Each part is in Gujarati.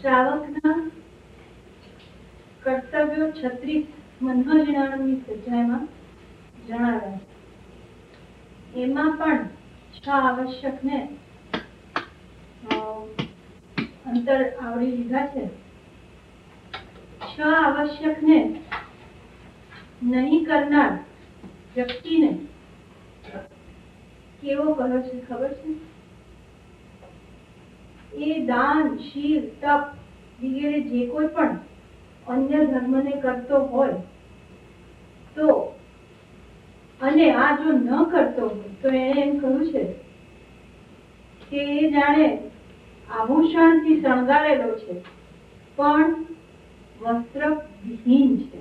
શ્રાવકના કર્તવ્યો 36 મન્વજીણાની સજામાં જણાવ્યા. એમાં પણ 6 આવશ્યકને અંતર આવરી લીધા છે. 6 આવશ્યકને નહીં કરનાર વ્યક્તિને કેવો કહ્યો છે ખબર છે? એ દાન, શીલ, તપ વગેરે જે કોઈ પણ અન્ય ધર્મને કરતો હોય તો, અને આ જો ન કરતો હોય તો એને એમ કહ્યું છે કે એ જાણે આભૂષણથી શણગારેલો છે પણ વસ્ત્ર વિહીન છે,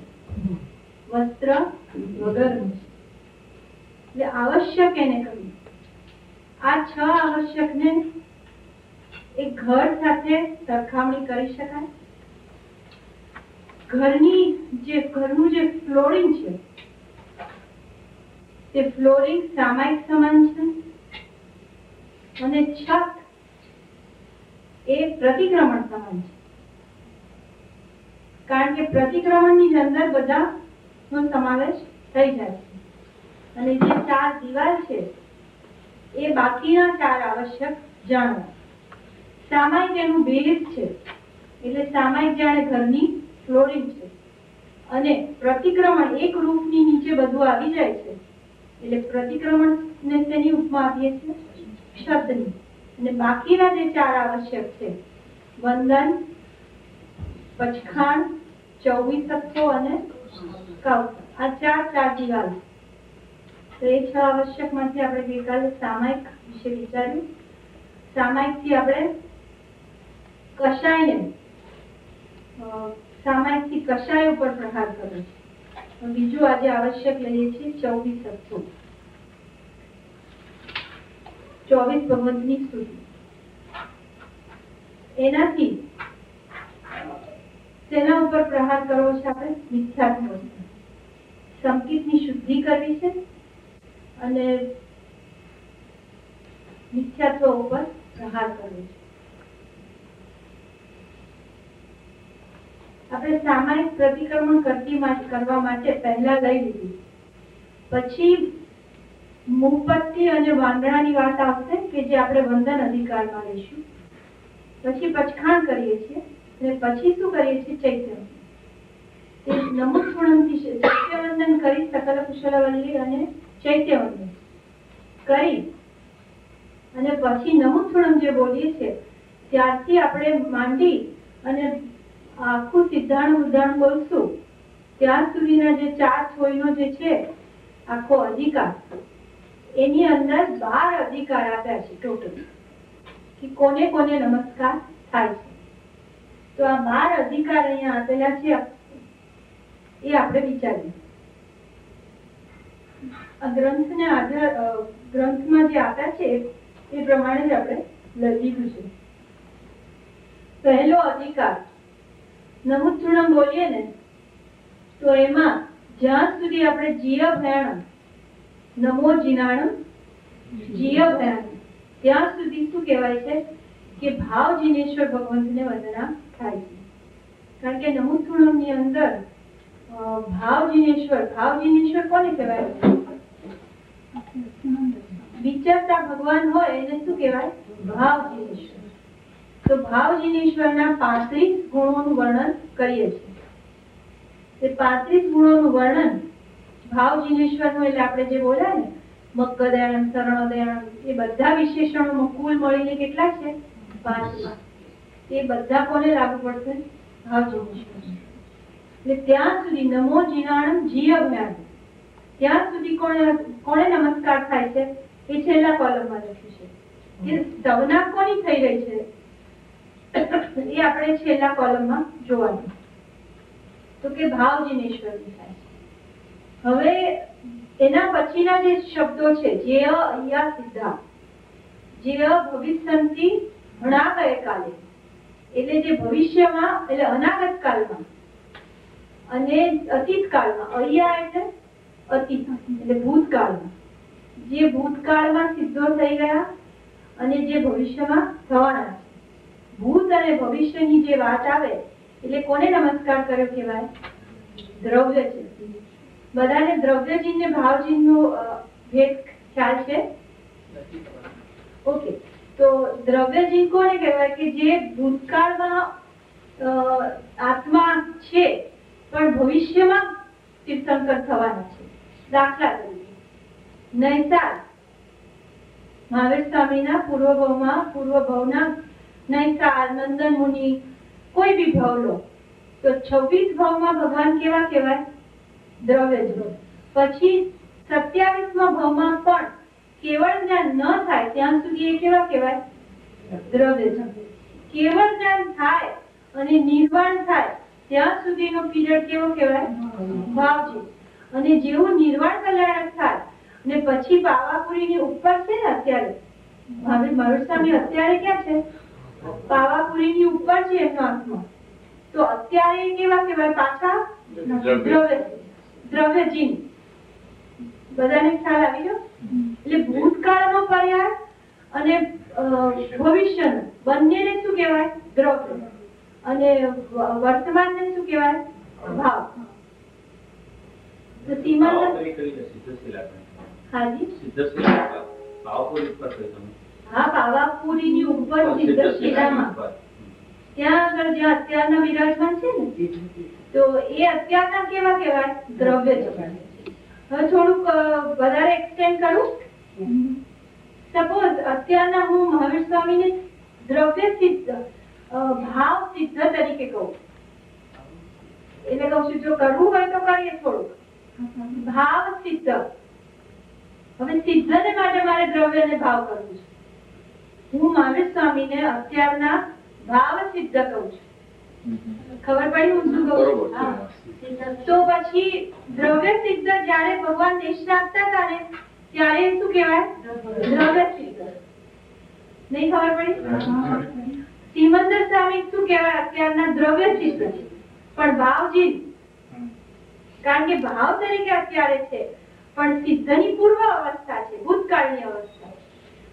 વસ્ત્ર વગરનું છે. એટલે આવશ્યક એને કહ્યું. આ 6 આવશ્યકને એક ઘર સાથે સરખામણી કરી શકાય. ઘરનું જે ફ્લોરિંગ છે તે ફ્લોરિંગ સામાયિક સમાન છે અને છત એ પ્રતિક્રમણ સમાન છે. કારણ કે પ્રતિક્રમણની અંદર બધાનો સમાવેશ થઈ જાય છે અને જે 4 દિવાલ છે એ બાકીના 4 આવશ્યક જાણવા. સામાયિક એનું બેઝ છે એટલે સામાયિક જાણે ઘરની ફ્લોરિંગ છે અને પ્રતિક્રમણ એક રૂફની નીચે બધું આવી જાય છે એટલે પ્રતિક્રમણ ને તેની ઉપમા આપીએ છીએ શબ્દની. અને બાકીના જે 4 આવશ્યક છે વંદન, પચખાણ, 24 સત્તો અને કવચ, આ 4 દિવાલ. તો એ 6 આવશ્યક માંથી આપણે ગઈકાલે સામાયિક વિશે વિચાર્યું. સામાયિક થી આપણે કષાયને સામાયિક થી કષાય ઉપર પ્રહાર કર્યો છે. બીજું આજે આવશ્યક લઈએ છીએ 24 સત્તો, 24 ભગવંતની સ્તુતિ. એનાથી તેના ઉપર પ્રહાર કરવો છે આપણે મિથ્યાત્વ, સંકિતની શુદ્ધિ કરવી છે અને મિથ્યાત્વ ઉપર પ્રહાર કરવો છે. આપણે સામાયિક પ્રતિક્રમણ કરવા માટે પહેલા લઈ લીધી, પછી મુપત્તિ અને વાંદરાની વાત આવશે કે જે આપણે વંદન અધિકારમાં લઈશું. પછી પચખાણ કરીએ છીએ અને પછી શું કરીએ છીએ? ચૈત્યવંદન. તે નમુત્સુણમથી ચૈત્યવંદન કરી સકલ કુશલવલ્લી અને ચૈત્યવંદન કરી અને પછી નમુત્સુણમ જે બોલીએ છીએ ત્યારથી આપણે માંડી અને આખું સિદ્ધાણું ઉદાહરણ બોલશું ત્યાં સુધીના જે 4 છોયનો જે છે આખો અધિકાર, એની અંદર 12 અધિકાર આપ્યા છે ટોટલ કે કોને કોને નમસ્કાર થાય છે. તો આ 12 અધિકાર અહીંયા આપેલા છે એ આપણે વિચારીએ. આ ગ્રંથને આધાર ગ્રંથમાં જે આપ્યા છે એ પ્રમાણે જ આપણે લીધું છે. પહેલો અધિકાર નમુત્સુણમ બોલીએ ને તો એમાં જ્યાં સુધી આપણે જીય ભયાણમ, નમો જીનાણમ જીય ભયાણમ, ત્યાં સુધી શું કહેવાય છે કે ભાવ જીનેશ્વર ભગવંતને વંદના થાય છે. કારણ કે નમુત્સુણમ ની અંદર ભાવ જીનેશ્વર કોને કહેવાય? વિચારતા ભગવાન હોય એને શું કહેવાય? ભાવ જીનેશ્વર. તો ભાવ જીનેશ્વરના 35 ગુણોનું વર્ણન કરીએ છીએ. તે 35 ગુણોનું વર્ણન ભાવ જીનેશ્વરનું એટલે આપણે જે બોલ્યા ને મક્કદયાણમ, શરણોદયાણમ, એ બધા વિશેષણો કુલ મળીને કેટલા છે? 5. એ બધા કોને લાગુ પડશે? ભાવજીનેશ્વર. એટલે ત્યાં સુધી નમો જીનાણમ જી અજ્ઞાન, ત્યાં સુધી કોને નમસ્કાર થાય છે? એ છેલ્લા કોલમમાં લખ્યું છે. કે સ્તવના કોની થઈ રહી છે એ આપણે છેલ્લા કોલમમાં જોવાનું. તો કે ભાવજીનેશ્વરની થાય છે. હવે એના પછીના જે શબ્દો છે, જેય અહીંયા સિદ્ધા, જેય ભવિષ્યંતિ ઘણા ગયકાલે, એટલે જે ભવિષ્યમાં એટલે અનાગત કાળમાં અને અતીત કાળમાં, અહીંયા એટલે અતીત એટલે ભૂતકાળમાં, જે ભૂતકાળમાં સિદ્ધો થઈ ગયા અને જે ભવિષ્યમાં થવાના છે. ભૂત અને ભવિષ્યની જે વાત આવે એટલે કોને નમસ્કાર કર્યો કહેવાય? દ્રવ્યજીન. બધાને દ્રવ્યજીન ને ભાવજીન નો ભેદ ખ્યાલ છે? ઓકે, તો દ્રવ્યજીન કોને કહેવાય? કે જે ભૂતકાળમાં આત્મા છે પણ ભવિષ્યમાં તીર્થંકર થવાના છે. દાખલા તરીકે નૈસાર, મહાવીર સ્વામીના પૂર્વ ભવના નૈસાર, નંદન મુનિ, કોઈ બી ભવ લો તો 26 ભવમાં ભગવાન કેવા કહેવાય? દ્રવ્યજીન. પછી 27મા ભવમાં પણ કેવળ જ્ઞાન ન થાય ત્યાં સુધી એ કેવા કહેવાય? દ્રવ્યજીન. કેવળ જ્ઞાન થાય અને નિર્વાણ થાય ત્યાં સુધીનો પીરિયડ કેવો કહેવાય? ભાવજીન. અને જેવું નિર્વાણ કલ્યાણક થાય અને પછી પાવાપુરીની ઉપર છે ને, અત્યારે મહાવીર સ્વામી અત્યારે ક્યાં છે? પાવાપુરીની ઉપર છે એમનો આત્મા. તો અત્યારે કેવા કહેવાય? પાછા દ્રવ્યજીન. બધાને ખ્યાલ આવી ગયો? એટલે ભૂતકાળનો પર્યાય અને ભવિષ્યનો બંનેને શું કહેવાય? દ્રવ્ય. અને વર્તમાનને શું કહેવાય? ભાવ. તો હા, પાવાપુરીની ઉપર સિદ્ધશિલામાં, ત્યાં આગળ જ્યાં અત્યારના વિરાજમાન છે ને, તો એ અત્યારના કેવા કહેવાય? દ્રવ્ય છે. હવે થોડુંક વધારે એક્સટેન્ડ કરું. સપોઝ અત્યારના હું મહાવીર સ્વામીને દ્રવ્ય સિદ્ધ, ભાવ સિદ્ધ તરીકે કહું, એટલે કહું છું જો કરવું હોય તો કરીએ થોડુંક. ભાવ સિદ્ધ. હવે સિદ્ધને માટે મારે દ્રવ્ય અને ભાવ કરવું છે. હું મહાવીર સ્વામીને અત્યારના ભાવ સિદ્ધ કહું છું. ખબર પડી હું શું કહું છું? તો પછી દ્રવ્ય સિદ્ધ જ્યારે ભગવાન દેશ આપતા હતા ને ત્યારે શું કહેવાય? દ્રવ્ય સિદ્ધ. નહીં ખબર પડી? સિમંદર સ્વામી શું કહેવાય? અત્યારના દ્રવ્ય સિદ્ધ છે પણ ભાવજીન. કારણ કે ભાવ તરીકે અત્યારે છે પણ સિદ્ધની પૂર્વ અવસ્થા છે, ભૂતકાળની અવસ્થા.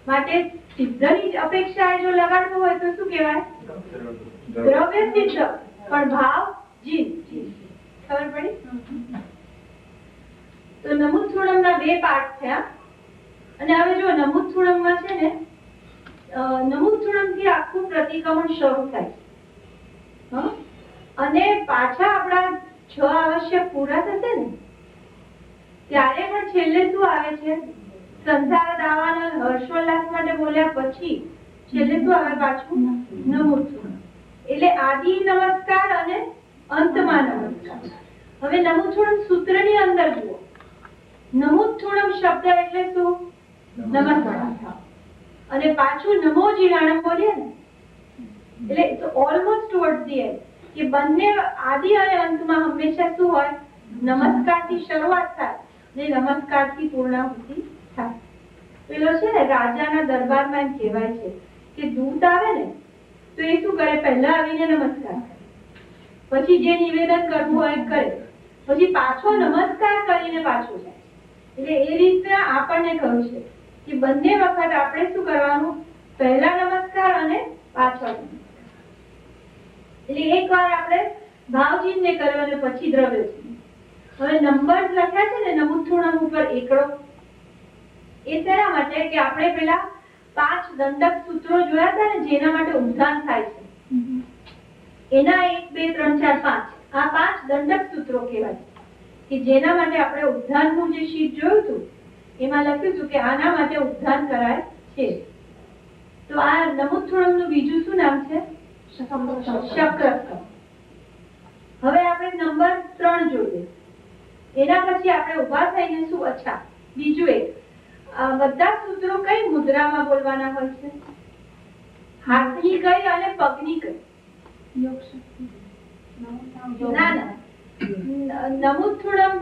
માટે સિદ્ધની અપેક્ષા જો લગાડવું હોય તો શું કહેવાય? દ્રવ્ય સિદ્ધ પણ ભાવ જીન. ખબર પડી? તો નમુથુણમના 2 પાઠ થયા. અને હવે જો નમુથુણમમાં છે ને, નમુથુણમથી આખું પ્રતિક્રમણ શરૂ થાય અને પાછા આપણા 6 આવશ્યક પૂરા થશે ને ત્યારે પણ છેલ્લે શું આવે છે? સંસાર દાવાના હર્ષોલ્લાસ માટે બોલ્યા પછી છેલ્લે શું આવે પાછું? નમુથુણમ. એટલે આદિ નમસ્કાર અને અંતમાં નમસ્કાર. હવે નમુથુણમ સૂત્રની અંદર જુઓ. નમુથુણમ શબ્દ એટલે શું? નમસ્કાર. અને પાછું નમો જીરાણમ બોલીએ ને એટલે ઓલમોસ્ટ ટુવર્ડ્સ ધી એન્ડ, કે બંને આદિ અને અંતમાં હંમેશા શું હોય? નમસ્કારથી શરૂઆત થાય ને નમસ્કારથી પૂર્ણાહુતિ થાય. પેલો છે ને રાજાના દરબારમાં એમ કહેવાય છે કે દૂત આવે ને તો એ શું કરે? પહેલા આવીને નમસ્કાર કરે, પછી જે નિવેદન કરવું હોય કરે, પછી પાછો નમસ્કાર કરીને પાછો જાય. એટલે એ રીતે આપણને કહ્યું છે કે બંને વખત આપણે શું કરવાનું? પહેલા નમસ્કાર અને પાછળ નમસ્કાર. એટલે એકવાર આપણે ભાવજીને કર્યો અને પછી દ્રવ્યજીન. હવે નંબર્સ લખ્યા છે ને નમુથુણમ ઉપર એકડો, એ શેના માટે? કે આપણે પેલા 5 દંડક સૂત્રો જોયા હતા ને જેના માટે ઉદ્ધાન થાય છે, એના 1 2 3 4 5 આ 5 દંડક સૂત્રો કહેવાય કે જેના માટે આપણે ઉદ્ધાનનું જે શીટ જોયું હતું એમાં લખ્યું હતું કે આના માટે ઉદ્ધાન કરાય છે. તો આ નમુથુળમનું બીજું શું નામ છે? શક્રસ્તમ. હવે આપણે નંબર 3 જોઈએ. એના પછી આપણે ઊભા થઈને શું? અચ્છા, બીજું એક, બધા સૂત્રો કઈ મુદ્રામાં બોલવાના હોય છે? હાથની કઈ અને પગની કઈ? ના ના, નમુથુળમ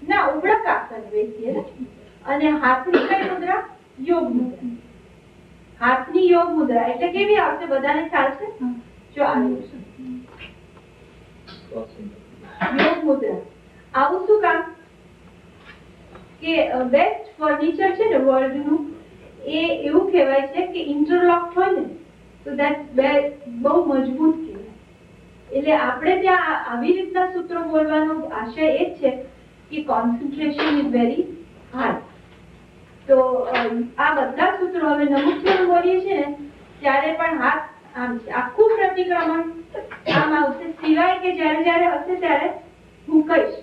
ના, ઉબળક આસન બેસીએ અને હાથની કઈ મુદ્રા? યોગ મુદ્રા. હાથની યોગ મુદ્રા એટલે કેવી આવશે? બધાને ખ્યાલ છે? જો યોગ મુદ્રા. આવું શું કામ? કે બેસ્ટ ફર્નિચર છે ને વર્લ્ડ નું, એ એવું કહેવાય છે કે ઇન્ટરલોક હોય ને તો દેટ બહુ મજબૂત કહેવાય. એટલે આપણે ત્યાં આવી રીતના સૂત્રો બોલવાનો આશય એ જ છે કે કોન્સન્ટ્રેશન ઇઝ વેરી હાર્ડ. તો આ બધા સૂત્રો હવે નમુથુળમ બોલીએ છીએ ને ત્યારે પણ હાથ આમ છે, આખું પ્રતિક્રમણ આમ આવશે, સિવાય કે જ્યારે જ્યારે હશે ત્યારે હું કહીશ.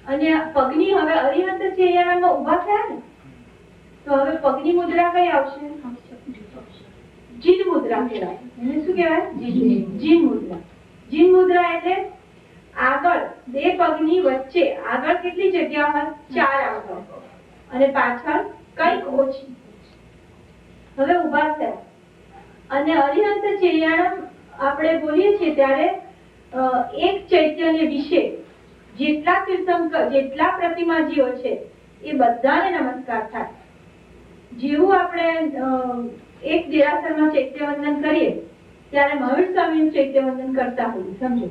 અને પગની હવે અરિહંત ચેયારામાં ઊભા થયા ને તો હવે પગની મુદ્રા કઈ આવશે? જીન મુદ્રા કહેવાય. એને શું કહેવાય? જીન મુદ્રા. જીન મુદ્રા એટલે આગળ બે પગની વચ્ચે આગળ કેટલી જગ્યા હોય? 4 આગળ અને પાછળ કઈક ઓછી. હવે ઊભા થયા અને અરિહંત ચેયાણમ આપણે બોલીએ છીએ ત્યારે એક ચૈતન્ય વિશે જેટલા તીર્થંકર, જેટલા પ્રતિમાજીઓ છે એ બધાને નમસ્કાર થાય. જેવું આપણે એક દેરાસરમાં ચૈત્યવંદન કરીએ ત્યારે મહાવીર સ્વામીનું ચૈત્યવંદન કરતા હોઈએ, સમજો.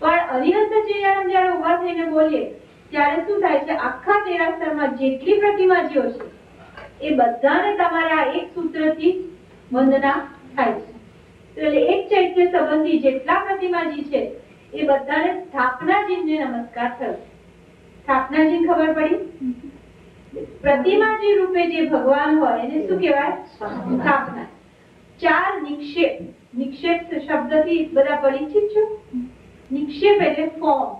પણ અરિહંત ચેયાણમ જ્યારે ઊભા થઈને બોલીએ ત્યારે શું થાય છે? આખા દેરાસરમાં જેટલી પ્રતિમાજીઓ છે એ બધાને તમારા એક સૂત્રથી વંદના થાય છે. એટલે એક ચૈત્ય સંબંધી જેટલા પ્રતિમાજી છે એ બધાને સ્થાપનાજીને નમસ્કાર થયો. સ્થાપનાજી ખબર પડી? પ્રતિમાજી રૂપે જે ભગવાન હોય એને શું કહેવાય? સ્થાપના. 4 નિક્ષેપ. નિક્ષેપ શબ્દથી બધા પરિચિત છો? નિક્ષેપ એટલે ફોર્મ.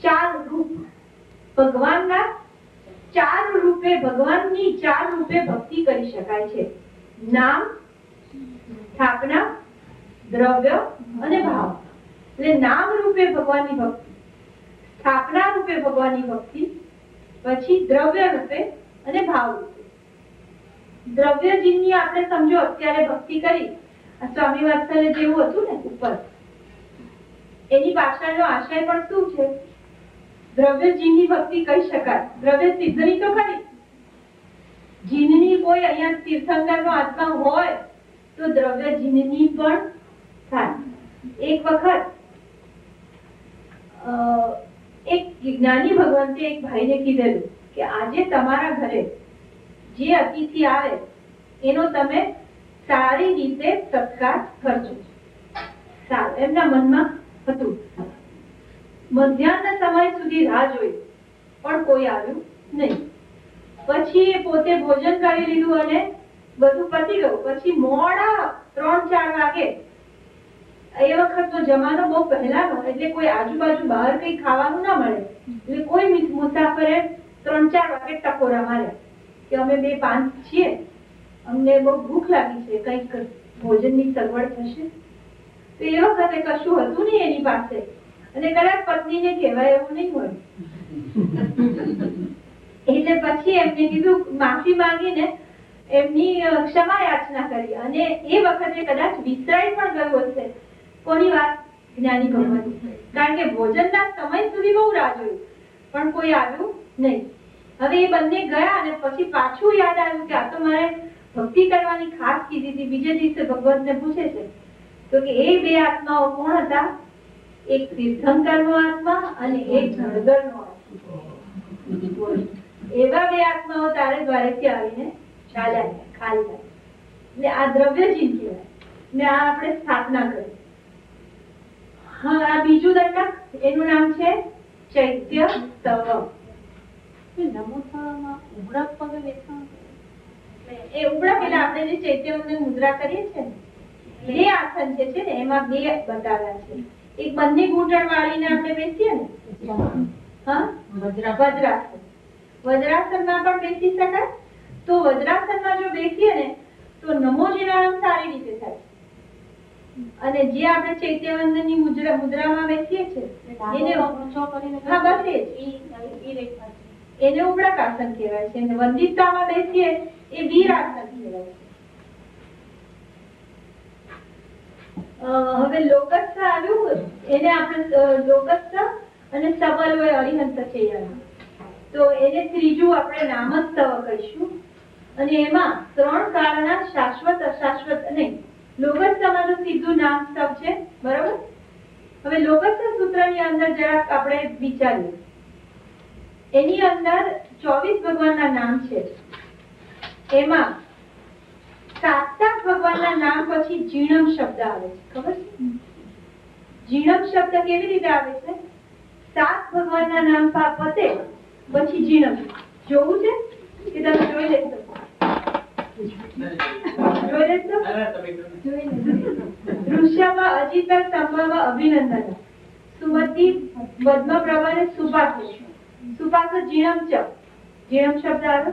4 રૂપ ભગવાનના, 4 રૂપે ભગવાનની 4 રૂપે ભક્તિ કરી શકાય છે. નામ, સ્થાપના, દ્રવ્ય અને ભાવ. એટલે નામ રૂપે ભગવાનની ભક્તિ, સ્થાપના રૂપે ભગવાનની ભક્તિ, પછી દ્રવ્ય રૂપે અને ભાવ રૂપે. દ્રવ્યજીની આપણે સમજો અત્યારે ભક્તિ કરી, સ્વામી વાત્સલ્ય જેવું હતું ને ઉપર, એની પાછળનો આશય પણ શું છે? દ્રવ્યજીની ભક્તિ કરી શકાય. દ્રવ્ય સિદ્ધની તો ખરી, જીનની કોઈ અહીંયા તીર્થંકરનો આત્મા હોય તો દ્રવ્ય જીનની પણ થાય. એક વખત એક જ્ઞાની ભગવંતે એક ભાઈને કીધેલું કે આજે તમારા ઘરે જે અતિથિ આવે એનો તમે સારી રીતે સત્કાર કરજો. સારું, એમના મનમાં હતું. મધ્યાહન સમય સુધી રાહ જોઈ પણ કોઈ આવ્યું નહીં. પછી એ પોતે ભોજન કરી લીધું અને બધું પતી ગયું. પછી મોડા 3-4 વાગે, એ વખતનો જમાનો બહુ પહેલાનો, એટલે કોઈ આજુબાજુ બહાર કઈ ખાવાનું ના મળે, એટલે કોઈ મુસાફરે 3-4 વાગે ટકોરા માર્યા કે અમે 2 પાંચ છીએ, અમને બહુ ભૂખ લાગી છે, કઈક ભોજનની સગવડ થશે? તો એ વખતે કશું હતું નહીં એની પાસે, અને કદાચ પત્નીને કહેવાય એવું નહીં હોય. એટલે પછી એમને કીધું, માફી માંગીને એમની ક્ષમા યાચના કરી, અને એ વખતે કદાચ વિસરાઈ પણ ગયું હશે. કોની વાત? જ્ઞાની ભગવાન. કારણ કે ભોજનના સમય સુધી બહુ રાહ જોયું પણ કોઈ આવ્યું નહીં. હવે એ બંને ગયા અને પછી પાછું યાદ આવ્યું કે આ તો મારે ભક્તિ કરવાની ખાસ કીધી હતી. બીજે દિવસે ભગવંતને પૂછે છે તો કે એ 2 આત્માઓ કોણ હતા? એક તીર્થંકરનો આત્મા અને એક ધનગરનો આત્મા. એવા 2 આત્માઓ તારે દ્વારેથી આવીને ચાલ્યા ખાલી. એટલે આ દ્રવ્યજીન કહેવાય ને આ આપણે સ્થાપના કરી. હા, આ બીજું દંડક, એનું નામ છે ચૈત્ય સ્તવમ. નમોથળમાં ઉબળક પગે બેસવાનું, એ ઉબળક એટલે આપણે જે ચૈત્યવંદન મુદ્રા કરીએ છીએ ને, 2 આસન છે ને એમાં 2 બતાવ્યા છે. એક બંને ઘૂંટણ વાળીને આપણે બેસીએ ને, હા, વજ્રાસન. વજ્રાસનમાં પણ બેસી શકાય. તો વજ્રાસનમાં જો બેસીએ ને તો નમો જીણાણમ સારી રીતે થાય. અને જે આપણે ચૈત્યવંદનની મુદ્રામાં બેસીએ છીએ એને ઊંચો કરીને હા બસ એ જ. ઈ રેખા છે. એને ઉબળકાસન કહેવાય છે. અને વંદિતામાં બેસીએ એ વીરાસન કહેવાય છે. હવે લોકસ્થ આવ્યું, એને આપણે લોકસ્થ અને સબલ્વય અરિહંત છે. તો એને ત્રીજું આપણે નામસ્તવ કહીશું. અને એમાં 3 કાળના શાશ્વત અશાશ્વત અને લોકસ્થમાં તો સીધું નામસ્તવ છે, બરોબર. હવે લોકસ્થ સૂત્રની અંદર જરાક આપણે વિચારીએ. એની અંદર 24 ભગવાનના નામ છે. એમાં 7 ભગવાનના નામ પછી જીણમ શબ્દ આવે છે. ખબર છે જીણમ શબ્દ કેવી રીતે આવે છે? 7 ભગવાનના નામ પતે પછી જીણમ. જોવું છે કે તમે જોઈ લેશો? જોઈ લેશો? ઋષભ અજિત સંભવ અભિનંદન સુમતિ પદ્મપ્રભા અને સુપાસ. સુપાસ જીણમ ચ. જીણમ શબ્દ આવે.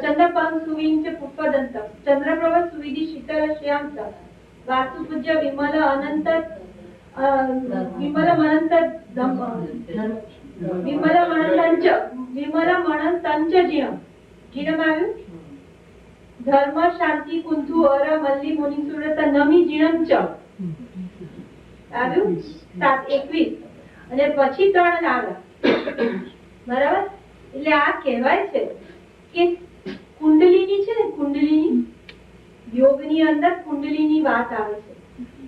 ચંદ્રપંગ સુવિંચ પુષ્પદંત ચંદ્રપ્રભ સુવિધિ શીતલ શ્યામ વાસુપૂજ્ય વિમલ અનંત વિમલ મનંત વિમલ મણંતંચ જીણમ. જીણમ આવ્યું. ધર્મ શાંતિ કુંતુ અર મલ્લી મુનિ સુરત નમી જીણમ ચ આવ્યું. 7:21 અને પછી 3 નામ. બરાબર. એટલે આ કહેવાય છે કે કુંડલીની છે ને, કુંડલીની યોગની અંદર કુંડલીની વાત આવે છે.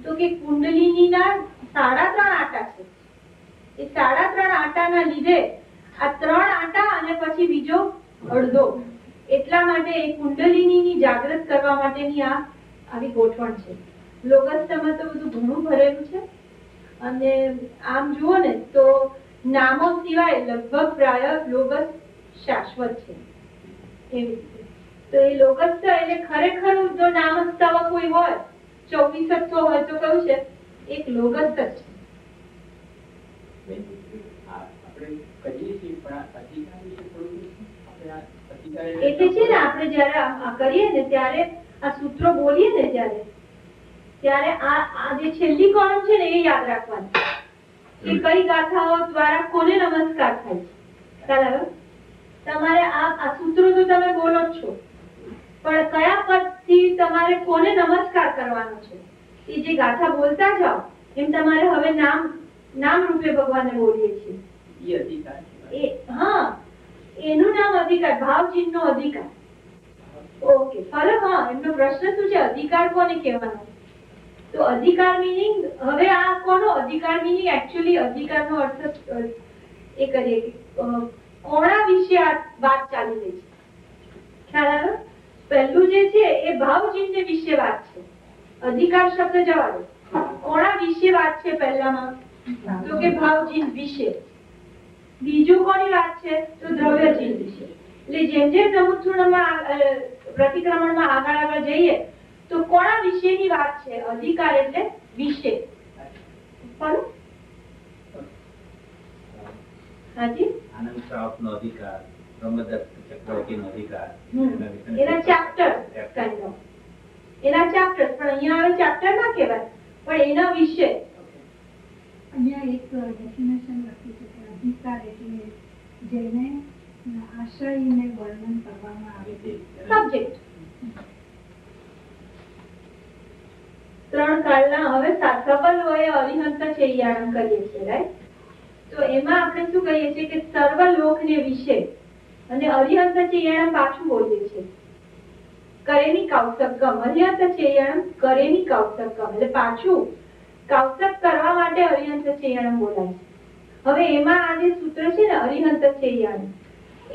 તો કે કુંડલીનીના 3.5 આટા છે. એ 3.5 આટાના લીધે આ 3 આટા અને પછી બીજો અડધો, એટલા માટે એ કુંડલીનીની જાગૃત કરવા માટેની આ આવી ગોઠવણ છે. લોકસ્થમાં તો બધું ઘણું ભરેલું છે. અને આમ જુઓ ને તો નામો સિવાય લગભગ પ્રાય લોકસ્થ શાશ્વત છે. એવી રીતે તો એ લોકસ્થ એટલે ખરેખર જો નામસ્તવ કોઈ હોય 2400 હોય તો કયું છે? એક લોકસ્થ જ છે. એટલે છે ને આપણે જયારે આ કરીએ ને ત્યારે આ સૂત્રો બોલીએ ને ત્યારે આ જે છેલ્લી કોલમ છે ને એ યાદ રાખવાની કે કઈ ગાથાઓ દ્વારા કોને નમસ્કાર થાય છે. બરાબર. તમારે આ સૂત્રો તો તમે બોલો જ છો, પણ કયા પદથી તમારે કોને નમસ્કાર કરવાનો છે એ જે ગાથા બોલતા જાઓ એમ તમારે હવે નામ રૂપે ભગવાનને બોલીએ છીએ. હા, એનું નામ અધિકાર, ભાવચિહ્નનો અધિકાર. Okay, flow. હા, એમનો પ્રશ્ન શું છે? અધિકાર કોને કહેવાનો? તો અધિકાર મીનિંગ, હવે આ કોનો અધિકાર મીનિંગ? એકચ્યુઅલી અધિકારનો અર્થ એ કરીએ કે કોના વિશે આ વાત ચાલી રહી છે. ખ્યાલ આવ્યો? પહેલું જે છે એ ભાવચિહ્ન વિશે વાત છે. અધિકાર શબ્દ જવા દો. કોના વિશે વાત છે પહેલામાં? તો કે ભાવચિહ્ન વિશે. બીજું કોની વાત છે? તો દ્રવ્યચિહ્ન વિશે. એટલે જેમ જેમ સમુચ્ચૂર્ણમાં પ્રતિક્રમણમાં આગળ જઈએ તો કોના વિશેની વાત છે? અધિકાર એટલે વિશે. બરાબર? હાજી. આનંદ શ્રાવકનો અધિકાર, બ્રહ્મદત્ત ચક્રવર્તીનો અધિકાર, એના ચેપ્ટર કાઇન્ડ ઓફ એના ચેપ્ટર. પણ અહીંયા આવે ચેપ્ટર ના કહેવાય, પણ એના વિશે અહીંયા એક ડેફિનેશન લખી છે કે અધિકાર એટલે જેને આશ્રયને વર્ણન કરવામાં આવે છે. સબ્જેક્ટ. 3 કાળના હવે સબલ હોય અરિહંત છે યાણ કરીએ છીએ, રાઈટ? તો એમાં આપણે શું કહીએ છીએ કે સર્વ લોકને વિશે અને અરિહંત છે યાણ પાછું બોલીએ છીએ. કરેની કૌસકમ અરિહંત છે યાણ કરેની કૌસકમ એટલે પાછું કૌસક કરવા માટે અરિહંત છે યાણ બોલાય છે. હવે એમાં આ જે સૂત્ર છે ને અરિહંત છે યાણ,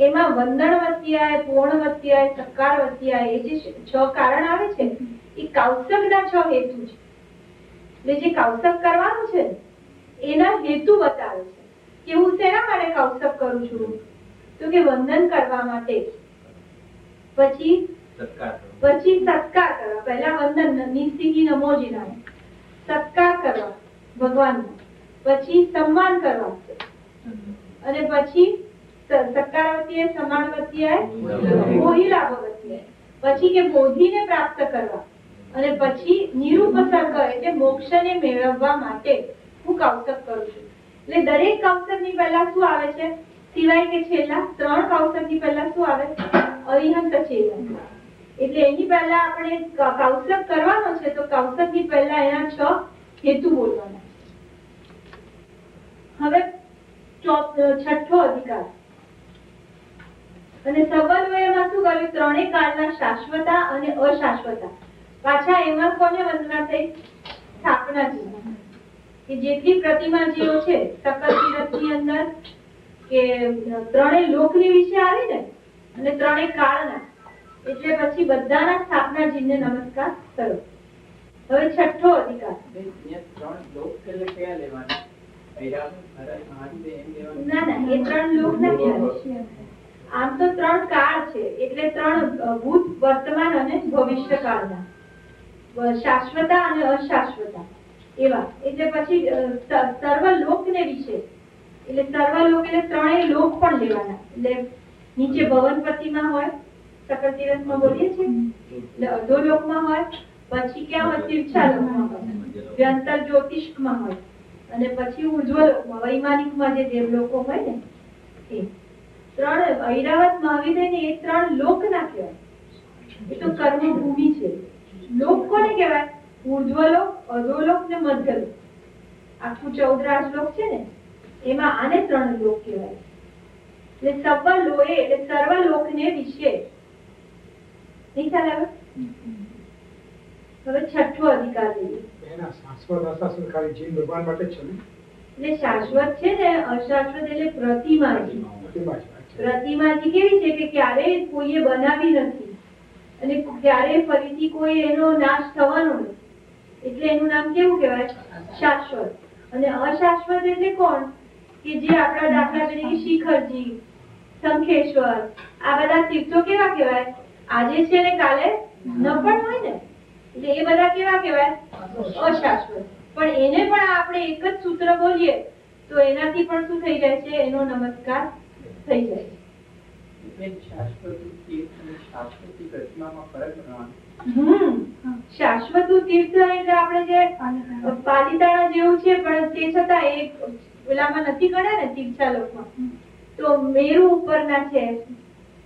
એમાં વંદન વત્યાય, પૂર્ણ વત્યાય, સકાર વત્યાય, એ જે 6 કારણ આવે છે એ કૌસકના 6 હેતુ છે. એટલે જે કૌસક કરવાનું છે એના હેતુ બતાવે છે કે હું શેના માટે કૌસક કરું છું? તો કે વંદન કરવા માટે, પછી સત્કાર કરવા. પહેલા વંદન નિસ્તિથી નમો જીનાય, સત્કાર કરવા ભગવાનનો, પછી સન્માન કરવા, અને પછી સત્કારવતીએ સમાનવતીએ મોહિલા ભગવતીએ, પછી કે બોધિને પ્રાપ્ત કરવા, અને પછી નિરુપસર્ગ એટલે મોક્ષને મેળવવા માટે હું કૌશક કરું છું. એટલે દરેક કૌશકની પહેલા શું આવે છે, સિવાય કે છેલ્લા 3 કૌશકની પહેલા શું આવે, અરિહંત છેદન. એટલે એની પહેલા આપણે કૌશક કરવાનો છે તો કૌશકની પહેલા એના 6 હેતુ બોલવાના. હવે છઠ્ઠો અધિકાર અને સવલવયમાં શું કર્યું, ત્રણેય કાળના શાશ્વતા અને અશાશ્વતા. પાછા એમાં કોને વંદના થઈ, સ્થાપનાજી, કે જેટલી પ્રતિમાજીઓ છે સકલ તીરથની અંદર, કે ત્રણેય લોકની વિશે આવી ને, અને ત્રણેય કાળના, એટલે પછી બધાના સ્થાપનાજીને નમસ્કાર કરો. હવે છઠ્ઠો અધિકાર. ના ના, એ 3 લોક નથી. આમ તો 3 કાળ છે, એટલે 3 ભૂત, વર્તમાન અને ભવિષ્ય કાળના, શાશ્વતા અને અશાશ્વતા એવા. એટલે પછી સર્વલોકને વિશે, એટલે સર્વલોક એટલે 3 લોક પણ લેવાના. એટલે નીચે ભવનપતિમાં હોય, સકલ તીરથમાં બોલીએ છીએ, એટલે અધોલોકમાં હોય, પછી ક્યાં હોય, તીર્છાલોકમાં હોય, વ્યંતર જ્યોતિષ્કમાં હોય, અને પછી ઉર્ધ્વલોકમાં વૈમાનિકમાં જે દેવલોકો હોય ને એ 3. ઐરાવત મહાવિદ્ય એ 3 લોક ના કહેવાય, એ તો કર્મભૂમિ છે. લોક કોને કહેવાય, ઉર્ધ્વલોક, અધોલોક ને મધ્યલોક. આખું 14 રાજલોક છે ને, એમાં આને 3 લોક કહેવાય. એટલે સર્વલોએ એટલે સર્વલોકને વિશે. નહીં ખ્યાલ આવે? હવે છઠ્ઠો અધિકાર લઈએ. એના શાશ્વત અશાશ્વત ખાલી જીવ ભગવાન માટે જ છે ને? એટલે શાશ્વત છે ને, અશાશ્વત એટલે પ્રતિમાજી. પ્રતિમાજી કેવી છે કે ક્યારેય કોઈએ બનાવી નથી, અને ક્યારેય ફરીથી કોઈ એનો નાશ થવાનો નથી, એટલે એનું નામ કેવું કહેવાય, શાશ્વત. અને અશાશ્વત એટલે કોણ, કે જે આપણા દાખલા તરીકે શિખરજી, શંખેશ્વર, આ બધા તીર્થો કેવા કહેવાય, આજે છે ને કાલે ન પણ હોય ને, એટલે એ બધા કેવા કહેવાય, અશાશ્વત. પણ એને પણ આપણે એક જ સૂત્ર બોલીએ તો એનાથી પણ શું થઈ જાય છે, એનો નમસ્કાર થઈ જાય છે. શાશ્વત તીર્થ એટલે આપણે જે પાલિતાણા જેવું છે, પણ તે છતાં એ પેલામાં નથી ગણ્યા ને તીર્થાલોકમાં, તો મેરુ ઉપરના છે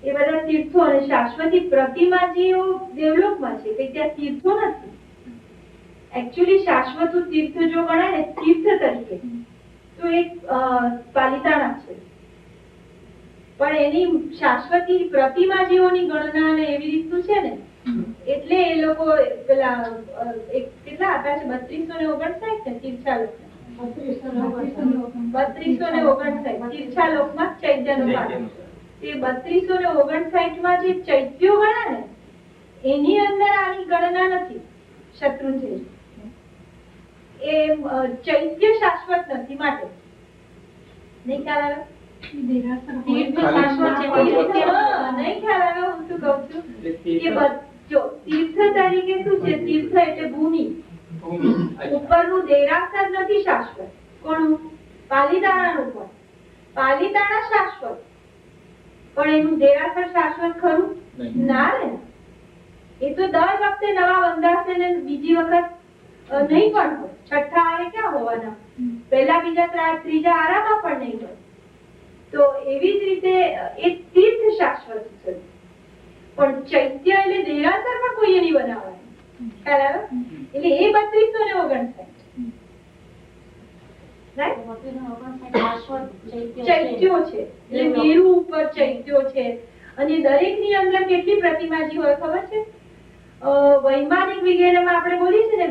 એ બધા તીર્થો. અને શાશ્વતી પ્રતિમાજીઓ દેવલોકમાં છે, કે ત્યાં તીર્થો નથી. એકચ્યુઅલી શાશ્વત તીર્થ જો ગણાય ને તીર્થ તરીકે તો એક પાલિતાણા છે, પણ એની શાશ્વતી પ્રતિમાજીઓની ગણના ને એવી રીતનું છે ને, એટલે એ લોકો પેલા કેટલા આપ્યા છે, 3259 ને તીર્થાલોક, 3259 તીર્થાલોકમાં ચૈત્યનો પાઠ. તે 3259 માં જે ચૈત્યો ગણા ને એની અંદર આની ગણના નથી. શત્રુંજય એ ચૈત્ય શાશ્વત નથી, માટે નહીં ખ્યાલ આવે? તીર્થ શાશ્વત છે, નહીં ખ્યાલ આવે? હું શું કહું છું કે જો તીર્થ તરીકે શું છે, તીર્થ એટલે ભૂમિ, ઉપરનું દેરાસર નથી શાશ્વત. કોનું? પાલિતાણાનું. પણ પાલિતાણા શાશ્વત, પણ એનું દેરાસર શાશ્વત ખરું ના રે. એ તો દર વખતે નવા બંધાશે ને બીજી વખત નહીં પણ હોય. છઠ્ઠા આરે ક્યાં હોવાના, પહેલા બીજા ત્રીજા આરામાં પણ નહીં હોય. તો એવી જ રીતે એ તીર્થ શાશ્વત છે, પણ ચૈત્ય એટલે દેરાસરમાં કોઈ નહીં બનાવવાનું. ખ્યાલ આવે? એટલે એ 3259 ચૈત્યો છે, એટલે મેરુ ઉપર ચૈત્યો છે. અને દરેક ની અંદર કેટલી પ્રતિમાજી હોય ખબર છે? વૈમાનિક વિજ્ઞાનમાં આપણે બોલીએ છીએ ને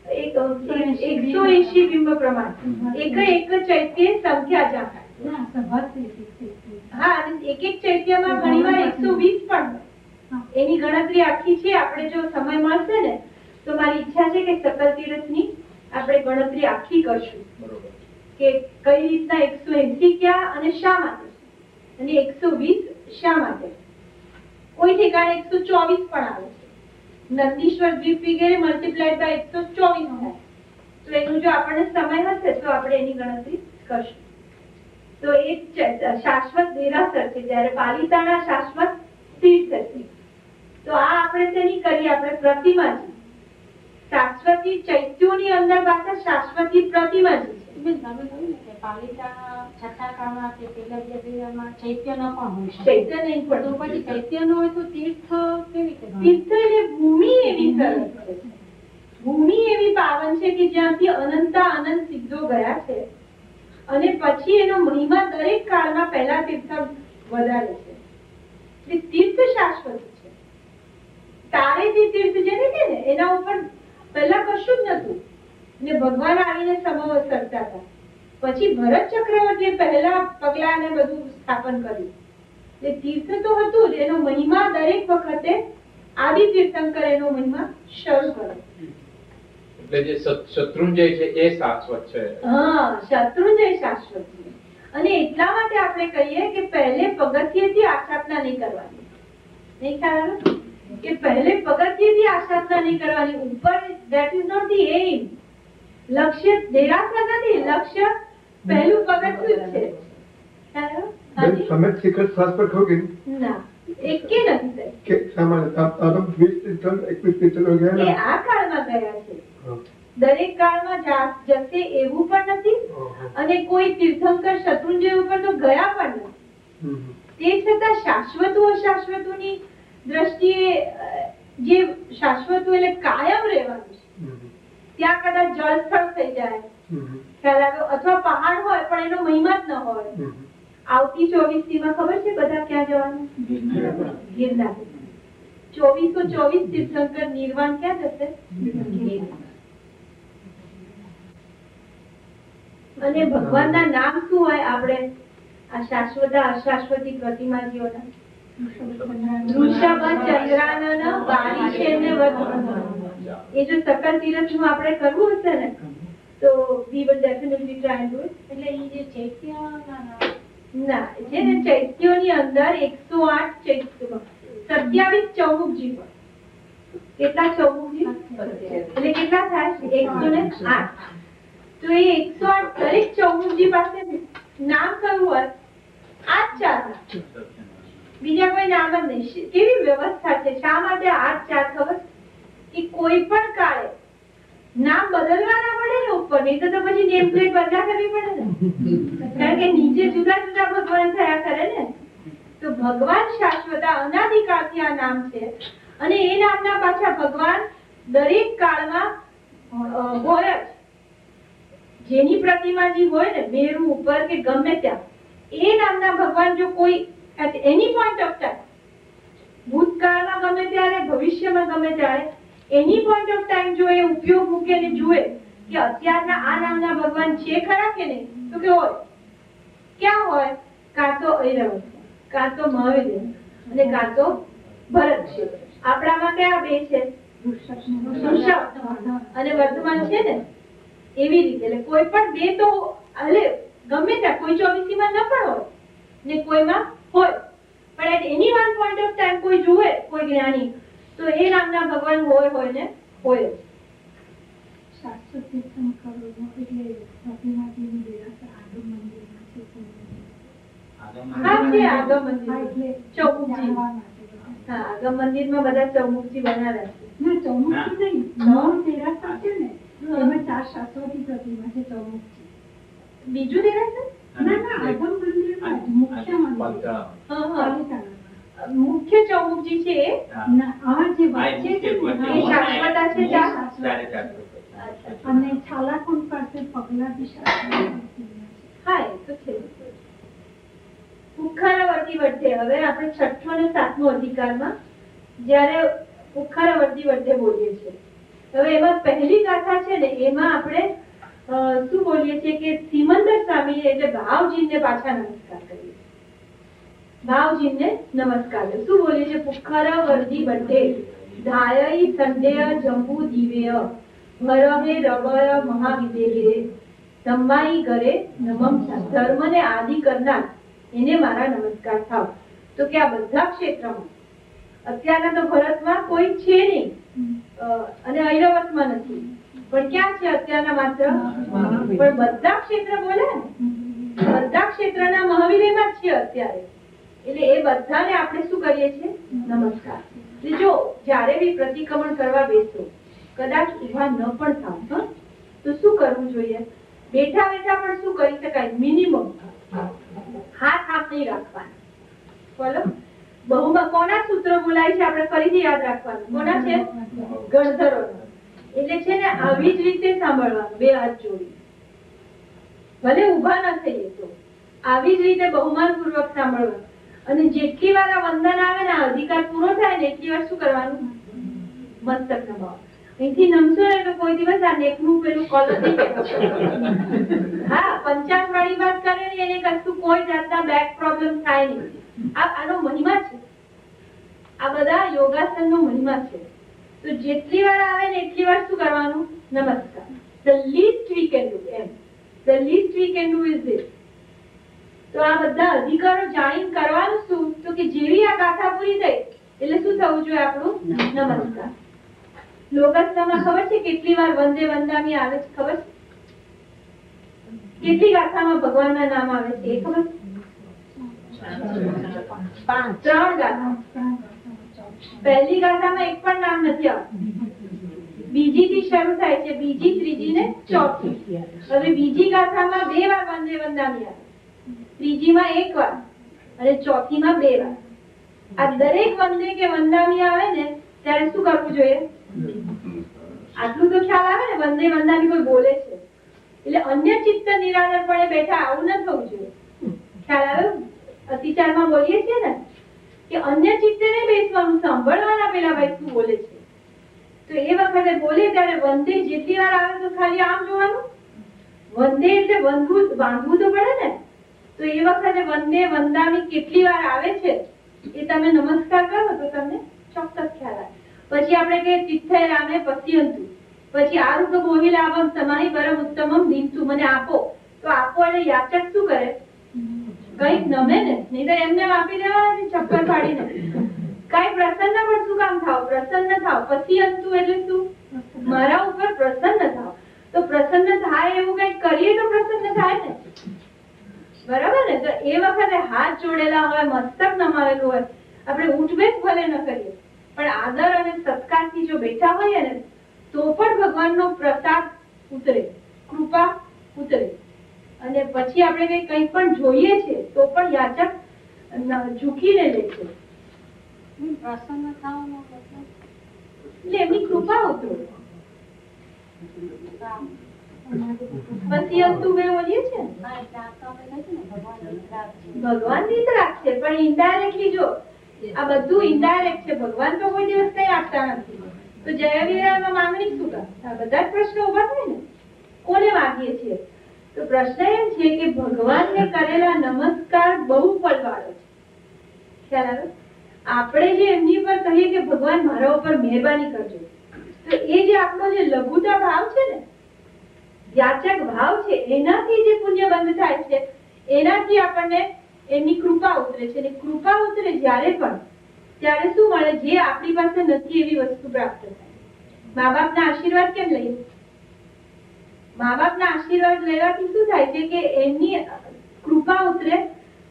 180 બિંબ પ્રમાણ, એક ચૈત્ય સંખ્યા જાણે. હા, એક ચૈત્યમાં ઘણીવાર 120 પણ હોય. એની ગણતરી આખી છે, આપણે જો સમય મળશે ને તો મારી ઈચ્છા છે કે સકલ તીર્થની આપણે ગણતરી આખી કરશું, કે કઈ રીતના 180 ક્યાં અને શા માટે, અને 120 શા માટે. કોઈ ઠેકાણે 124 પણ આવે છે. નંદીશ્વર દ્વીપ વગેરે મલ્ટીપ્લાઈડ બાય 124 થાય, તો એનું જો આપણને સમય હશે તો આપણે એની ગણતરી કરશું. તો એક શાશ્વત દેરાસર છે, જ્યારે પાલિતાણા શાશ્વત તીર્થ છે. તો આ આપણે તેની કરી આપણે પ્રતિમાજી. શાશ્વતી ચૈત્યોની અંદર પાછા શાશ્વતી પ્રતિમાજી છે. તમે કહ્યું ને કે પાલિતાણા છઠ્ઠા કાળમાં કે પેલા જગ્યામાં ચૈત્ય ન પણ હોય શકે. ચૈત્ય નહીં તો પણ પછી ચૈત્ય ન હોય તો તીર્થ કેવી રીતે ગણાય? તીર્થ એટલે ભૂમિ એવી સરસ છે, ભૂમિ એવી પાવન છે કે જ્યાંથી અનંતા અનંત સિદ્ધો ગયા છે, અને પછી એનો મહિમા દરેક કાળમાં પહેલા તીર્થ વધારે છે. એટલે તીર્થ શાશ્વત છે. તારે જે તીર્થ જેને કે ને એના ઉપર પહેલા કશું જ નતું, ને ભગવાન આવીને સમવત કરતા હતા. પછી ભરત ચક્રવર્તીએ પહેલા પગલાને બધું સ્થાપન કર્યું. એટલે તીર્થ તો હતું જ, એનો મહિમા દરેક વખતે આદિ તીર્થંકર એનો મહિમા શરૂ કરે. એટલે જે શત્રુંજય છે એ શાશ્વત છે. હા, શત્રુંજય શાશ્વત છે. અને એટલા માટે આપણે કહીએ કે પહેલે પગથિયેથી આસ્થાપના નહીં કરવાની. નહીં ખ્યાલ આવ્યો? કે પહેલે પગથિયેથી આસ્થાપના નહીં કરવાની. ઉપર that is not the aim. લક્ષ્ય દેરાસર નથી, લક્ષ્ય પહેલું પગથિયું છે. ખ્યાલ આવ્યો? હાજી? તમે શિખર શાસ્ત્ર ખો કે ના, એકે નથી સાહેબ. કે સામાન્ય તારમ 20 તીર્થન 21 તીર્થન ગયા એ ને આ કાળમાં ગયા છે. હા. દરેક કાળમાં જશે એવું પણ નથી, અને કોઈ તીર્થંકર શત્રુંજય ઉપર તો ગયા પણ નથી. હમ. તે છતાં શાશ્વતો અશાશ્વતોની દ્રષ્ટિએ જે શાશ્વતો એટલે કાયમ રહેવાનું છે. હમ. ત્યાં કદાચ જળસ્થળ થઈ જાય, હમ. ખ્યાલ આવ્યો, અથવા પહાડ હોય પણ એનો મહિમા જ ન હોય. હમ. આવતી 24 માં ખબર છે બધા ક્યાં જવાનું? ગિરનાર. 2424 તીર્થંકર નિર્વાણ ક્યાં જશે? ગિરનાર. અને ભગવાનના નામ શું હોય? આપણે આ શાશ્વત અશાશ્વતી પ્રતિમાજીઓના વૃષભ ચંદ્રાનન વારિશેને વર્ધમાન. એ જો સકલ તીર્થનું આપણે કરવું હશે ને તો we will definitely try and do it. એટલે ઈ જે ચૈત્યના ના, છે ને ચૈત્યોની અંદર 108 ચૈત્યમાં 27 ચૌમુખજી હોય. કેટલા ચૌમુખજી? એટલે કેટલા થાય? 108. તો એ 108 દરેક ચૌમુખજી પાસે નામ કયું હોય? આ જ ચાર. બીજા કોઈ નામ જ નહીં. કેવી વ્યવસ્થા છે! શા માટે આ જ ચાર? ખબર? કે કોઈ પણ કાળે નામ બદલવા ના પડે ને ઉપર, નહીં તો પછી નેમ પ્લેટ બદલા કરવી પડે ને, કારણ કે નીચે જુદા જુદા ભગવાન થયા કરે ને. તો ભગવાન શાશ્વત અનાદિકાળથી આ નામ છે, અને એ નામના પાછા ભગવાન દરેક કાળમાં હોય જ. જેની પ્રતિમાજી હોય ને મેરુ ઉપર કે ગમે ત્યાં, એ નામના ભગવાન જો કોઈ at any point of time, ભૂતકાળમાં ગમે ત્યારે, ભવિષ્યમાં ગમે ત્યારે, એની પોઈન્ટ ઓફ ટાઈમ જો એ ઉપયોગ મૂકે ને જુએ કે અત્યારના આ નામના ભગવાન છે ખરા કે નહીં, તો કે હોય. ક્યાં હોય? કાં તો ઐરાવત, કાં તો મહાવીર, અને કાં તો ભરત છે. આપણામાં કયા બે છે? વૃષભ અને વર્ધમાન છે ને. એવી રીતે એટલે કોઈ પણ બે તો અલે ગમે ત્યાં, કોઈ 24 માં ન પણ હોય ને કોઈમાં હોય, પણ at any one point of time કોઈ જુએ, કોઈ જ્ઞાની, તો એ નામના ભગવાન હોય ને હોય જ. શાશ્વત તીર્થંકરોનો એટલે પ્રતિમાજીની દેરાસર આગમ મંદિરમાં છે. હા, છે આગમ મંદિર. હા, એટલે ચૌમુખજી. જાણવા માટે બધા. હા, આગમ મંદિરમાં બધા ચૌમુખજી બનાવ્યા છે. ના, ચૌમુખી નહીં, 9 દેરાસર છે ને એમાં 4 શાશ્વતી પ્રતિમા છે ચૌમુખજી. બીજું દેરાસર? ના ના, આગમ મંદિરમાં જ, મુખ્ય મંદિર હા, હા. પાલિતાણામાં. મુખ્ય ચૌમુખજી છે એ? ના, આ જે વચ્ચે છે ને, એ શાશ્વતા છે ચાર? અને છાલાકુંડ પાસે પગલા બી શાશ્વત પ્રતિમા છે. હા, એ તો છે. પુખારાવર્તી વડે હવે આપણે 6ઠ્ઠો અને 7મો અધિકારમાં જ્યારે પુખારાવર્તી વડે બોલીએ છીએ. હવે એમાં પહેલી ગાથા છે ને એમાં આપણે શું બોલીએ છીએ કે સિમંદર સ્વામી એટલે ભાવજીને પાછા નમસ્કાર કરીએ. ભાવજીને નમસ્કાર કરીએ. શું બોલીએ છીએ? પુખારાવર્તી વડે ધાયઈ સંધેય જંબુ દિવેય ભરમે રવય મહાવિદેહે ધમ્માઈ ઘરે નમમ. ધર્મને આદિ કરનાર એને મારા નમસ્કાર થાવ. તો કે આ બધા ક્ષેત્રમાં અત્યારના તો ભરતમાં કોઈ છે નહીં, અને ઐરાવતમાં નથી, પણ પણ ક્યાં છે અત્યારના માત્ર? પણ બધા ક્ષેત્ર બોલે ને, બધા ક્ષેત્રના મહાવીરમાં જ છે અત્યારે. એટલે એ બધાને આપણે શું કરીએ છીએ? નમસ્કાર. એટલે જો જ્યારે બી પ્રતિક્રમણ કરવા બેસો, કદાચ ઊભા ન પણ થાવ તો શું કરવું જોઈએ? બેઠા બેઠા પણ શું કરી શકાય? મિનિમમ હાથ નહીં રાખવાના. બોલો, બહુમાં કોના સૂત્રો બોલાય છે? આપણે ફરીથી યાદ રાખવાનું. કોના છે? ગણધરોના. એટલે છે ને આવી જ રીતે સાંભળવાનું, બે હાથ જોડી. ભલે ઊભા ન થઈએ તો આવી જ રીતે બહુમાન પૂર્વક સાંભળવાનું. અને જેટલી વાર આ વંદન આવે ને, અધિકાર પૂરો થાય ને એટલી વાર શું કરવાનું? મસ્તક નમાવવાનું. અહીંથી નમશો ને તો કોઈ દિવસ આ નેકનું પેલું કોલર નહીં પહેરવાનું. હા, 50 વાળી વાત કરે ને એને કશું કોઈ જાતના બેક પ્રોબ્લેમ થાય નહીં. આનો મહિમા છે. આ બધા યોગાસનનો મહિમા છે. તો જેટલી વાર આવે ને એટલી વાર શું કરવાનું? નમસ્કાર. The least we can do, M. The least we can do is this. તો આ બધા અધિકારો જાણીને કરવાનું શું? તો કે જેવી આ ગાથા પૂરી થઈ એટલે શું થવું જોઈએ આપણું? નમસ્કાર. લોકસભામાં ખબર છે કેટલી વાર વંદે વંદામી આવે છે? ખબર છે? કેટલી ગાથામાં ભગવાનના નામ આવે છે એ ખબર છે? 3 ગાથા. પહેલી ગાથામાં એક પણ નામ નથી આવતું. બીજી થી શરૂ થાય છે, બીજી, ત્રીજી ને ચોથી. હવે બીજી ગાથામાં 2 વાર વંદે વંદામી આવે, ત્રીજીમાં 1 વાર અને ચોથીમાં 2 વાર. આ દરેક વંદે કે વંદામી આવે ને ત્યારે શું કરવું જોઈએ? આટલું તો ખ્યાલ આવે ને, વંદે વંદામી કોઈ બોલે છે એટલે અન્ય ચિત્ત નિરાદરપણે બેઠા આવું ન થવું જોઈએ. ખ્યાલ આવ્યો? અતિચારમાં બોલીએ છીએ ને કે અન્ય ચિત્તે નહીં બેસવાનું, સાંભળવાના પેલા ભાઈ શું બોલે છે. તો એ વખતે બોલે ત્યારે વંદે જેટલી વાર આવે તો ખાલી આમ જોવાનું. વંદે એટલે બાંધવું તો પડે ને. તો એ વખતે વંદે વંદામી કેટલી વાર આવે છે એ તમે નમસ્કાર કરો તો તમને ચોક્કસ ખ્યાલ આવે. પછી આપણે કે તિથ્થે રામે પશ્યંતુ, પછી આરુગ મોહિલાભમ સમાહિ પરમ ઉત્તમમ દીનતુ, મને આપો. તો આપો એટલે યાચક શું કરે? કઈક નમે ને, નહીં તો એમને આપી દેવાના ચપ્પલ ફાડીને. કઈ પ્રસન્ન પણ શું કામ થાવ? પ્રસન્ન થાવ. પશ્યંતુ એટલે શું? મારા ઉપર પ્રસન્ન થાવ. તો પ્રસન્ન થાય એવું કઈક કરીએ તો પ્રસન્ન થાય ને, બરાબર ને? તો એ વખતે હાથ જોડેલા હોય, મસ્તક નમાવેલું હોય, આપણે ઉઠબેઠ ભલે ન કરીએ પણ આદર અને સત્કારથી જો બેઠા હોઈએ ને તો પણ ભગવાનનો પ્રસાદ ઉતરે, કૃપા ઉતરે. અને પછી આપણે કંઈ પણ જોઈએ છે તો પણ યાચક ઝૂકીને લે છે. પ્રસન્ન થવાનો મતલબ એટલે એમની કૃપા ઉતરે. પછી અંતુ બે બોલીએ છે ભગવાન રીત રાખશે, પણ ઇનડાયરેક્ટલી જો આ બધું ઇનડાયરેક્ટ છે. ભગવાન તો કોઈ દિવસ કઈ આપતા નથી. તો જય વિરામાં માંગણી શું કામ? આ બધા જ પ્રશ્નો ઉભા થાય ને, કોને માંગીએ છીએ? તો પ્રશ્ન એમ છે કે ભગવાનને કરેલા નમસ્કાર બહુ ફળવાળો છે. ખ્યાલ આવે? આપણે જે એમની પર કહીએ કે ભગવાન મારા ઉપર મહેરબાની કરજો, તો એ જે આપણો જે લઘુતા ભાવ છે ને, યાચક ભાવ છે, એનાથી જે પુણ્ય બંધ થાય છે, એનાથી આપણને એમની કૃપા ઉતરે છે. અને કૃપા ઉતરે જ્યારે પણ ત્યારે શું મળે? જે આપણી પાસે નથી એવી વસ્તુ પ્રાપ્ત થાય. મા બાપના આશીર્વાદ કેમ લઈએ? મા બાપના આશીર્વાદ લેવાથી શું થાય છે કે એમની કૃપા ઉતરે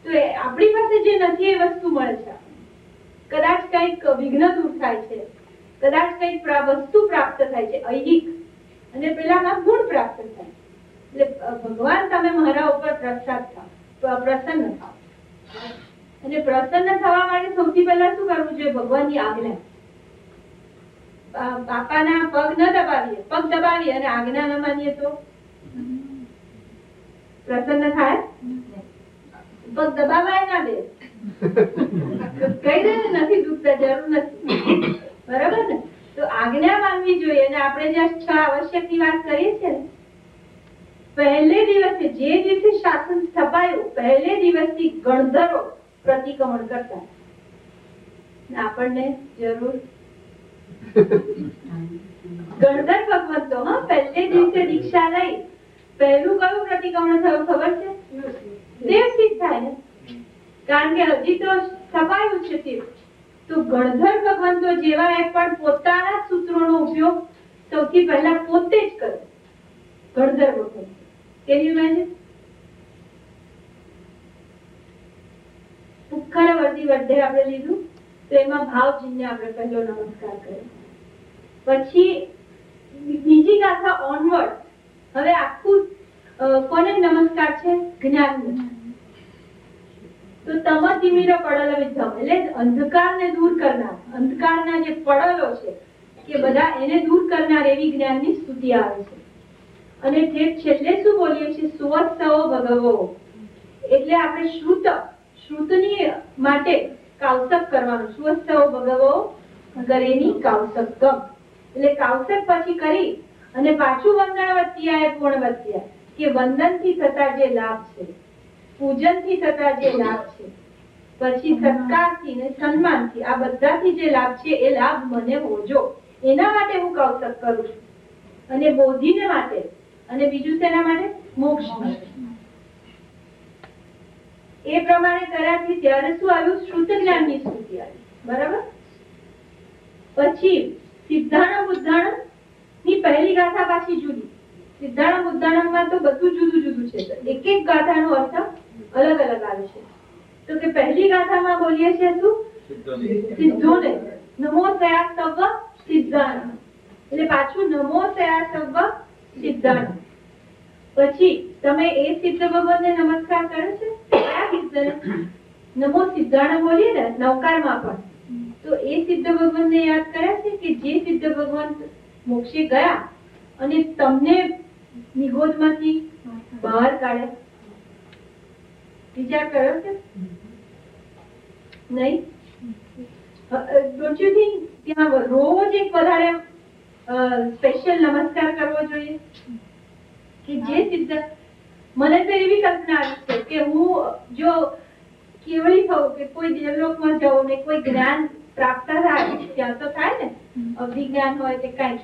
તો આપણી પાસે જે નથી એ વસ્તુ મળે છે. કદાચ કંઈક વિઘ્ન દૂર થાય છે, કદાચ કંઈક વસ્તુ પ્રાપ્ત થાય છે ઐહિક, અને પેલામાં ગુણ પ્રાપ્ત થાય. એટલે ભગવાન તમે મારા ઉપર પ્રસન્ન થાવ. અને પ્રસન્ન થવા માટે સૌથી પહેલા શું કરવું જોઈએ? ભગવાનની આજ્ઞા. બાપાના પગ ન દબાવીએ, પગ દબાવીએ અને આજ્ઞા ન માનીએ તો પ્રસન્ન થાય? પગ દબાવાય ના દે, કહી દે ને નથી દુખતા, જરૂર નથી, બરાબર ને? તો આજ્ઞા માનવી જોઈએ. અને આપણે જે 6 આવશ્યકની વાત કરીએ છીએ ને, પહેલે દિવસે જે દિવસે શાસન સ્થપાયું પહેલે દિવસથી ગણધરો પ્રતિક્રમણ કરતા. આપણને જરૂર ગણધર ભગવંતો પહેલે દિવસે દીક્ષા લઈ પહેલું કયું પ્રતિક્રમણ થયું ખબર છે? દેવથી થાય ને, કારણ કે હજી તો સ્થપાયું છે. તો ગણધર ભગવંતો જેવા એ પણ પોતાના સૂત્રોનો ઉપયોગ સૌથી પહેલા પોતે જ કરે, ગણધર વખત. Can you imagine? પુખ્ખરવર્તી વડે આપણે લીધું તો એમાં ભાવજીને આપણે પહેલો નમસ્કાર કર્યો. પછી બીજી ગાથા ઓનવર્ડ, હવે આખું કોને નમસ્કાર છે? જ્ઞાનને. તો તમ તિમિર પડલ વિદ્ધમ, એટલે અંધકારને દૂર કરનાર, અંધકારના જે પડલો છે કે બધા એને દૂર કરનાર એવી જ્ઞાનની સ્તુતિ આવે છે. અને છેલ્લે શું બોલીએ છીએ? સુવત્સવો ભગવો, એટલે આપણે શ્રુતની માટે કાવસક કરવાનું. સુવત્સવો ભગવો ગરેની કાવસકમ, એટલે કાવસક પછી કરી અને પાછું વંદનવત્યાય પૂર્ણવત્યા, કે વંદનથી થતા જે લાભ છે, પૂજનથી થતા જે લાભ છે, પછી સત્કારથી ને સન્માનથી, આ બધાથી જે લાભ છે એ લાભ મને હોજો, એના માટે હું કૌશક કરું છું. અને બોધિને માટે, અને બીજું શેના માટે? મોક્ષ માટે. એ પ્રમાણે કર્યાથી ત્યારે શું આવ્યું? શ્રુત જ્ઞાનની સ્તુતિ આવી. બરાબર? પછી સિદ્ધાણમ બુદ્ધાણમ ની પહેલી ગાથા પાછી જુદી. સિદ્ધાણમ બુદ્ધાણમમાં તો બધું જુદું જુદું છે, એક એક ગાથાનો અર્થ અલગ અલગ આવે છે. તો કે પહેલી ગાથામાં બોલીએ છીએ શું? સિદ્ધોને નમો સયા સવ્વ સિદ્ધાણ, એટલે પાછું નમો સયા સવ્વ સિદ્ધાણ. પછી તમે એ સિદ્ધ ભગવાનને નમસ્કાર કરે છે, કયા સિદ્ધને? નમો સિદ્ધાણ બોલીએ ને નવકારમાં પણ, તો એ સિદ્ધ ભગવાનને યાદ કર્યા છે કે જે સિદ્ધ ભગવાન મોક્ષે ગયા અને તમને નિગોદમાંથી બહાર કાઢ્યા. વિચાર કર્યો છે? નહીં? ડોન્ટ યુ થિંક ત્યાં રોજ એક વધારે સ્પેશિયલ નમસ્કાર કરવો જોઈએ કે જે સિદ્ધ? મને તો એવી કલ્પના આવી છે કે હું જો કેવળી થઉં કે કોઈ દેવલોકમાં જાઉં ને કોઈ જ્ઞાન પ્રાપ્ત થાય, ત્યાં તો થાય ને અભિજ્ઞાન હોય કે કઈ,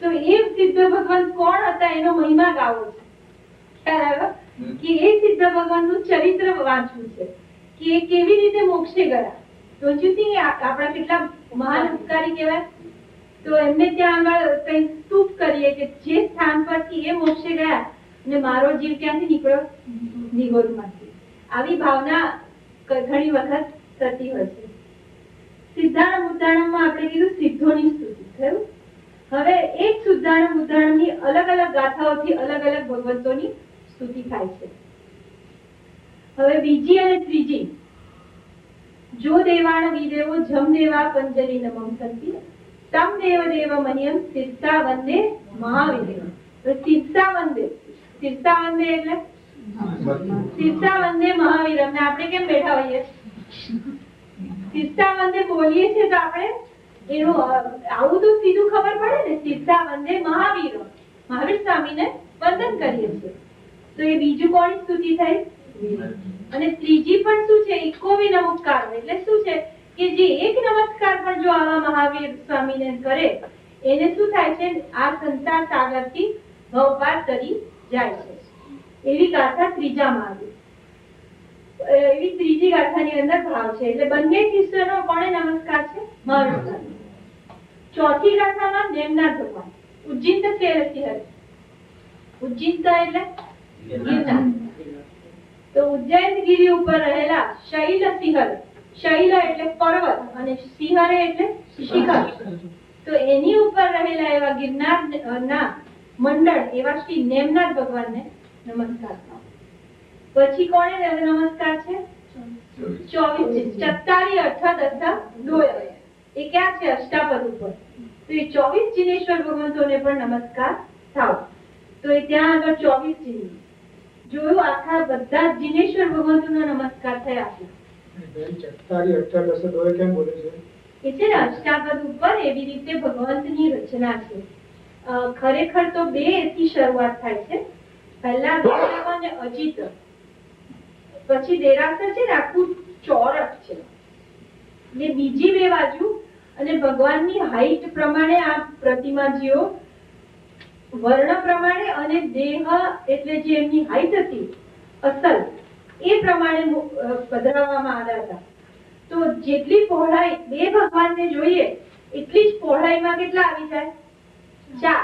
તો એ સિદ્ધ ભગવાન કોણ હતા એનો મહિમા ગાવો છે. ખ્યાલ આવ્યો? કે એ સિદ્ધ ભગવાનનું ચરિત્ર વાંચવું છે કે એ કેવી રીતે મોક્ષે ગયા. ડોન્ટ યુ થિંક આપણા કેટલા મહાન ઉપકારી કહેવાય? તો એમને ત્યાં આગળ કઈ સ્તૂપ કરીએ કે જે સ્થાન પરથી એ મોક્ષે ગયા અને મારો જીવ ક્યાંથી નીકળ્યો? નિગોદમાંથી. આવી ભાવના ઘણી વખત થતી હોય છે. સિદ્ધાણમ ઉદ્ધાણમમાં આપણે કીધું સિદ્ધોની સ્તુતિ થયું. હવે એક સિદ્ધાણમ ઉદ્ધાણમની અલગ અલગ ગાથાઓથી અલગ અલગ ભગવંતોની સ્તુતિ થાય છે. હવે બીજી અને ત્રીજી, જો દેવાણ વિદેવો જમ દેવા પંજરી નમમ સંતિ તમ દેવ દેવ મનિયમ શિરસા વંદે મહાવિદેવ. તો શિરસા વંદે, શિરસા વંદે એટલે શિરસા વંદે મહાવીરમ. ને આપણે કેમ બેઠા હોઈએ? શિરસા વંદે બોલીએ છીએ તો આપણે એનું આવું તો સીધું ખબર પડે ને. શિરસા વંદે મહાવીરમ, મહાવીર સ્વામીને વંદન કરીએ છીએ. તો એ બીજું કોની સ્તુતિ થઈ? અને ત્રીજી પણ શું છે? ઇકોવી નમસ્કાર. એટલે શું છે કે જે એક નમસ્કાર પણ જો આવા મહાવીર સ્વામીને કરે એને શું થાય છે? આ સંસાર સાગરથી ભવપાર તરી જાય છે. એવી ગાથા ત્રીજામાં આવી. એવી ત્રીજી ગાથાની અંદર ભાવ છે. એટલે બંને શિષ્યનો કોણે નમસ્કાર છે? મહાવીર સ્વામી. ચોથી ગાથામાં નેમનાથ ભગવાન ઉજ્જિંત શેરસી હરે. ઉજ્જિંત એટલે ગિરનાર. તો ઉજ્જૈન ગિરી ઉપર રહેલા શૈલ સિંહર, શૈલ એટલે પર્વત અને સિંહરે એટલે શિખર, તો એની ઉપર રહેલા એવા ગિરનાર ના મંડળ એવા શ્રી નેમનાથ ભગવાનને નમસ્કાર. પછી કોને નમસ્કાર છે? 24 ચત્તારી અઠ દશા ડોય. એ ક્યાં છે? અષ્ટાપદ ઉપર. તો એ 24 જીનેશ્વર ભગવંતોને પણ નમસ્કાર થાવ. તો એ ત્યાં આગળ 24 જીની જોયું. આખા બધા જીનેશ્વર ભગવંતોનો નમસ્કાર થયા છે. ચત્તારી અષ્ટાદશ ડોય કેમ બોલે છે? એ છે ને અષ્ટાપદ ઉપર એવી રીતે ભગવંતની રચના છે. ખરેખર તો બે થી શરૂઆત થાય છે. પહેલા દેરાસર અને અજિત, પછી દેરાસર છે ને આખું ચોરસ છે. એટલે બીજી બે બાજુ અને ભગવાનની હાઈટ પ્રમાણે આ પ્રતિમાજીઓ વર્ણ પ્રમાણે અને દેહ એટલે જે એમની હાઈટ હતી અસલ એ પ્રમાણે પધરાવવામાં આવ્યા હતા. તો જેટલી પહોળાઈ બે ભગવાનને જોઈએ એટલી જ પહોળાઈમાં કેટલા આવી જાય? 4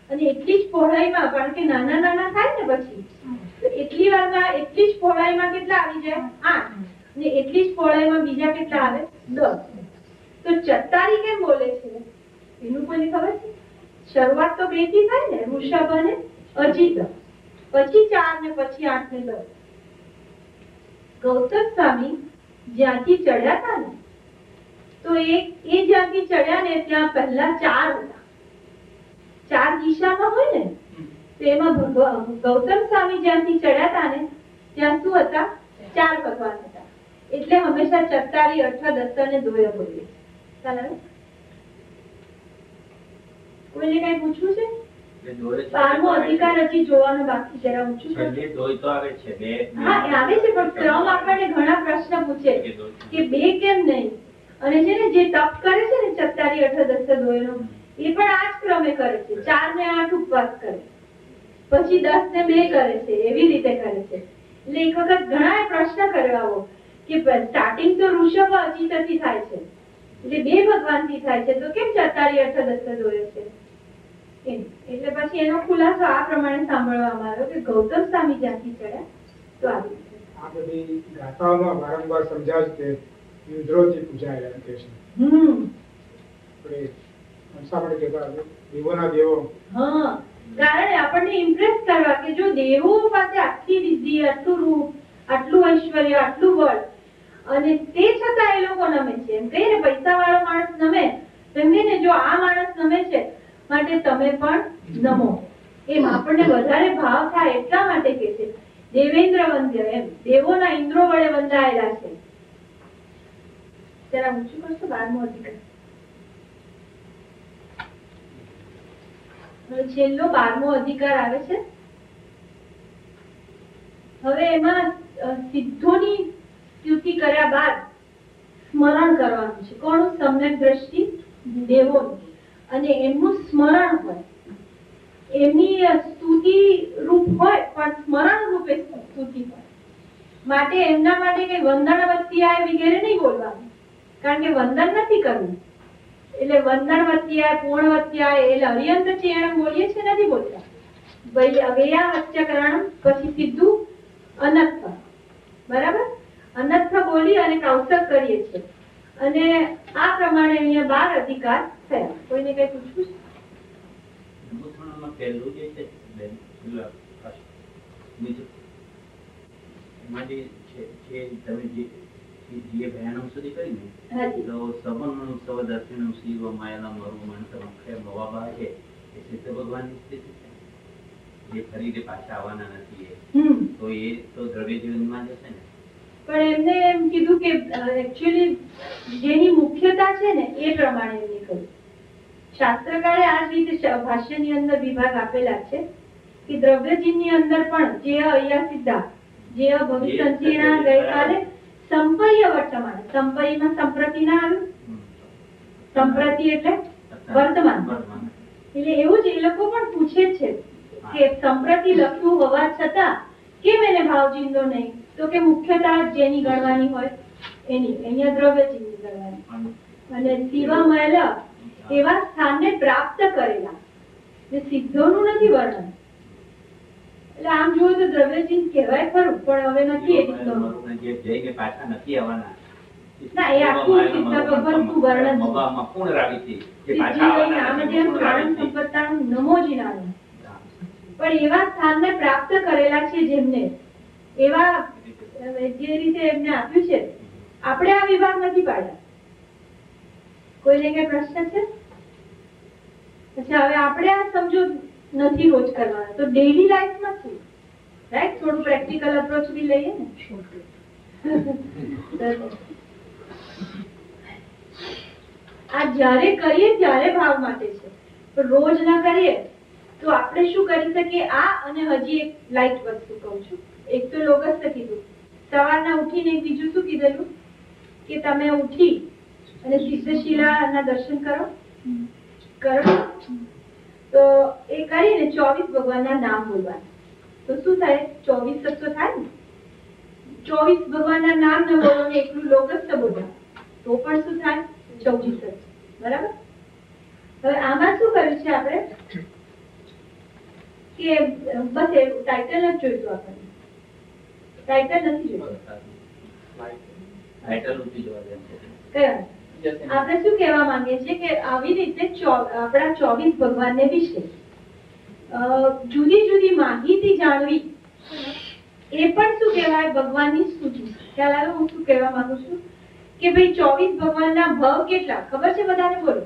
અને એટલી જ પહોળાઈમાં, કારણ કે નાના નાના થાય ને પછી તો એટલી વારમાં એટલી જ પહોળાઈમાં કેટલા આવી જાય 8 અને એટલી જ પહોળાઈમાં બીજા કેટલા આવે 10. તો ચત્તારી કેમ બોલે છે એનું કોઈને ખબર છે? શરૂઆત તો 2 થી થાય ને, ઋષભ અને અજીત, પછી 4 ને પછી 8 ને 10. ગૌતમ સ્વામી જ્યાંથી ચડ્યા હતા ને તો એ જ્યાંથી ચડ્યા ને ત્યાં પહેલા 4 હતા. 4 દિશામાં હોય ને તો એમાં ગૌતમ સ્વામી જ્યાંથી ચડ્યા હતા ને ત્યાં શું હતા? 4 ભગવાન હતા. એટલે હંમેશા ચત્તારી, અષ્ટાદશ અને દ્વય બોલીએ. ચાલે? કોઈને કઈ પૂછવું છે? એટલે દોય છે 12મો અધિકાર હજી જોવાનો બાકી, જરા ઊંચું કરો. છેલ્લે દોય તો આવે છે બે. હા, એ આવે છે, પણ ક્રમ આપણને ઘણા પ્રશ્ન પૂછે કે 2 કેમ નહીં? અને છે ને જે તપ કરે છે ને ચત્તારી, અષ્ટાદશ, દ્વયનો, એ પણ આ જ ક્રમે કરે છે. 4 ને 8 ઉપવાસ કરે, પછી 10 ને 2 કરે છે, એવી રીતે કરે છે. એટલે એક વખત ઘણા પ્રશ્ન કર્યો આવો કે સ્ટાર્ટિંગ તો ઋષભ અજીતથી થાય છે, એટલે 2 ભગવાનથી થાય છે, તો કેમ ચત્તારી, અષ્ટાદશ, દ્વય છે? એટલે પછી એનો ખુલાસો આ પ્રમાણે સાંભળવામાં આવ્યો કે ગૌતમ સ્વામી જ્યાંથી ચડ્યા તો આવી રીતે. આ બધી ગાથાઓમાં વારંવાર સમજાય છે કે રુદ્રોથી પૂજાયેલા એમ કે છે. આપણે હંસામણી કહેતા હતા, દેવોના દેવો. હા, કારણ આપણને ઇમ્પ્રેસ કરવા કે જો દેવો પાસે આટલી સિદ્ધિ, આટલું રૂપ, આટલું ઐશ્વર્ય, આટલું બળ, અને તે છતાં એ લોકો નમે છે. એમ કહીએ ને પૈસા વાળો માણસ નમે, એમ કહીએ ને જો આ માણસ નમે છે માટે તમે પણ નમો. એમ આપણને વધારે ભાવ થાય એટલા માટે કે છે દેવેન્દ્ર વંદ્ય, એમ દેવોના ઇન્દ્રો વડે વંદાયેલા છે. જરા ઊંચું કરશો? 12મો અધિકાર. છેલ્લો 12મો અધિકાર આવે છે. હવે એમાં સિદ્ધોની સ્તુતિ કર્યા બાદ સ્મરણ કરવાનું છે. કોનું? સમ્યક દ્રષ્ટિ દેવોનું. અને એમનું સ્મરણ હોય, એમની સ્તુતિ રૂપ હોય પણ સ્મરણ રૂપે સ્તુતિ હોય. માટે એમના માટે કઈ વંદન વત્તિયાય વગેરે નહીં બોલવાનું, કારણ કે વંદન નથી કરવું. એટલે વંદન વત્તિયાય, પૂર્ણ વત્તિયાય, એટલે અર્યંત ચેણમ બોલીએ છે, નથી બોલતા. વેયા વચ્ચકરણ, પછી સીધું અનર્થ, બરાબર? અનર્થ બોલી અને કૌશક કરીએ છીએ. અને આ પ્રમાણે અહીંયા 12 અધિકાર થયા. કોઈને કઈ પૂછવું છે? નમૂનામાં પહેલું જે છે બેન, પેલું બીજું એમાં જે છે જે તમે જે ભયાનક સુધી કરી ને હાજી. તો સવનમ સવદર્શનમ શિવ માયાના મરુ મંત્ર મુખે મવાબા છે એ સિદ્ધ ભગવાનની સ્થિતિ છે જે ફરીથી પાછા આવવાના નથી એ. તો એ તો દ્રવ્ય જીવનમાં જશે ને. પણ એમને એમ કીધું કે એકચ્યુઅલી જેની મુખ્યતા છે ને એ પ્રમાણે એમને કહ્યું. શાસ્ત્રકારે આ જ રીતે ભાષ્યની અંદર વિભાગ આપેલા છે કે દ્રવ્યજીની અંદર પણ જે અહીંયા સિદ્ધા, જે ભવિષ્યના ગઈકાલે સંપય્ય વર્તમાન, સંપય્યમાં સંપ્રતિ ના આવ્યું, સંપ્રતિ એટલે વર્તમાન. એટલે એવું જ એ લોકો પણ પૂછે છે કે સંપ્રતિ લખ્યું હોવા છતાં કેમ એને ભાવજીનો નહીં? તો કે મુખ્યતા જેની ગણવાની હોય એની, અહીંયા દ્રવ્યજીની ગણવાની. અને શિવમય એવા સ્થાનને પ્રાપ્ત કરેલા, જે સિદ્ધોનું નથી વર્ણન. એટલે આમ જોયું તો દ્રવ્યજીન કહેવાય ખરું, પણ હવે નથી એ રીતનું. જે જઈને પાછા નથી આવવાના. ના, એ આખું સિદ્ધ ભગવાનનું વર્ણન છે. મવામાં પૂર્ણ રાવીથી જે પાછા સિદ્ધિ આવવાના આમ નથી, જેમ પૂર્ણ પ્રાણ રાવીથી. સંપત્તાનું નમોજી નામ, પણ એવા સ્થાનને પ્રાપ્ત કરેલા છે જેમને, એવા જે રીતે એમને આપ્યું છે. આપણે આ વિભાગ નથી પાડ્યા. કોઈને કઈ પ્રશ્ન છે? અચ્છા, હવે આપણે આ સમજો નથી રોજ કરવાના, તો ડેઈલી લાઈફમાં શું? રાઈટ? થોડું પ્રેક્ટિકલ અપ્રોચ બી લઈએ ને. આ જ્યારે કરીએ ત્યારે ભાવ માટે છે, પણ રોજ ના કરીએ તો આપણે શું કરી શકીએ? આ અને હજી એક લાઈટ વસ્તુ કહું છું. એક તો લોગસ કીધું, સવારના ઉઠીને બીજું શું કીધેલું કે તમે ઉઠી અને સિદ્ધશિલાના દર્શન કરો. તો એ કરીને 24 ભગવાનના નામ બોલવાના. તો શું થાય? 24 તો થાય ને. 24 ભગવાનના નામ ન બોલો ને એકલું લોગસ તો બોલો તો પણ શું થાય? 24. બરાબર? હવે આમાં શું કર્યું છે આપણે? કે બસ એ ટાઇટલ જ જોઈતું આપણને? ટાઇટલ નથી જોઈતું. ટાઇટલ ઊંચી જોવા દે છે. કયા? આપણે શું કહેવા માંગીએ છીએ કે આવી રીતે આપણા 24 ભગવાનને વિશે જુદી જુદી માહિતી જાણવી એ પણ શું કહેવાય? ભગવાનની સ્તુતિ. ખ્યાલ આવ્યો હું શું કહેવા માંગુ છું? કે ભાઈ 24 ભગવાનના ભાવ કેટલા ખબર છે બધાને? બોલો.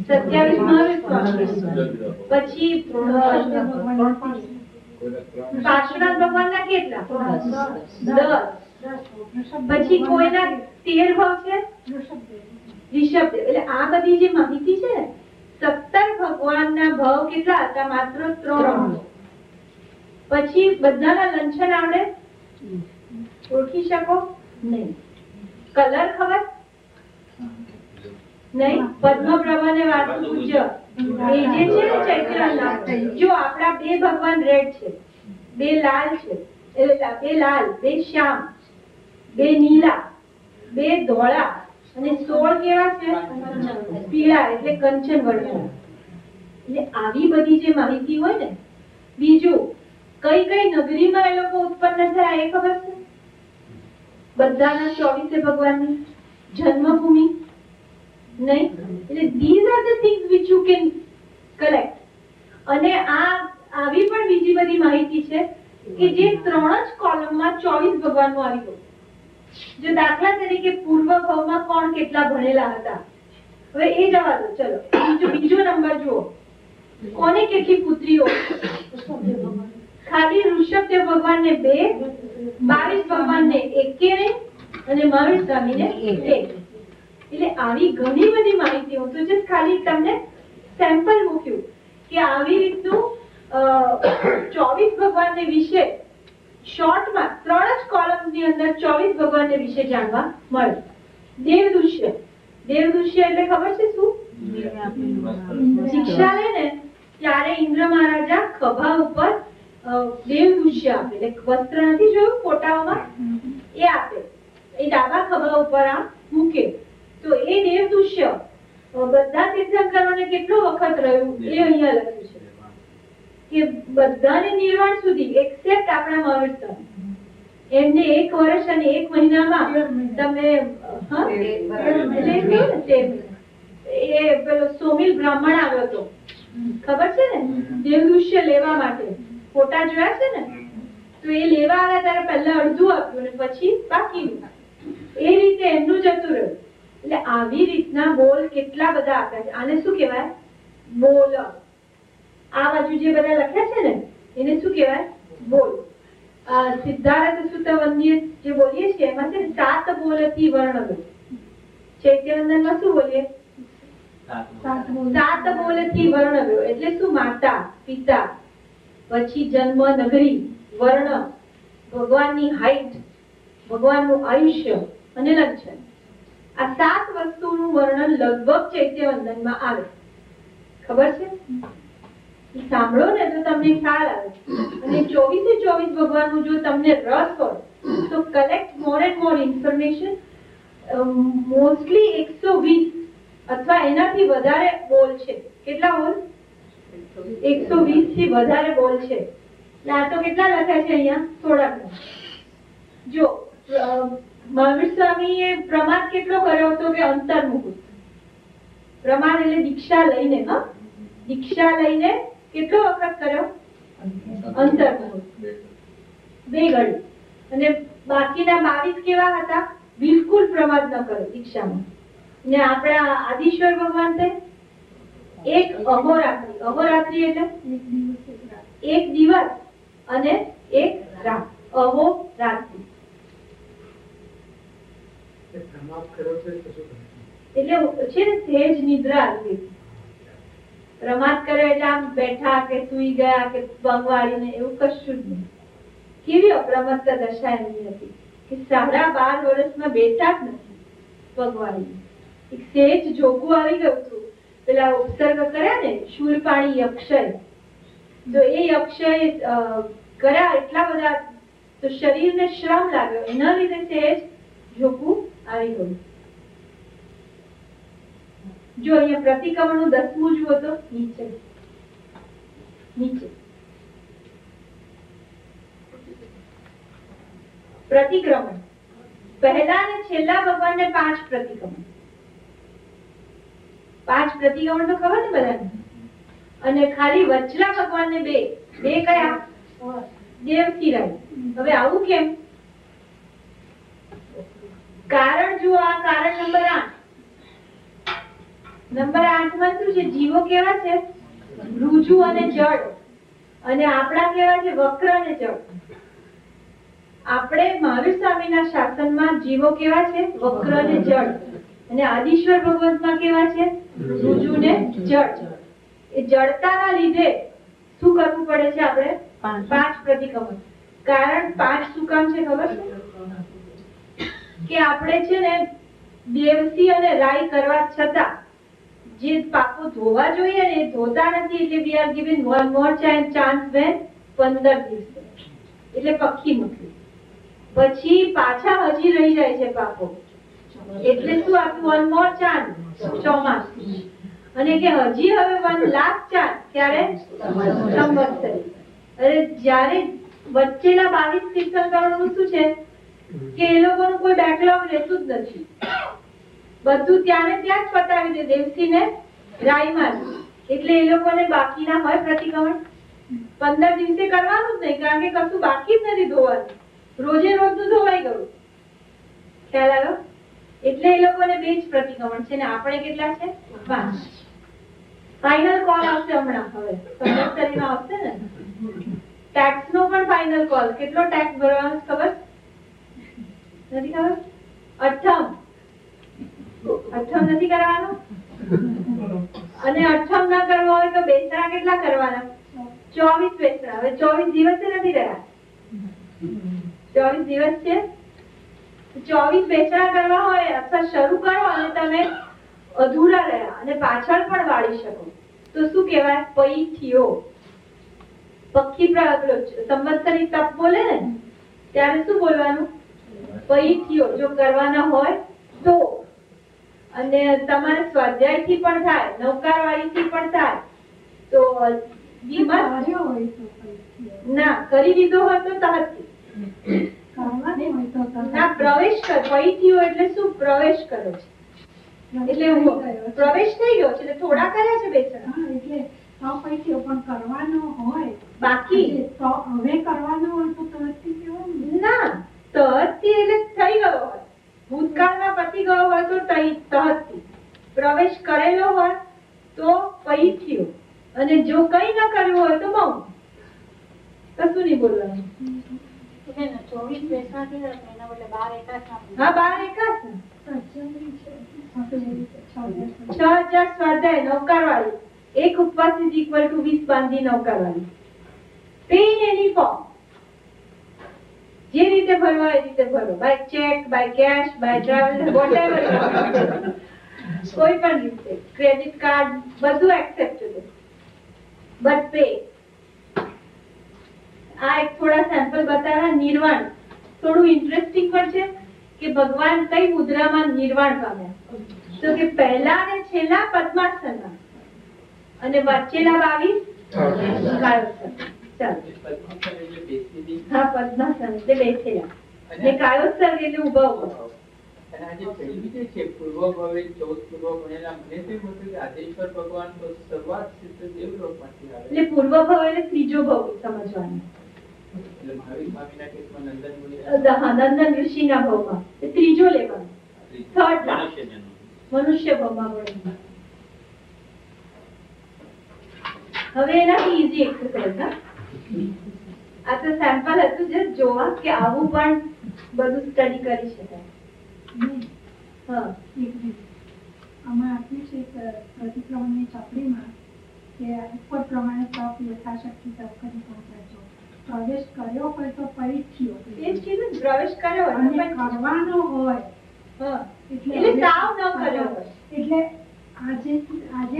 27 મહાવિષ્ણુ. પછી પાર્શ્વનાથ ભગવાનના કેટલા? 10. પછી કોઈના 13 ભાવ છે? ઋષભદેવ. એટલે આ બધી જે માહિતી છે ને 17 ભગવાનના ભાવ કેટલા હતા? માત્ર 3. પછી બધાના લંછન આવડે? ઓળખી શકો નહીં. કલર ખબર નહીં? પદ્મપ્રભાને વાળતું પૂજ્ય એ જે છે ને ચૈત્રના, જો આપણા 2 ભગવાન રેડ છે, 2 લાલ છે, એટલે 2 લાલ, 2 શ્યામ, 2 નીલા, 2 ધોળા અને 16 કેવા છે? પીળા, એટલે કંચન વર્ણના. એટલે આવી બધી જે માહિતી હોય ને. બીજું કઈ કઈ નગરીમાં એ લોકો ઉત્પન્ન થયા એ ખબર છે? બધાના 24 ભગવાનની જન્મભૂમિ નહીં. એટલે these are the things which you can collect. અને આવી પણ બીજી બધી માહિતી છે કે જે 3 જ કોલમમાં 24 ભગવાનનું આવી ગયું. જો દાખલા તરીકે પૂર્વ ભાવમાં કોણ કેટલા ભણેલા હતા, હવે એ જવા દો. ચલો બીજો નંબર જુઓ. કોને કેટલી પુત્રીઓ? ખાલી ઋષભદેવ ભગવાનને 2, 22 ભગવાનને 1 અને મહાવીર સ્વામીને 1. એટલે આવી ઘણી બધી માહિતી. હું તો just ખાલી તમને સેમ્પલ મૂક્યું કે આવી રીતનું 24 ભગવાનને વિશે શોર્ટમાં 3 જ કોલમની અંદર 24 ભગવાનને વિશે જાણવા મળે. દેવદૂષ્ય. દેવદૂષ્ય એટલે ખબર છે શું? દીક્ષા લે ને ત્યારે ઇન્દ્ર મહારાજા ખભા ઉપર દેવદૂષ્ય આપે. એટલે વસ્ત્ર નથી જોયું ફોટાઓમાં? એ આપે. એ ડાબા ખભા ઉપર આમ મૂકે. તો એ દેવદૂષ્ય બધા તીર્થંકરોને કેટલો વખત રહ્યું એ અહીંયા લખ્યું છે કે બધાને નિર્વાણ સુધી એક્સેપ્ટ આપણા મહાવીર સ્વામી. એમને 1 વર્ષ અને 1 મહિનામાં તમે એ પેલો સોમિલ બ્રાહ્મણ આવ્યો હતો ખબર છે ને દેવદૂષ્ય લેવા માટે? ફોટા જોયા છે ને? તો એ લેવા આવ્યા ત્યારે પહેલા અડધું આપ્યું અને પછી બાકીનું. એ રીતે એમનું જતું રહ્યું. એટલે આવી રીતના બોલ કેટલા બધા આપ્યા છે. આને શું કહેવાય? બોલ. આ બાજુ જે બધા લખ્યા છે ને એને શું કહેવાય? બોલ. સિદ્ધાર્થ સુત વંદ્ય જે બોલીએ છીએ એમાં છે 7 બોલથી વર્ણવ્યો. ચૈત્યવંદનમાં શું બોલીએ? 7 બોલથી વર્ણવ્યો. એટલે શું? માતા, પિતા, પછી જન્મ, નગરી, વર્ણ, ભગવાનની હાઈટ, ભગવાનનું આયુષ્ય અને લક્ષણ. આ 7 વસ્તુનું વર્ણન લગભગ ચૈત્યવંદનમાં આવે. ખબર છે? સાંભળો ને તો તમને ખ્યાલ આવે. અને 24 ભગવાનનું જો તમને રસ હોય તો collect more and more information. Mostly 120 અથવા એનાથી વધારે બોલ છે. કેટલા બોલ? 120 થી વધારે બોલ છે. આ તો કેટલા લખ્યા છે અહીંયા? થોડાક. જો મહાવીર સ્વામીએ પ્રમાદ કેટલો કર્યો હતો કે અંતર્મુખ. પ્રમાદ એટલે દીક્ષા લઈને, દીક્ષા લઈને કેટલો વખત કર્યો? અંતર્મુખ 2 ઘડી. અને બાકીના 22 કેવા હતા? બિલકુલ પ્રમાદ ન કર્યો દીક્ષામાં. ને આપણા આદિશ્વર ભગવાન છે 1 અહોરાત્રી. અહોરાત્રી એટલે 1 દિવસ અને 1 રાત. અહોરાત્રી એટલે છે ને સહેજ નિદ્રા આવી. પ્રમાદ કરે એટલે આમ બેઠા કે સુઈ ગયા કે બંગવાળીને એવું કશું જ નહીં. કેવી અપ્રમત્ત દશા એમની હતી કે 12.5 વર્ષમાં બેઠા જ નથી પગવાળી. એક સહેજ જોગું આવી ગયું હતું. પેલા ઉપસર્ગ કર્યા ને શૂરપાણી યક્ષય, તો એ યક્ષય કર્યા એટલા બધા તો શરીરને શ્રમ લાગ્યો. એના લીધે સહેજ જોગું આવી ગયું. જો અહીંયા પ્રતિક્રમણનું 10મું જુઓ તો નીચે નીચે પ્રતિક્રમણ પહેલા અને છેલ્લા ભગવાનને 5 પ્રતિક્રમણ. 5 પ્રતિક્રમણ તો ખબર ને બધાને. અને ખાલી વચલા ભગવાનને 2 કયા? દેવકી રાય. હવે આવું કેમ? કારણ જુઓ, આ કારણ નંબર 8. નંબર 8 માં શું છે? જીવો કેવા છે? ઋજુ અને જડ. અને આપણા કેવા છે? વક્ર અને જડ. આપણે મહાવીર સ્વામીના શાસનમાં જીવો કેવા છે? વક્ર અને જડ. અને આદિશ્વર ભગવંતમાં કેવા છે? ઋજુ ને જડ. એ જડતાના લીધે શું કરવું પડે છે? આપણે 5 પ્રતિક્રમણ. કારણ 5 શું કામ છે ખબર છે? કે આપણે છે ને દેવસી અને રાઈ કરવા છતાં જે પાપો ધોવા જોઈએ ને એ ધોતા નથી. એટલે we are given one more chance when 15 દિવસે એટલે પક્કી મૂકી. પછી પાછા હજી રહી જાય છે પાપો. એટલે શું આપ્યું? one more chance ચોમાસું. અને કે હજી હવે one last chance ક્યારે? સંવત્સરી. અરે જ્યારે વચ્ચેના 22 તીર્થંકરોનું શું છે કે એ લોકોનું કોઈ બેકલોગ રહેતું જ નથી. બધું ત્યાં ને ત્યાં જ પતાવી દે દેવસીને રાઈમાં. એટલે એ લોકોને બાકીના હોય પ્રતિક્રમણ 15 દિવસે કરવાનું જ નહીં. કારણ કે કશું બાકી જ નથી ધોવાનું. રોજે રોજનું ધોવાઈ ગયું. ખ્યાલ આવ્યો? એટલે એ લોકોને 2 જ પ્રતિક્રમણ છે ને આપણે કેટલા છે? 5. ફાઇનલ કોલ આવશે હમણાં. હવે સંવત્સરીમાં આવશે ને ટેક્સ નો પણ ફાઇનલ કોલ. કેટલો ટેક્સ ભરવાનો ખબર નથી? ખબર? અઠમ નથી કરવાનો. અને અઠમ ના કરવો હોય તો બેસણા કેટલા કરવાના? 24 બેસણા. હવે 24 દિવસે નથી રહ્યા. 24 દિવસ છે. 24 બેસણા કરવા હોય અથવા શરૂ કરો અને તમે અધૂરા રહ્યા અને પાછળ પણ વાળી શકો તો શું કહેવાય? પૈથિયો. પક્કી સંવત્સરી તપ બોલે ને ત્યારે શું બોલવાનું? પૈથિયો. જો કરવાના હોય તો. અને તમારે સ્વાધ્યાયથી પણ થાય, નૌકારવાળીથી પણ થાય. તો ના કરી દીધો હોય તો તહતથી. ના પ્રવેશ કર. પૈથિયો એટલે શું? પ્રવેશ કર્યો છે. એટલે પ્રવેશ થઈ ગયો છે. એટલે થોડા કર્યા છે બેસણા. એટલે પૈસા પણ કરવાનો હોય બાકી તો હવે કરવાનો હોય તો તરતથી કેવું? ના તહતથી એટલે થઈ ગયો હોય. ભૂતકાળમાં પતી ગયો હોય તો તહતથી. પ્રવેશ કરેલો હોય તો પૈથિયો. અને જો કઈ ન કર્યું હોય તો મૌન. કશું નહીં બોલવાનું. 24 બેસણા થી એના બદલે 12 એકાસ. હા 12 એકાસ ને 6000 સ્વાધ્યાય નૌકારવાળી. એક ઉપવાસ ઇઝ ઇક્વલ ટુ 20 બાંધી નૌકારવાળી. Pay in any form. જે રીતે ભરવા એ રીતે ભરો. By cheque, by cash, by travel, whatever. કોઈ પણ રીતે ક્રેડિટ કાર્ડ બધું એક્સેપ્ટેબલ. But pay. આ એક થોડા સેમ્પલ બતાવ્યા. નિર્વાણ થોડું ઇન્ટરેસ્ટિંગ પણ છે કે ભગવાન કઈ મુદ્રામાં નિર્વાણ પામ્યા. તો કે પહેલા અને છેલ્લા પદ્માસનમાં અને વચ્ચેના 22 કાયોત્સર્ગ. ચાલો. હા પદ્માસન એટલે બેસેલા. ને કાયોત્સર્ગ એટલે ઊભા ઊભા. અને આજે પહેલી જે છે પૂર્વ ભવે 14 પૂર્વ ભણેલા મને તો એવું હતું કે આદેશ્વર ભગવાન તો શરૂઆત સિદ્ધ દેવલોકમાંથી આવે. એટલે પૂર્વ ભવ એટલે ત્રીજો ભવ સમજવાનું. એટલે મહાવીર સ્વામીના કેસમાં નંદન મુનિ નંદન ઋષિના ભવમાં એ ત્રીજો લેવાનો. થર્ડ મનુષ્ય જન્મ. મનુષ્ય ભવમાં મળે. હવે એનાથી ઈઝી એક્સરસાઇઝ. આ તો સેમ્પલ હતું જે જોવા કે આવું પણ બધું સ્ટડી કરી શકાય. હા આમાં આપ્યું છે કે પ્રતિક્રમણની ચોપડીમાં કે ઉપર પ્રમાણે તપ યથાશક્તિ તપ કરી પહોંચાડજો. પ્રવેશ કર્યો હોય તો પૈથિયો. એ જ કીધું ને, પ્રવેશ કર્યો હોય અને કરવાનો હોય હા એટલે એટલે સાવ ન કર્યો હોય. એટલે આજે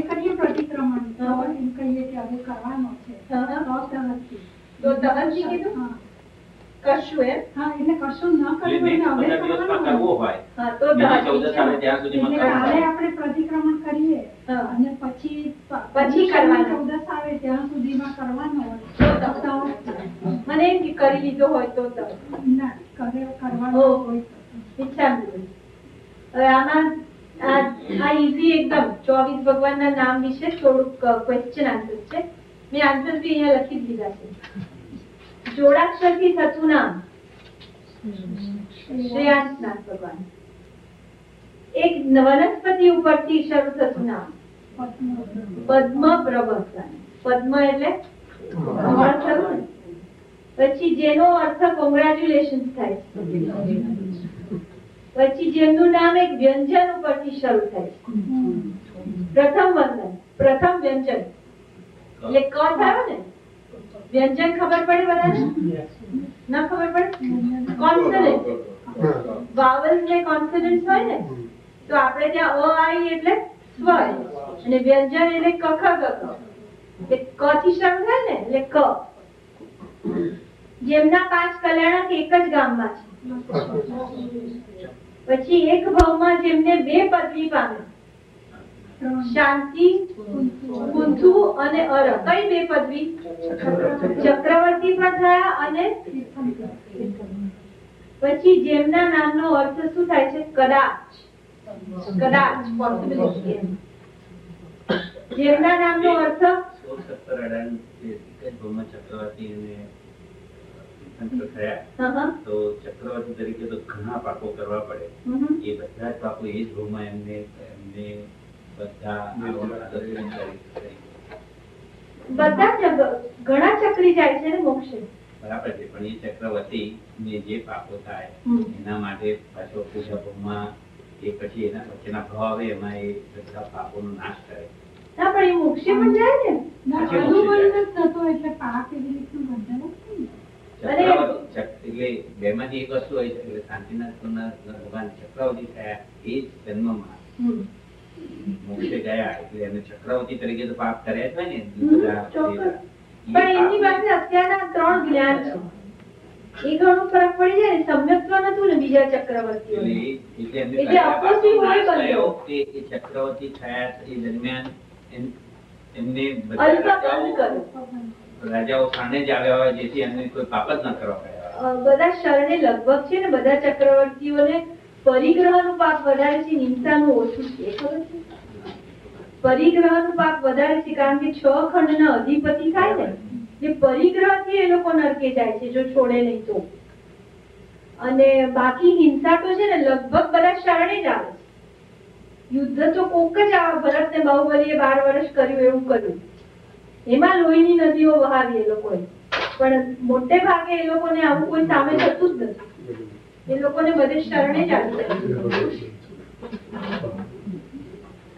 કરીએ પ્રતિક્રમણ તો એમ કહીએ કે હવે કરવાનો છે હા. તો તરતથી. તો તરતથી કીધું? હા કરશું એમ. હા એટલે કશું ન એટલે કરવું next એટલે હવે 15 દિવસમાં કરવાનું કરવો હોય હા તો બીજી તરતથી 14 આવે ત્યાં સુધીમાં એટલે કરવો કાલે હોય. આપણે પ્રતિક્રમણ કરીએ હા. અને પછી પછી કરવાનો. 14 આવે ત્યાં સુધીમાં કરવાનો હોય તો મને એમ કે કરી લીધો હોય તો ના કરવાનો ઓહ. હોય વિચાર્યું. હવે આમાં આ ઈઝી એકદમ 24 ભગવાનના નામ વિશે થોડુંક ક્વેશ્ચન આન્સર છે. મેં આન્સર બી અહીંયા લખી જ દીધા છે. જોડાક્ષરથી થતું નામ શ્રેયાંસનાથ ભગવાન. એક વનસ્પતિ ઉપરથી શરૂ થતું નામ પદ્મ પ્રવર્તન. પદ્મ એટલે કમળ ખરું ને? પછી જેનો અર્થ કોંગ્રેચ્યુલેશન થાય છે. પછી જેમનું નામ એક વ્યંજન ઉપરથી શરૂ થાય છે. પ્રથમ વંદન, પ્રથમ વ્યંજન એટલે ક થયો ને. વ્યંજન ખબર પડે બધાને? ના ખબર પડે? કોન્સોનન્ટ, વાવલ્સ ને કોન્સોનન્ટ્સ હોય ને, તો આપણે ત્યાં અ આઈ એટલે સ્વર અને વ્યંજન એટલે ક ખ ગ ઘ. એટલે ક થી શરૂ થાય ને એટલે ક. જેમના 5 કલ્યાણક એક જ ગામમાં છે. પછી એક ભાવમાં જેમને 2 પદવી પામે, શાંતિ, કુંથુ અને અર. કઈ 2 પદવી? ચક્રવર્તી પણ થયા અને પછી જેમના નામનો અર્થ શું થાય છે? કદાચ. કદાચ પોસિબિલિટી. જેમના નામનો અર્થ 117 જે એક જ ભાવમાં ચક્રવર્તી અને તીર્થંકર થયા, હા. તો ચક્રવર્તી તરીકે તો ઘણા પાપો કરવા પડે. એ બધા જ પાપો એ જ ભાવમાં એમને બધા બધા ઘણા ચક્રી જાય છે ને મોક્ષે. બરાબર છે, પણ એ ચક્રવર્તી ને જે પાપો થાય એના માટે પાછો પૂજા ભાવમાં એ પછી એના વચ્ચેના ભાવ આવે એમાં એ બધા પાપોનો નાશ કરે. ના પણ એ મોક્ષે પણ જાય ને. સાચી વાત છે. અનુબંધ જ થતો એટલે પાપ એવી રીતનું બંધન જ નહીં. એટલે બેમાંથી એક વસ્તુ હોય છે, એટલે શાંતિનાથના ભગવાન ચક્રવર્તી થયા એ જ જન્મમાં મોક્ષે ગયા, એટલે એને ચક્રવર્તી તરીકે તો પાપ કર્યા જ હોય ને બધા. ચોક્કસ. પણ એમની પાસે અત્યારના 3 જ્ઞાન છે. એ ઘણું ફરક પડી જાય ને. સમ્યક્ત્વ નતું ને બીજા ચક્રવર્તીઓ. એટલે અપોઝિટ હોય બંને. એ ચક્રવર્તી થયા એ દરમિયાન એમને અલ્પ બંધ કરો. રાજાઓ સામે જ આવ્યા હોય જેથી એમને કોઈ પાપ જ ન કરવા પડ્યા. બધા શરણે લગભગ છે ને બધા ચક્રવર્તીઓને પરિગ્રહનું પાપ વધારે છે, હિંસાનું ઓછું છે. ખબર છે? પરિગ્રહનું પાપ વધારે છે કારણ કે 6 ખંડના અધિપતિ થાય ને જે પરિગ્રહથી એ લોકો નરકે જાય છે જો છોડે નહીં તો. અને બાકી હિંસા તો છે ને લગભગ બધા શરણે જ આવે છે. યુદ્ધ તો કોક જ આવે. ભરત ને બાહુબલીએ 12 વર્ષ કર્યું એવું કર્યું. એમાં લોહીની નદીઓ વહાવી એ લોકોએ. પણ મોટે ભાગે એ લોકોને આવું કોઈ સામે થતું જ નથી. એ લોકોને બધે શરણે જ આવી જાય.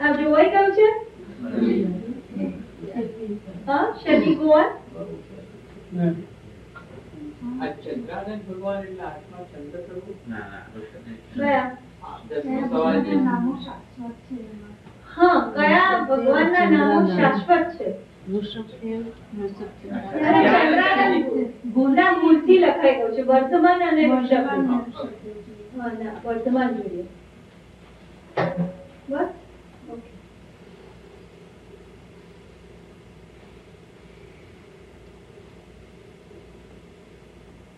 આ જોવાઈ ગયું છે? હા, શનિ ગોવાન. આ ચંદ્રાનંદ ભગવાન એટલે આત્મા ચંદ્ર પ્રભુ. ના કયા? 10મો સવાલ છે. નામો શાશ્વત છે એમાં. હા, કયા ભગવાનના નામો શાશ્વત છે? ચંદ્રાનંદ ભૂના મૂળથી લખાઈ ગયું છે. વર્ધમાન અને ઋષભ. વર્ધમાન હા, ના, વર્ધમાન જોઈએ. બસ. ઓકે.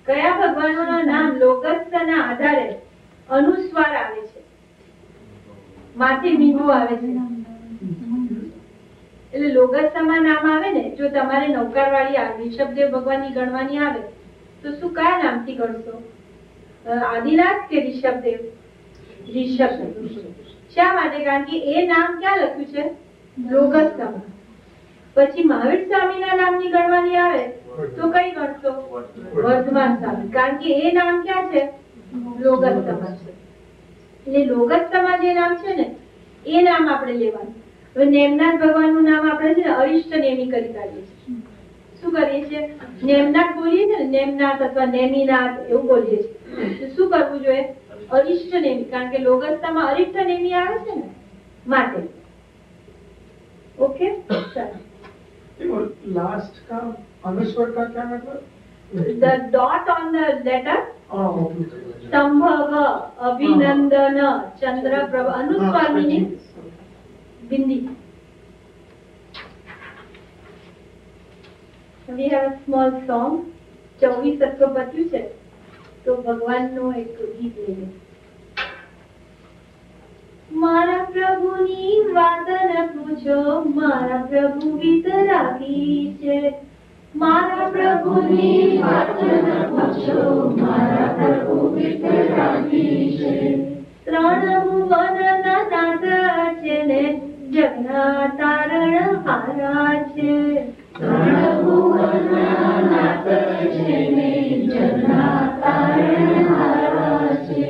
કયા ભગવાનોના નામ લોગસ્થના આધારે અનુસ્વાર આવે છે? માથે મીંડું આવે છે. એટલે લોગસ્થમાં નામ આવે ને, જો તમારે નૌકારવાળી આ ઋષભદેવ ભગવાનની ગણવાની આવે તો શું કયા નામથી ગણશો? આદિનાથ કે ઋષભદેવ? ઋષભદેવ. શા માટે? કારણ કે એ નામ ક્યાં લખ્યું છે? લોગસ્થમાં. પછી મહાવીર સ્વામીના નામની ગણવાની આવે તો કઈ ગણશો? વર્ધમાન સ્વામી. કારણ કે એ નામ ક્યાં છે? લોગસ્થમાં છે. એટલે લોગસ્થમાં જે નામ છે ને એ નામ આપણે લેવાનું. હવે નેમનાથ ભગવાનનું નામ આપણે છે ને અરિષ્ટ નેમી કરી કાઢીએ છીએ. શું કરીએ છીએ? નેમનાથ બોલીએ છીએ ને, નેમનાથ અથવા નેમિનાથ એવું બોલીએ છીએ. તો શું કરવું જોઈએ? અરિષ્ટ નેમી. કારણ કે લોગસ્થમાં અરિષ્ટ નેમી આવે છે ને માટે. ओके लास्ट का अनुस्वर का क्या मतलब? the dot on the letter okay संभव अभिनंदन चंद्र प्रभ अनुस्वार meaning bindi We have a small song. 24 તત્વ પત્યું છે તો ભગવાનનું એક ગીત લઈએ. મારા પ્રભુની વાત ન પૂછો, મારા પ્રભુ વિતરાગી છે. મારા પ્રભુની વાત ન પૂછો, મારા પ્રભુ વિતરાગી છે. ત્રણ ભુવનના નાથ છે ને જગના તારણહારા છે. ત્રણ ભુવનના નાથ છે ને જગના તારણહારા છે.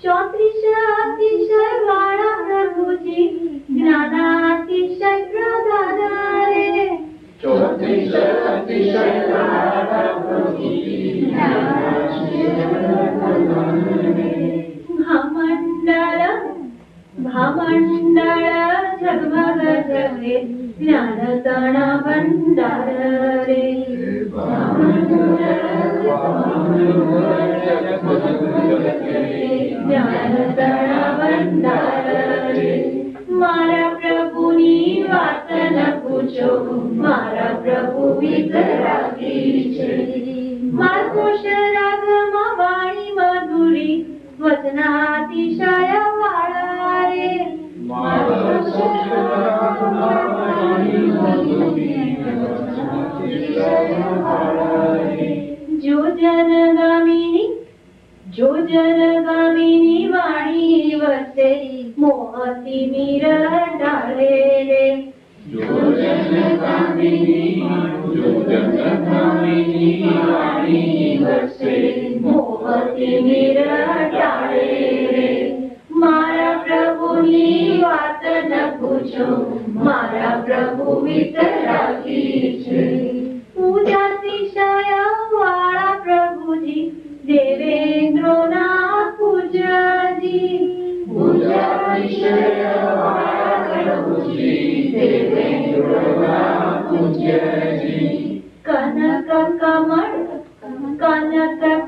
34 અતિશય વાળા પ્રભુજી જ્ઞાનાતિશય પ્રધાના રે. 34 અતિશય વાળા પ્રભુજી જ્ઞાનાતિશય પ્રધાના રે. ભામંડળ ઝગમગ ઝગે જ્ઞાન તણા ભંડાર રે. જ્ઞાન તણા ભંડાર રે. મારા પ્રભુની વાત ન પૂછો, મારા પ્રભુ વિતરાગી છે. માર્ગોશ રાગમાં વાણી મધુરી વચનાતિશય વાળા રે. માર્ગોશ રાગમાં વાણી મધુરી વચનાતિશય વાળા રે. જો જનગામિની વાણી વસે મોહથી મીર ડાળે રે. જો જનગામિની વાણી વસે મોહથી મીર ડાળે રે. મારા પ્રભુની વાત ન પૂછો, મારા પ્રભુ વિતરાગી છે. પૂજાતિશય વાળા પ્રભુજી દેવેન્દ્રોના પૂજ્યજી. પૂજાતિશય વાળા પ્રભુજી દેવેન્દ્રોના પૂજ્યજી. કનક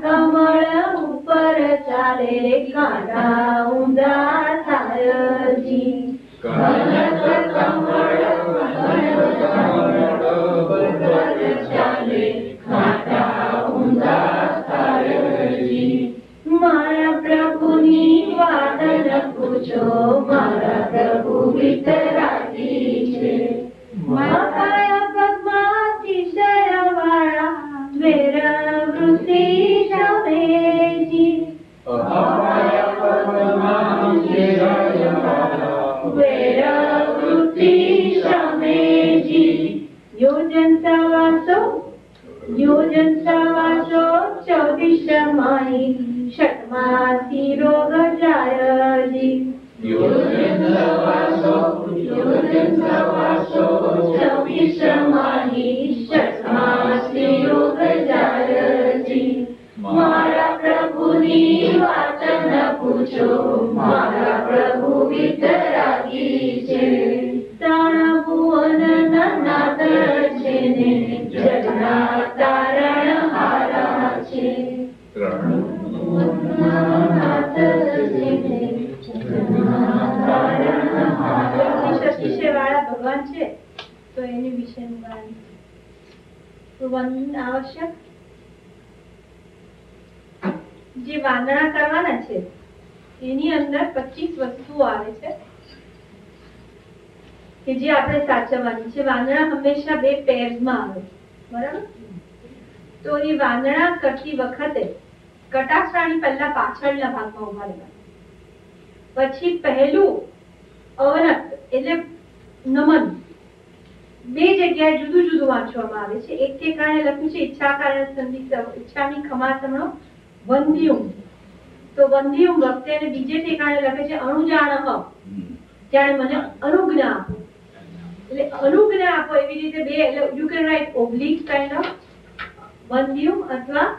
કમળ ઉપર ચાલે કાંટા ઊંધા થાયજી. કનક કમળ ઉપર ચાલે કાંટા ઊંધા થાયજી. મારા પ્રભુની વાત ન પૂછો, મારા પ્રભુ વિતરાગી છે. મારા પગમાં અતિશય વાળા વેર વૃત્તિ શમેજી. વેર વૃત્તિ શમેજી. યોજન સવાસો 24 માહી ષટમાસી રોગ જાયજી. યોજન સવાસો 24 માહી ષટમાસી રોગ જાયજી. મારા પ્રભુની વાત ન પૂછો, મારા પ્રભુ વિતરાગી છે. ત્રણ ભુવનના નાથ છે ને જગના તારણહારા છે. ત્રણ ભુવનના નાથ છે ને જગના તારણહારા છે. શક્તિશાળી ભગવાન છે તો એની વિશેનું ગાન તો વંદન આવશ્યક. જે વાંદણા કરવાના છે એની અંદર 25 વસ્તુઓ આવે છે કે જે આપણે સાચવવાની છે. વાંદણા હંમેશા 2 પેર્સમાં આવે, બરાબર? તો એ વાંદણા કરતી વખતે કટાક્ષરાણી પહેલા પાછળના ભાગમાં ઉભા રહેવા. પછી પહેલું અવનત એટલે નમન 2 જગ્યાએ જુદું જુદું વાંચવામાં આવે છે. એક ઠેકાણે લખ્યું છે ઈચ્છા કારણ સંધિ ઈચ્છાની ખમાસમણો વંદ્યુમ. તો વંદ્યુમ વખતે અને બીજે ઠેકાણે લખે છે અણુજાણહ, જાણે મને અનુજ્ઞા આપો. એટલે અનુજ્ઞા આપો એવી રીતે 2 એટલે you can write oblique kind of વંદ્યુમ અથવા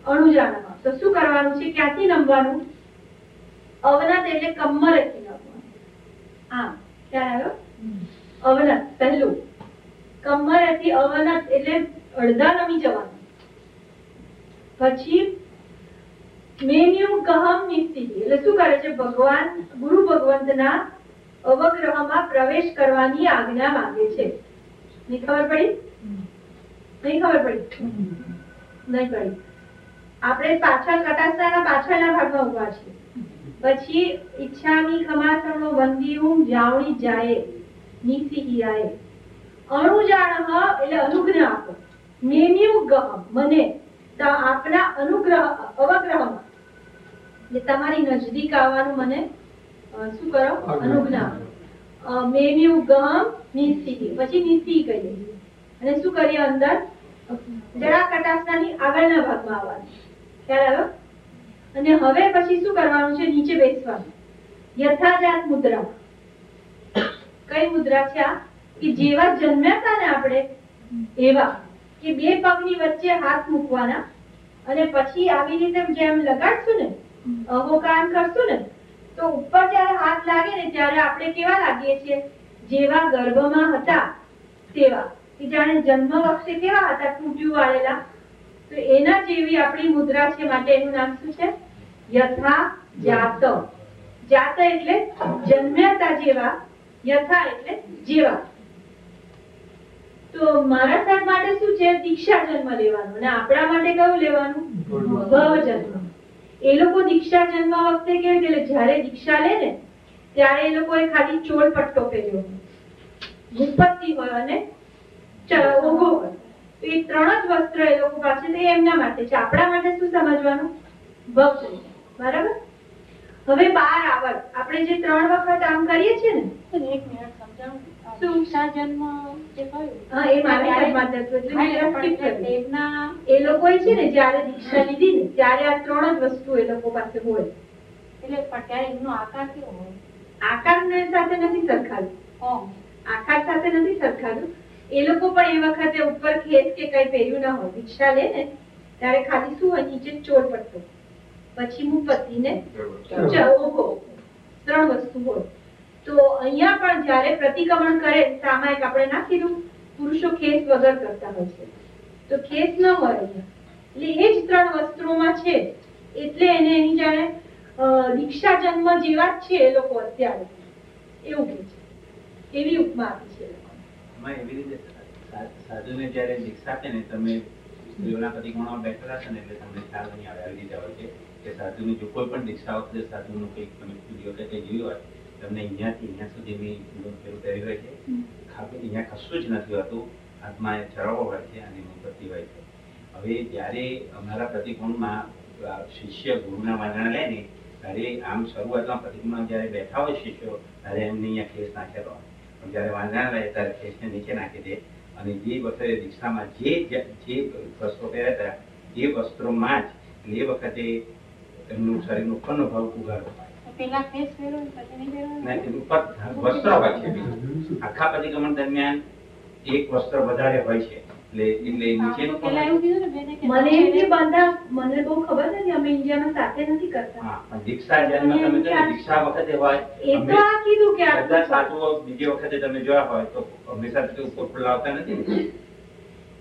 અણુજાણહ. તો શું કરવાનું છે, ક્યાંથી નમવાનું? અવનત એટલે કમરેથી નમવાનું. હા, ખ્યાલ આવ્યો? અવનત પહેલું, કમરેથી અવનત એટલે અડધા નમી જવાનું. પછી મેન્યુ ગહમ નિશ્ચિત એટલે શું કરે છે, ભગવાન ગુરુ ભગવંતના અવગ્રહમાં પ્રવેશ કરવાની આજ્ઞા માંગે છે. ની ખબર પડી? નહીં ખબર પડી? નહીં પડી. આપણે પાછળ કટાક્ષના પાછળના ભાગમાં ઉભા છીએ. પછી ઈચ્છાની ખમાસણો બંદીઉં જાવણી જાય નીસી હિરાએ અણુજાણહ એટલે અનુગ્રહ આપો. મેન્યુ ગહ મને આપના અનુગ્રહ અવગ્રહમાં એટલે તમારી નજદીક આવવાનું મને શું કરો? અનુગ્રહ આપો. મેન્યુ ગહમ નિસ્સી પછી નિસ્સી કહીએ અને શું કરીએ અંદર જરા કટાક્ષની આગળના ભાગમાં આવવાનું. ખ્યાલ આવ્યો? અને હવે પછી શું કરવાનું છે? નીચે બેસવાનું. યથાજાત મુદ્રા. કઈ મુદ્રા છે આ? કે જેવા જન્મ્યા હતા ને આપણે એવા, કે બે પગની વચ્ચે હાથ મૂકવાના અને પછી આવી રીતે જેમ લગાડશું ને, અહોકાન કરશું ને, તો ઉપર જ્યારે હાથ લાગે ને ત્યારે આપણે કેવા લાગીએ છીએ? જેવા ગર્ભમાં હતા તેવા, કે જાણે જન્મ વખતે કેવા હતા? તૂટ્યું વાળેલા. તો એના જેવી આપણી મુદ્રા છે. માટે એનું નામ શું છે? યથા જાત. જાત એટલે જન્મ્યા જેવા, યથા એટલે જેવા. તો મારા સાહેબ માટે શું છે? દીક્ષા જન્મ લેવાનું. અને આપણા માટે કયું લેવાનું? ભવ જન્મ. એ લોકો દીક્ષા જન્મ વખતે કેવું કે જ્યારે દીક્ષા લે ને ત્યારે એ લોકોએ ખાલી ચોળ પટ્ટો પહેર્યો હોય, મુપત્તિ હોય અને ઓઘો હોય. તો એ ત્રણ જ વસ્ત્ર એ લોકો પાસે તો એમના માટે છે. આપણા માટે શું સમજવાનું? ભવ જન્મ. બરાબર? હવે 12 આવર્ત આપણે જે 3 વખત આમ કરીએ છીએ ને, એક મિનિટ સમજાવું. દીક્ષા જન્મ જે કહ્યું, હા, એ મારા હાથમાં હતું એટલે મેં જરા skip કર્યું. તેમના એ લોકોએ છે ને જ્યારે દીક્ષા લીધી ને ત્યારે આ 3 જ વસ્તુ એ લોકો પાસે હોય. એટલે પણ ત્યારે એમનો આકાર કેવો હોય? આકારને સાથે નથી સરખાવ્યું. આકાર સાથે નથી સરખાવ્યું. એ લોકો પણ એ વખતે ઉપર ખેસ કે કઈ પહેર્યું ના હોય. દીક્ષા લે ને ત્યારે ખાલી શું હોય? નીચે ચોળ પટ્ટો, પછી મુપત્તિ ને ઓઘો, 3 વસ્તુ હોય. તો અહીંયા પણ જ્યારે પ્રતિક્રમણ કરે સામાયિક આપણે ના કીધું પુરુષો ખેસ વગર કરતા હોય છે, તો ખેસ ન હોય અહીંયા. એટલે એ જ 3 વસ્ત્રોમાં છે એટલે એને એની જાણે દીક્ષા જન્મ જેવા જ છે એ લોકો અત્યારે, એવું કે છે. એવી ઉપમા આપી છે. એમાં એવી રીતે સાધુને જ્યારે દીક્ષા આપે ને, તમે સ્ત્રીઓના પ્રતિક્રમણમાં બેઠેલા છો ને એટલે તમને ખ્યાલ નહીં આવે. આવી રીતે હોય છે કે સાધુની જો કોઈ પણ દીક્ષા વખતે સાધુનું કંઈક તમે વિડીયો કે કંઈ જોયું હોય, તમને અહીંયાથી અહીંયા સુધી પેલું પહેરી હોય છે, અહીંયા કશું જ નથી હોતું, હાથમાં ચરવો હોય છે અને મુપત્તિ હોય છે. હવે જ્યારે અમારા પ્રતિક્રમણમાં શિષ્ય ગુરુના વાંદણા લે ને ત્યારે આમ શરૂઆતમાં પ્રતિક્રમણમાં જ્યારે બેઠા હોય શિષ્યો ત્યારે એમને અહીંયા ખેસ નાખેલો હોય, પણ જ્યારે વાંદણા લે ત્યારે ખેસને નીચે નાખી દે. અને જે વખતે દીક્ષામાં જે વસ્ત્રો પહેર્યા હતા એ વસ્ત્રોમાં જ એ વખતે એમનું શરીરનો ઉપરનો ભાગ ઉગાડો હોય. પેલા ખેસ પહેરો પછી નહીં પહેરો? વસ્ત્ર હોય છે. આખા પ્રતિક્રમણ દરમિયાન એક વસ્ત્ર વધારે હોય છે એટલે નીચેનું પેલા એવું કીધું ને બેને કે મને એમથી બંધા મને બહુ ખબર નથી. અમે ઇન્ડિયામાં સાથે નથી કરતા. હા, પણ દીક્ષા જન્મ તમે જો ને, દીક્ષા વખતે હોય એ તો આ કીધું કે આ બધા સાધુઓ બીજી વખતે તમે જોયા હોય તો હંમેશા ઉપર લાવતા નથી ને.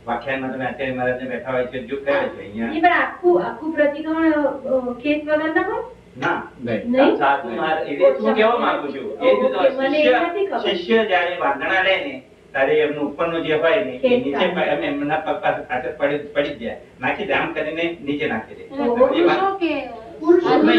વ્યાખ્યાનમાં તમે આચાર્ય મહારાજને બેઠા હોય છે જો કહે છે અહીંયા નહીં, પણ આખું પ્રતિક્રમણ ખેસ વગર ના હોય. ના નહીં? સાધુ મહારાજ એટલે શું કહેવા માંગુ છું એ જ તો ઓકે, મને એ નથી ખબર. શિષ્ય જ્યારે વાંદણા લે ને ત્યારે એમનું ઉપરનું જે હોય ને એ નીચે એમના પગ પાસે પાછળ પડી જ જાય, નાખી દે, આમ કરીને નીચે નાખી દે. પુરુષો કે પુરુષોને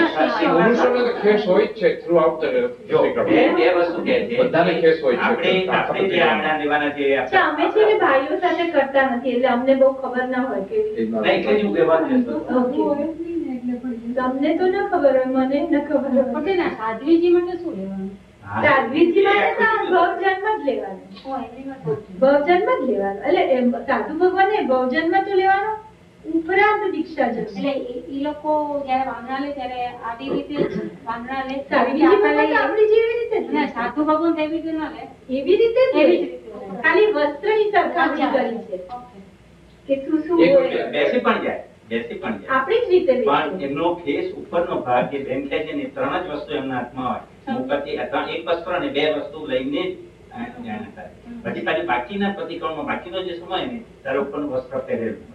તો ખેસ હોય જ છે throughout the જો પ્રતિક્રમણ. બે વસ્તુ કહે છે બધાને ખેસ હોય છે. આપણે જે આમના લેવાના છે અચ્છા, અમે છે ને ભાઈઓ સાથે કરતા નથી એટલે અમને બહુ ખબર ના હોય કેવી રીતે. નહીં એટલે જ હું કહેવા માંગુ છું. ઓકે. હોય જ નહીં ને એટલે પછી તમને તો ના ખબર હોય, મને ન ખબર હોય. પણ ના સાધ્વીજી માટે શું લેવાનું? હા. સાધ્વીજી માટે તો આ ભવજન્મ જ લેવાનો. એમની વાત સાચી. ભવજન્મ જ લેવાનો. એટલે સાધુ ભગવાને ભવજન્મ તો લેવાનો ઉપરાંત દીક્ષા જન્મ. એટલે ઈ લોકો જયારે વાંદરા લે ત્યારે આવી રીતે જ વાંદરા લે. સાધ્વીજી ભગવાન તો આપણી જેવી રીતે જ લે. ના, સાધુ ભગવાન તો એવી રીતે ના લે. એવી રીતે જ એવી જ લે. રીતે લે. ખાલી વસ્ત્રની સરખામણી કરી છે ઓકે. કે શું શું એક હોય. બેસી પણ જાય, બેસી પણ જાય. આપણી જ રીતે પણ બેસીએ. એમનો ફેસ ઉપરનો ભાગ જે બેન કહે છે ને 3 જ વસ્તુ એમના હાથમાં હોય. મુપત્તિ અથવા એક વસ્ત્ર અને 2 વસ્તુ લઈને જ ધ્યાન થાય. પછી પાછી બાકીના પ્રતિક્રમણમાં બાકીનો જે સમય ને ત્યારે ઉપરનું વસ્ત્ર પહેરેલું હોય.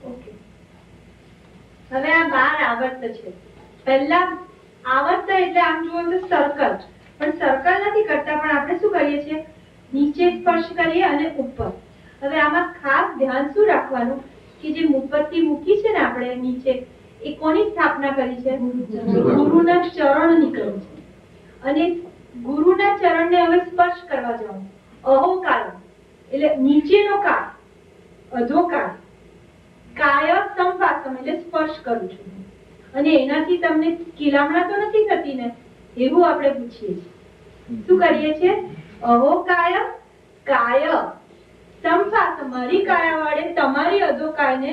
ઓકે. હવે આ 12 આવર્ત છે. પહેલા આવર્ત એટલે આમ જુઓ તો સર્કલ, પણ સર્કલ નથી કરતા, પણ આપણે શું કરીએ છીએ? નીચે સ્પર્શ કરીએ અને ઉપર. હવે આમાં ખાસ ધ્યાન શું રાખવાનું કે જે મુપત્તિ મૂકી છે ને આપણે નીચે, એ કોની સ્થાપના કરી છે? ગુરુના ચરણની કરી છે. અને ગુરુના ચરણને હવે સ્પર્શ કરવા જવાનું. અહોકાળ એટલે નીચેનો કાળ, અધોકાળ, કાય સંપાસમ એટલે સ્પર્શ કરું છું. અને એનાથી તમને કિલામણા તો નથી થતી ને, એવું આપણે પૂછીએ છીએ. શું કરીએ છીએ? અહોકાય કાય સંપાસમ, મારી કાયા વડે તમારી અધોકાયને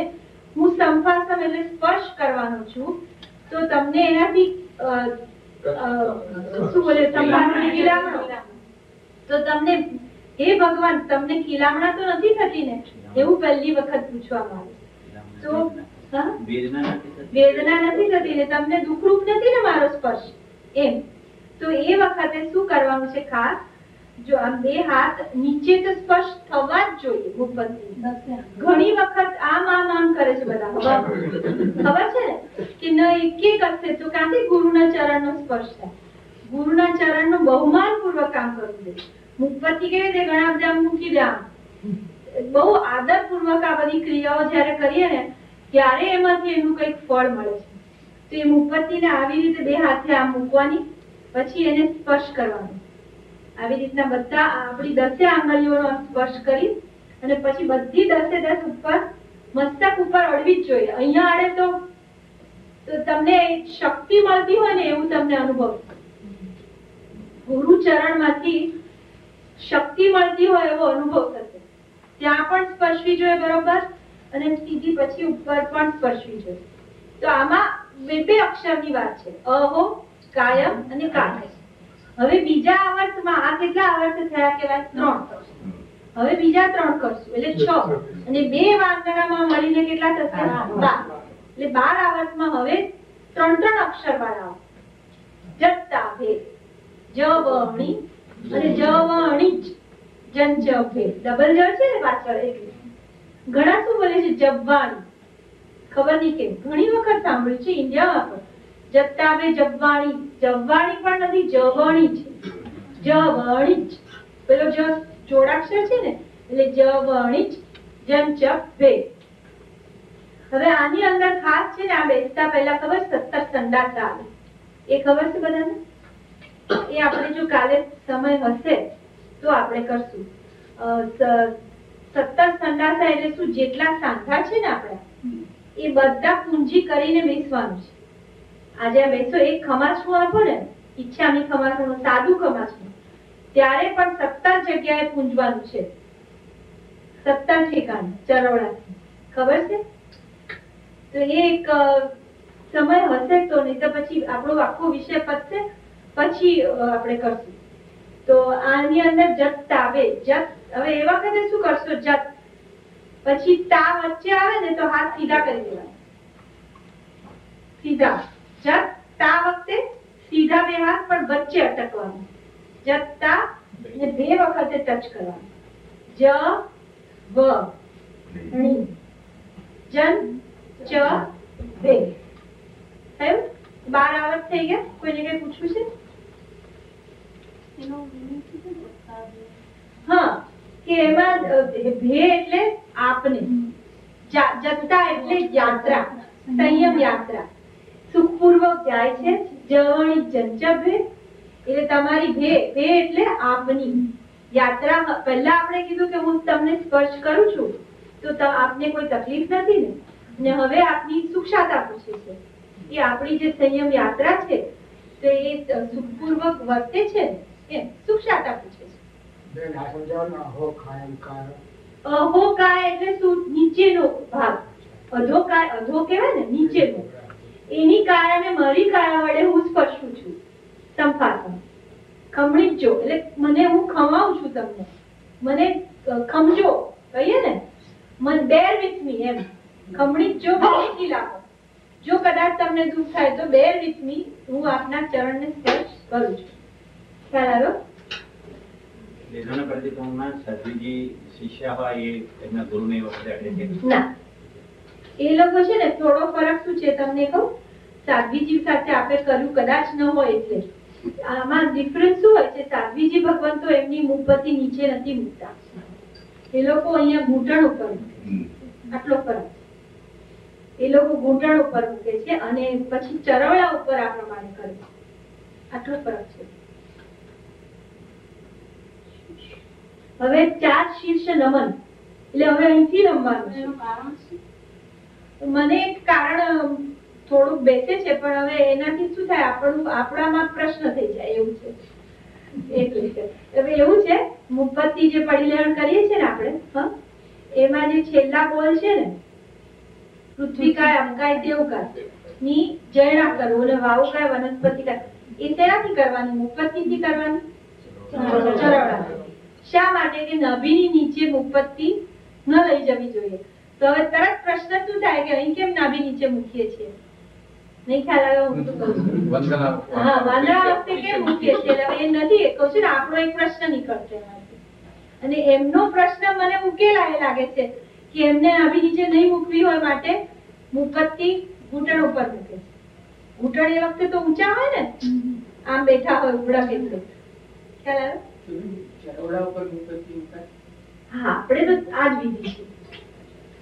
હું સંપાસમ એટલે સ્પર્શ કરવાનો છું. તો તમને એનાથી શું બોલે સંપાસમ કિલામણો, તો તમને હે ભગવાન તમને કિલામણા તો નથી થતી ને, એવું પહેલી વખત પૂછવામાં આવે. તો વેદના નથી થતી ને, તમને દુઃખરૂપ નથી ને મારો સ્પર્શ, એમ. તો એ વખતે શું કરવાનું છે ખાસ? જો આમ બે હાથ નીચે તો સ્પર્શ થવા જ જોઈએ મુપત્તિ. ઘણી વખત આમ કરે છે બધા, ખબર છે ને કે ન એક હશે તો ક્યાંથી ગુરુના ચરણનો સ્પર્શ થાય? ગુરુના ચરણનું બહુમાન પૂર્વક કામ કરવું જોઈએ. મુપત્તિ કેવી રીતે ઘણા બધા મૂકી દે, આમ બહુ આદર પૂર્વક આ બધી ક્રિયાઓ જયારે કરીએ ને ત્યારે એમાંથી એનું કઈક ફળ મળે છે. તો એ મુપત્તિને આવી રીતે બે હાથે આમ મૂકવાની, પછી એને સ્પર્શ કરવાનો. આવી રીતના બધા આપણી 10 આંગળીઓનો સ્પર્શ કરી અને પછી બધી 10 ઉપર મસ્તક ઉપર અડવી જ જોઈએ. અહીંયા આડે તો તમને શક્તિ મળતી હોય ને એવું તમને અનુભવ, ગુરુ ચરણમાંથી શક્તિ મળતી હોય એવો અનુભવ થશે. ત્યાં પણ સ્પર્શવી જોઈએ બરોબર, અને સીધી પછી ઉપર પણ સ્પર્શવી જોઈએ. તો આમાં બે અક્ષરની વાત છે, અહો કાયમ અને કાય. હવે બીજા આવર્તમાં આ કેટલા આવર્ત થયા કહેવાય? 3. હવે બીજા 3 કરશું એટલે 6, અને 2 વાંદરામાં મળીને કેટલા થશે? 12. એટલે 12 આવર્તમાં હવે 3 અક્ષર વાળા જત્તા ભે, જવણી અને જવણી જન જભે, ડબલ જ છે ને પાછળ. એટલે ઘણા શું બોલે છે? જબ્વાણી. ખબર નહીં કેમ, ઘણી વખત સાંભળ્યું છે ઇન્ડિયામાં પણ. જત્તા ભે જબ્વાણી, જવ્વાણી પણ નથી, જવણી છે. જવણી જ પેલો જ જોડાક્ષર છે ને, એટલે જવણી જન જભે. હવે આની અંદર ખાસ છે ને, આ બેસતા પહેલા ખબર 17 સંડાસ આવે, એ ખબર છે બધાને? એ આપણે જો કાલે સમય હશે તો આપણે કરશું. 17 સંડાસા એટલે શું? જેટલા સાંધા છે ને આપણા, એ બધા પૂંજી કરીને બેસવાનું છે. આજે આ બેસો, એક ખમાસણું આપો ને, ઈચ્છાની ખમાસણું, સાદું ખમાસણું, ત્યારે પણ 17 જગ્યાએ પૂંજવાનું છે. 17 ઠેકાણે ચરવડાથી, ખબર છે? તો એ એક સમય હશે તો, નહીં તો પછી આપણો આખો વિષય પતશે પછી આપણે કરશું. તો આની અંદર જત આવે, જત. હવે એ વખતે શું કરશો? જત પછી તા વચ્ચે આવે ને તો હાથ સીધા કરી દેવાના, સીધા. જત તા વખતે સીધા બે હાથ પણ વચ્ચે અટકવાનું. જત તા ને 2 વખતે ટચ કરવાનું. જ વ ણી જન ચ ભે. થયું? 12 આવર્ત થઈ ગયા. કોઈને કઈ પૂછવું છે? હા, કે એમાં ભે એટલે આપને, જત્તા એટલે યાત્રા, સંયમ યાત્રા, સુખપૂર્વક જાય છે. જવણી જંચભે એટલે તમારી ભે એટલે આપની યાત્રા. પહેલા આપણે કીધું કે હું તમને સ્પર્શ કરું છું તો આપને કોઈ તકલીફ નથી ને હવે આપની સુખશાતા પૂછે છે. એ આપણી જે સંયમ યાત્રા છે તો એ સુખપૂર્વક વર્તે છે ને, એમ સુખશાતા પૂછે છે. બેન આ સમજાવો. અહો કાયમ કાય. અહો કાય એટલે શું? નીચેનો ભાગ. અધો કાય, અધો કહેવાય ને નીચેનો. એની કાયાને મારી કાયા વડે હું સ્પર્શું છું. સંપાસન ખમણી જો એટલે મને હું ખમાવું છું, તમને મને ખમજો કહીએ ને, મન બેર વિથ મી, એમ ખમણી જો ખમણી લાગો. જો કદાચ તમને દુઃખ થાય તો બેર વિથ મી, હું આપના ચરણને સ્પર્શ કરું છું. ખ્યાલ આવ્યો? વેદોના પ્રતિક્રમણમાં સાધ્વીજી શિષ્ય હોય એ એમના ગુરુને વખતે અટે છે? ના, એ લોકો છે ને થોડો ફરક શું છે તમને કહું. સાધ્વીજી સાથે આપણે કર્યું કદાચ ન હોય એટલે આમાં ડિફરન્સ શું હોય છે? સાધ્વીજી ભગવાન તો એમની મુપત્તિ નીચે નથી મૂકતા, એ લોકો અહીંયા ઘૂંટણ ઉપર મૂકે છે. આટલો ફરક છે. એ લોકો ઘૂંટણ ઉપર મૂકે છે અને પછી ચરવડા ઉપર આ પ્રમાણે કરે છે. આટલો ફરક છે. હવે 4 શીર્ષ નમન એટલે હવે અહીંથી રમવાનું છે. એનું કારણ શું? મને એક કારણ થોડુંક બેસે છે પણ હવે એનાથી શું થાય આપણામાં પ્રશ્ન થઈ જાય એવું છે. એટલે હવે એવું છે મુપત્તિ જે પરિલેહન કરીએ છીએ ને આપણે એમાં જે છેલ્લા બોલ છે ને પૃથ્વીકાય અમકાય દેવકાય ની જયણા કરવું અને વાવુકાય વનસ્પતિકાય એ શેનાથી કરવાની? મુપત્તિથી કરવાની. ચરવડા. શા માટે? કે નાભીની નીચે મુપત્તિ ન લઈ જવી જોઈએ. તો હવે તરત પ્રશ્ન શું થાય કે અહીં કેમ નાભી નીચે મૂકીએ છીએ? નહીં ખ્યાલ આવ્યો? હું શું કહું છું? હા, વાંદરા વખતે કેમ મૂકીએ છીએ? એટલે એ નથી કહું છું ને, આપણો એક પ્રશ્ન નીકળશે એમાંથી. અને એમનો પ્રશ્ન મને ઉકેલાય લાગે છે કે એમને નાભી નીચે નહીં મૂકવી હોય માટે મુપત્તિ ઘૂંટણ ઉપર મૂકે છે. ઘૂંટણ એ વખતે તો ઊંચા હોય ને, આમ બેઠા હોય ઉભડા એટલે. ખ્યાલ આવ્યો? ચરવડા ઉપર મુપત્તિ મુકાય. હા, આપણે તો આ જ વિધિ છે.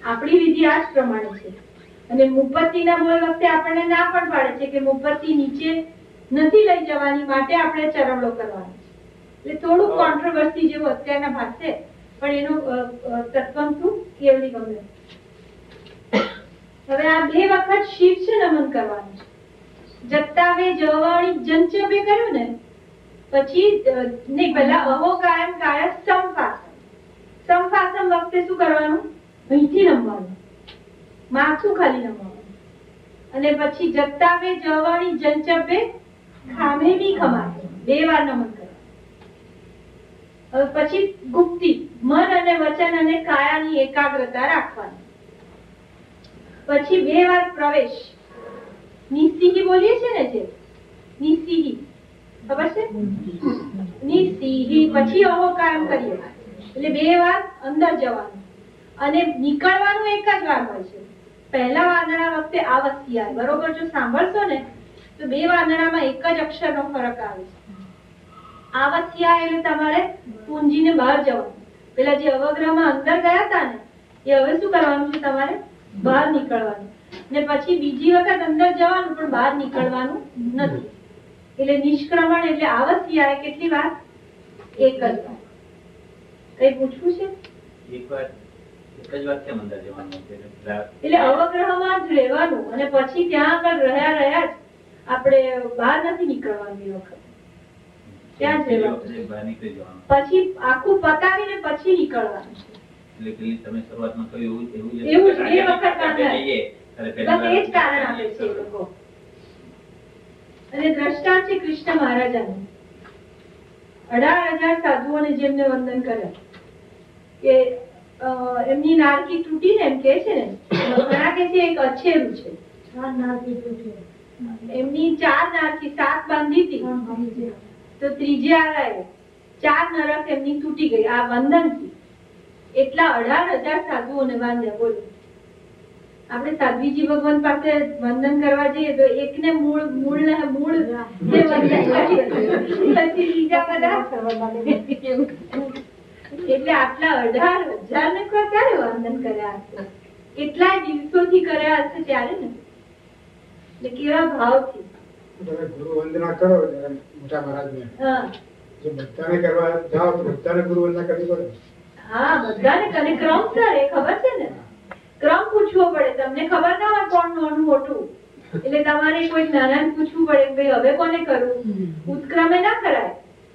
આપણી વિધિ આ જ પ્રમાણે છે. અને મુપત્તિના બોલ વખતે આપણને ના પણ પાડે છે કે મુપત્તિ નીચે નથી લઈ જવાની માટે આપણે ચરવડો કરવાનો છે. એટલે થોડું કોન્ટ્રોવર્સી જેવું અત્યારના ભાષે પણ એનું તત્વ શું કેવલી ગમે. હવે આ 2 વખત શીર્ષ નમન કરવાનું છે. જત્તાવે જવાણી જંચબે કર્યું ને પછી નહીં, પહેલા અહો કાયમ કાય સંફાસમ. સંફાસમ વખતે શું કરવાનું? અહીંથી નમવાનું, માથું ખાલી નમવાનું. અને પછી જત્તાવે જવાણી જંચબે ખામે બી ખમાસે 2 વાર નમન કરવાનું. હવે પછી ગુપ્તી મન અને વચન અને કાયાની એકાગ્રતા રાખવાની. પછી 2 વાર પ્રવેશ નિસિહી બોલીએ છે ને, જે નિસિહી ખબર છે? નિસિહી પછી અહો કાયમ કરીએ એટલે 2 વાર અંદર જવાનું અને નીકળવાનું એક જ વાર હોય છે. પહેલા વાંદણા વખતે આવસ્યા, બરોબર? જો સાંભળશો ને તો 2 વાંદણામાં એક જ અક્ષરનો ફરક આવે છે. આવસ્યા એટલે તમારે પૂંજીને બહાર જવાનું. પેલા જે અવગ્રહમાં અંદર ગયા હતા ને એ હવે શું કરવાનું છે? તમારે બહાર નીકળવાનું. ને પછી બીજી વખત અંદર જવાનું પણ બહાર નીકળવાનું નથી. એટલે નિષ્ક્રમણ એટલે આવસ્યા કેટલી વાર? એક જ વાર. કઈ પૂછવું છે? એક વાર એક જ વાર કેમ અંદર જવાનું છે? એટલે અવગ્રહમાં જ રહેવાનું અને પછી ત્યાં આગળ રહ્યા જ આપણે બહાર નથી નીકળવાનું. એ વખત ત્યાં જ રહેવાનું, બહાર નીકળી જવાનું. પછી આખું પતાવીને પછી નીકળવાનું છે. એટલે પેલી તમે શરૂઆતમાં કહ્યું એવું જ એવું જ, બે વખત આપણે જઈએ ત્યારે પહેલી બસ વાર એ જ કારણ આપે છે એ લોકો. અને દ્રષ્ટાંત છે કૃષ્ણ મહારાજાનું. 18,000 સાધુઓને જેમને વંદન કર્યા કે એમની નારકી તૂટીને એમ કે છે ને, ઘણા કે છે એક અછેરું છે. એમની 4 નારકી 7 બાંધી હતી તો ત્રીજે આવ્યા 4 નરક એમની તૂટી ગઈ આ વંદનથી. એટલા 18,000 સાધુઓને બાંધ્યા. બોલો, આપણે સાધ્વીજી ભગવાન પાસે વંદન કરવા જઈએ તો એકને મૂળ ને વંદન કરીએ પછી બીજા બધા. એટલે આટલા 18,000 ને ક્યારે વંદન કર્યા હશે? કેટલાય દિવસોથી કર્યા હશે ત્યારે ને. એટલે કેવા ભાવથી તમે ગુરુ વંદના કરો ત્યારે મોટા મહારાજને, હા જો બધાને કરવા જાઓ તો બધાને ગુરુ વંદના કરવી પડે. હા, બધાને કને ક્રમ સર એ ખબર છે ને. ક્રમ પૂછવો પડે. તમને ખબર ના હોય કોણ નાનું મોટું એટલે તમારે કોઈ નાના પૂછવું પડે કે ભાઈ હવે કોને કરવું. ઉત્ક્રમે ના કરાય.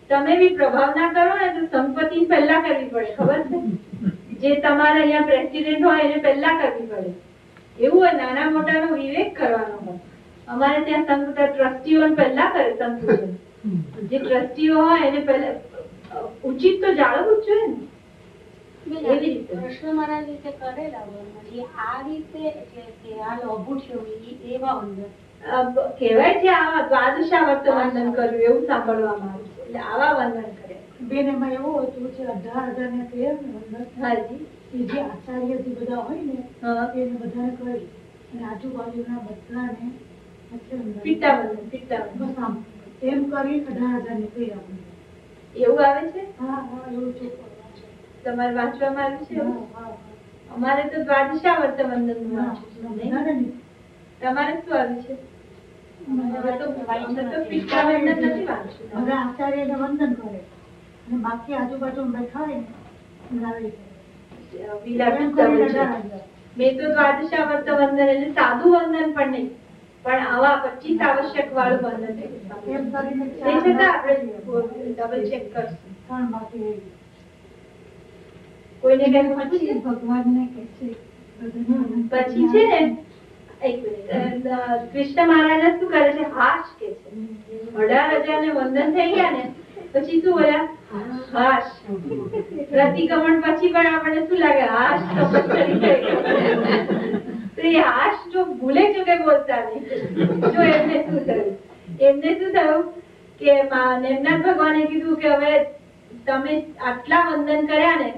તમે બી પ્રભાવ ના કરો ને તો સંપત્તિ પહેલા કરવી પડે. ખબર છે? જે તમારે અહીંયા પ્રેસિડેન્ટ હોય એને પહેલા કરવી પડે. એવું હોય, નાના મોટાનો વિવેક કરવાનો હોય. અમારે ત્યાં સંત ટ્રસ્ટીઓ પહેલા કરે સંશોધન. જે ટ્રસ્ટીઓ હોય એને પહેલા ઉચિત તો જાળવવું જ જોઈએ ને. એવી રીતે કૃષ્ણ મહારાજ રીતે કરેલા વંદન આ રીતે એટલે કે આ લોભું થયું એવા વંદન કહેવાય છે આવા દ્વાદશાવર્ત વંદન કર્યું એવું સાંભળવામાં આવ્યું છે. એટલે આવા વંદન કરે. બેન એમાં એવું હતું જે 18,000 ને કહે ને વંદન, હાજી, એ જે આચાર્ય જે બધા હોય ને હા, એને બધાને કહી અને આજુબાજુના બધાને પિત્તા વંદન. બસ આમ એમ કરી 18,000 ને કહી આપણે. એવું આવે છે. હા હા એવું છે. તમારે વાંચવામાં આવ્યું છે એવું? અમારે તો દ્વાદશાવર્ત વંદનનું વાંચ્યું છે, નહીં? તમારે શું આવ્યું છે? અમે તો પિષ્ટાવંદન નથી વાંચ્યું. હવે આચાર્યને વંદન કરે અને બાકી આજુબાજુ બેઠા હોય ને લાવી વિલાપ તવે. મેં તો દ્વાદશાવર્ત વંદન એટલે સાદું વંદન પણ નહીં, પણ આવા 25 આવશ્યક વાળું વંદન એમ કરીને તે છતાં આપણે ડબલ ચેક કરશું. ત્રણ બાકી કોઈને કઈ પછી પછી ભગવાનને કહે છે પછી છે ને એક મિનિટ, કૃષ્ણ મહારાજ શું કરે છે? હાશ કે છે. 18,000 ને વંદન થઈ ગયા ને પછી શું બોલ્યા? હાશ. પ્રતિક્રમણ પછી પણ આપણને શું લાગે? હાશ તપસ્વી થઈ ગઈ. તો એ હાશ જો ભૂલે ચૂકે બોલતા નહીં. જો એમને શું થયું? એમને શું થયું કે નેમનાથ ભગવાને કીધું કે હવે તમે આટલા વંદન કર્યા ને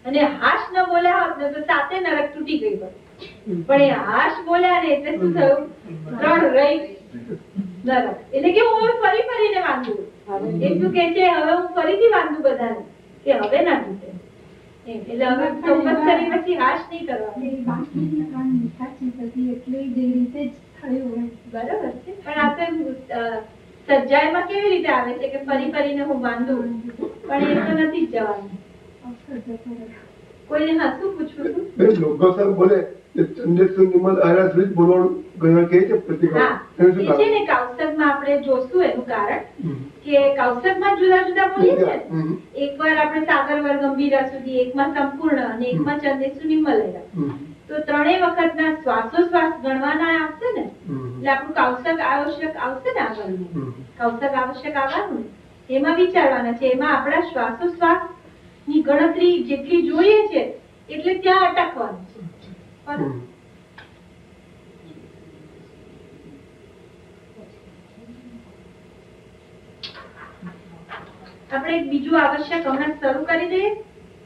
અને હાશ ન બોલ્યા હોત ને તો સાતે નરક તૂટી ગઈ હોત. પણ એ હાશ બોલ્યા ને એટલે શું થયું? 3 રહી નરક. એટલે કે હું હવે ફરીને વાંધું. એટલું કે છે હવે હું ફરીથી વાંધું બધાને કે હવે ના તૂટે. એટલે હવે ચોક્કસ કરી પછી હાશ નહીં કરવાની. બાકીની ત્રણ મીઠા ચીજ હતી એટલે જે રીતે જ થયું એમ. બરાબર છે. પણ આ તો સજ્જાઈમાં કેવી રીતે આવે છે કે ફરીને હું વાંધું, પણ એ તો નથી જ જવાનું. અવસર જતો રહ્યો. કોઈને હા શું પૂછવું હતું? બેન લોકો સાહેબ બોલે કે ચંદ્રેશ્વર નિર્મલ આયરા સુધી બોલવાનું ઘણા કહે છે પ્રતિક્રમણ. હા, એ છે ને કૌશકમાં આપણે જોશું એનું કારણ કે કૌશકમાં જુદા જુદા બોલીએ છે. એકવાર આપણે સાગરવર ગંભીરા સુધી, એકમાં સંપૂર્ણ અને એકમાં ચંદ્રેશ્વર નિર્મલ આયરા. તો ત્રણેય વખતના શ્વાસોશ્વાસ ગણવાના આવશે ને, એટલે આપણું કૌશક આવશ્યક આવશે ને આગળનું. કૌશક આવશ્યક આવવાનું એમાં વિચારવાના છે. એમાં આપણા શ્વાસોશ્વાસ ની ગણતરી જેટલી જોઈએ છે એટલે ત્યાં અટકવાનું છે. આપણે એક બીજું આવશ્યક હમણાં શરૂ કરી દઈએ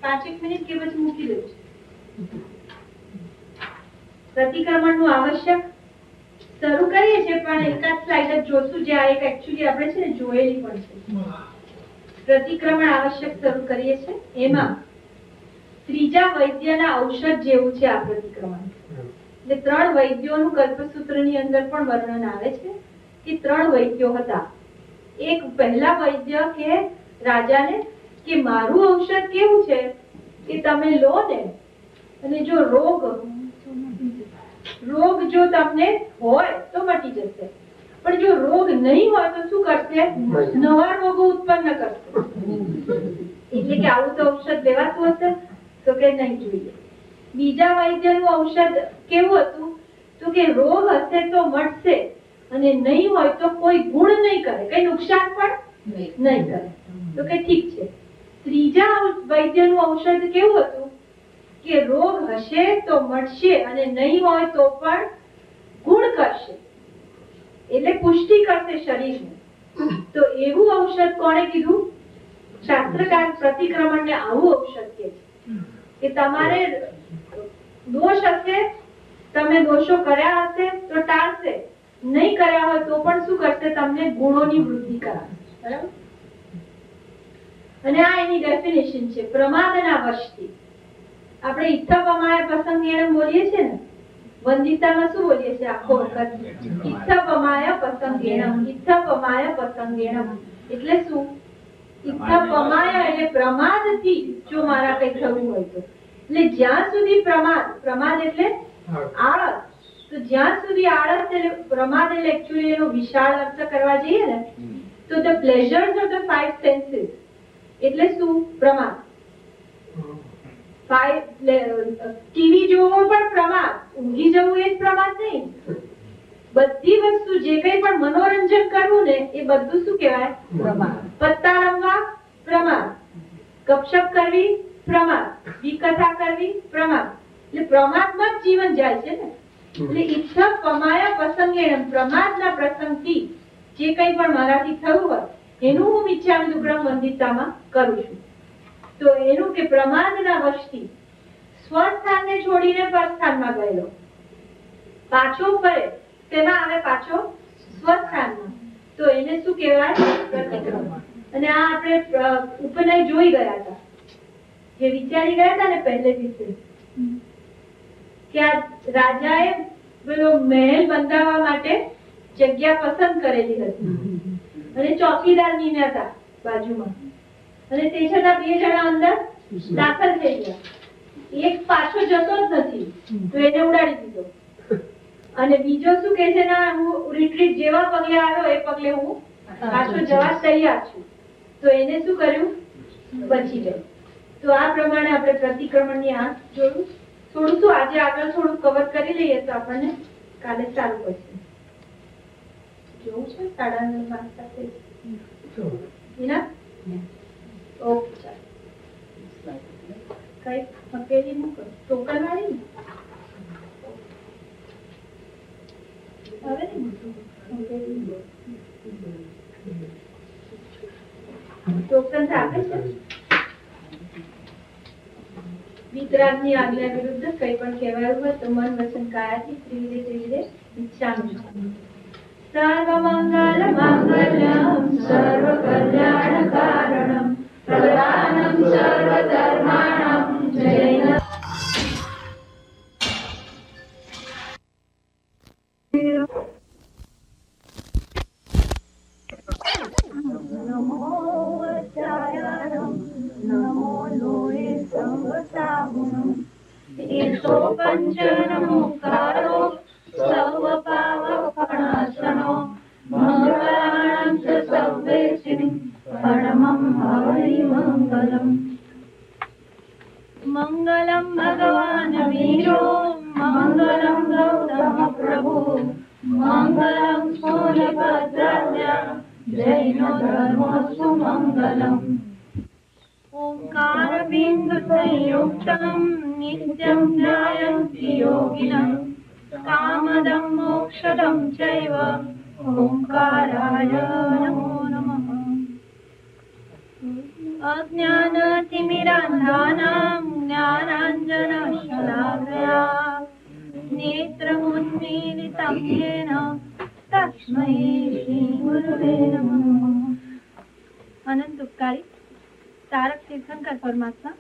5 મિનિટ કે પછી મૂકી દઉં છું. પ્રતિક્રમણનું આવશ્યક શરૂ કરીએ છીએ પણ એકાદ સ્લાઇડ જ જોશું જે આ એક એક્ચ્યુઅલી આપણે છે ને જોયેલી પણ છે. પ્રતિક્રમણ આવશ્યક શરૂ કરીએ છીએ. એમાં ત્રીજા વૈદ્યના ઔષધ જેવું છે આ પ્રતિક્રમણ. એટલે 3 વૈદ્યોનું કલ્પસૂત્રની અંદર પણ વર્ણન આવે છે કે 3 વૈદ્યો હતા. એક પહેલા વૈદ્ય કે રાજાને કે મારું ઔષધ કેવું છે કે તમે લો ને અને જો રોગ જો તમને હોય તો મટી જશે, પણ જો રોગ નહીં હોય તો શું કરશે? નવા રોગો ઉત્પન્ન કરશે. એટલે કે આવું તો ઔષધ લેવાતું હશે તો કે નહીં જોઈએ. બીજા વૈદ્યનું ઔષધ કેવું હતું તો કે રોગ હશે તો મટશે અને નહીં હોય તો કોઈ ગુણ નહીં કરે, કઈ નુકસાન પણ નહીં કરે. તો કે ઠીક છે. ત્રીજા વૈદ્યનું ઔષધ કેવું હતું કે રોગ હશે તો મટશે અને નહીં હોય તો પણ ગુણ કરશે, એટલે પુષ્ટિ કરશે શરીરને. તો એવું ઔષધ કોણે કીધું? શાસ્ત્રકાર પ્રતિક્રમણને આવું ઔષધ કહે છે કે તમારે દોષ હશે, તમે દોષો કર્યા હશે તો ટાળશે, નહીં કર્યા હોય તો પણ શું કરશે? તમને ગુણોની વૃદ્ધિ કરાવશે. બરાબર? અને આ એની ડેફિનેશન છે પ્રમાદના વશથી. આપણે ઇત્થપમાય પ્રસંગેણમ બોલીએ છીએ ને, વંદિતામાં શું બોલીએ છીએ આખો વખત? ઇત્થપમાય પ્રસંગેણમ, ઇત્થપમાય પ્રસંગેણમ. એટલે શું? ઇત્થપમાય એટલે પ્રમાદથી જો મારા કઈ થવું હોય તો. એટલે જ્યાં સુધી પ્રમાદ એટલે આળસ, તો જ્યાં સુધી આળસ એટલે પ્રમાદ એટલે એક્ચ્યુઅલી એનો વિશાળ અર્થ કરવા જઈએ ને તો the pleasures of the 5 senses એટલે શું? પ્રમાદ. ટીવી જોવો પણ પ્રમાદ, ઊંઘી જવું એ જ પ્રમાદ નહીં. બધી વસ્તુ જે કઈ પણ મનોરંજન કરવું ને એ બધું શું કહેવાય? પ્રમાદ. પત્તા રમવા પ્રમાદ, ગપશપ કરવી પ્રમાદ, વિકથા કરવી પ્રમાદ. એટલે પ્રમાદમાં જ જીવન જાય છે ને. એટલે ઈચ્છા પમાયા પ્રસંગેણમ, પ્રમાદના પ્રસંગથી જે કઈ પણ મારાથી થયું હોય એનું હું મિચ્છામિ દુક્કડમ વંદિતામાં કરું છું. તો એનું કે પ્રમાદના વશથી સ્વસ્થાનને છોડીને પરસ્થાનમાં ગયેલો પાછો ફરે, તેમાં આવે પાછો સ્વસ્થાનમાં, તો એને શું કહેવાય? પ્રતિક્રમણ. અને આ આપણે ઉપનય જોઈ ગયા હતા જે વિચારી ગયા હતા ને પહેલે દિવસે કે આ રાજાએ પેલો મહેલ બંધાવવા માટે જગ્યા પસંદ કરેલી હતી અને ચોકીદાર નીના હતા બાજુમાં, અને તે છતાં 2 જણા અંદર દાખલ થઈ ગયા. એક પાછો જતો જ નથી તો એને ઉડાડી દીધો, અને બીજો શું કહે છે, ના હું રિટ્રીટ જેવા પગલે આવ્યો એ પગલે હું પાછો જવા તૈયાર છું, તો એને શું કર્યું, બચી ગયો. તો આ પ્રમાણે આપણે પ્રતિક્રમણની આંખ જોયું. થોડું શું આજે આગળ થોડું કવર કરી લઈએ તો આપણને કાલે સારું પડશે. જોવું છે 9:30 સાથે હિના? ઓકે ચાલો. કઈ હકેલી મૂકો ટોકન વાળી હવે ટોકન આપે છે. વિતરાગની આજ્ઞા વિરુદ્ધ કઈ પણ કહેવાયું હોય તો મન વચન કાયાથી ત્રિવિધે ઈચ્છાનું. સર્વમંગલ માંગલ્યમ સર્વ કલ્યાણ કારણમ પ્રદાનમ સર્વ ધર્માણમ જય. નમો વત્સાયણમ નમો લોહે સંવસાહુણમ એસો પંચનમુકારો સર્વ પાવકણાસનો મંગળાણં ચ સર્વેશિની પરમં હરિમંગલમ. મંગલમ ભગવાન વીરો મંગલમ ગૌતમ પ્રભુ મંગલમ સૂર્યભદ્રાય જૈનો ધર્મસ્તુ મંગલમ. ઓંકાર બિંદુ સંયુક્તમ નિત્યમ ધ્યાયન્તિ યોગિનઃ કામદં મોક્ષદં ચૈવ ઓંકારાય નમો નમઃ. અજ્ઞાનતિમિરાંધાનાં જ્ઞાનાંજનશલાકયા નેત્રముન્મીલિतं येन તસ્मै શ્રી ગુરવે નમઃ. અનંત ઉપકારી તારક તીર્થંકર પરમાત્મા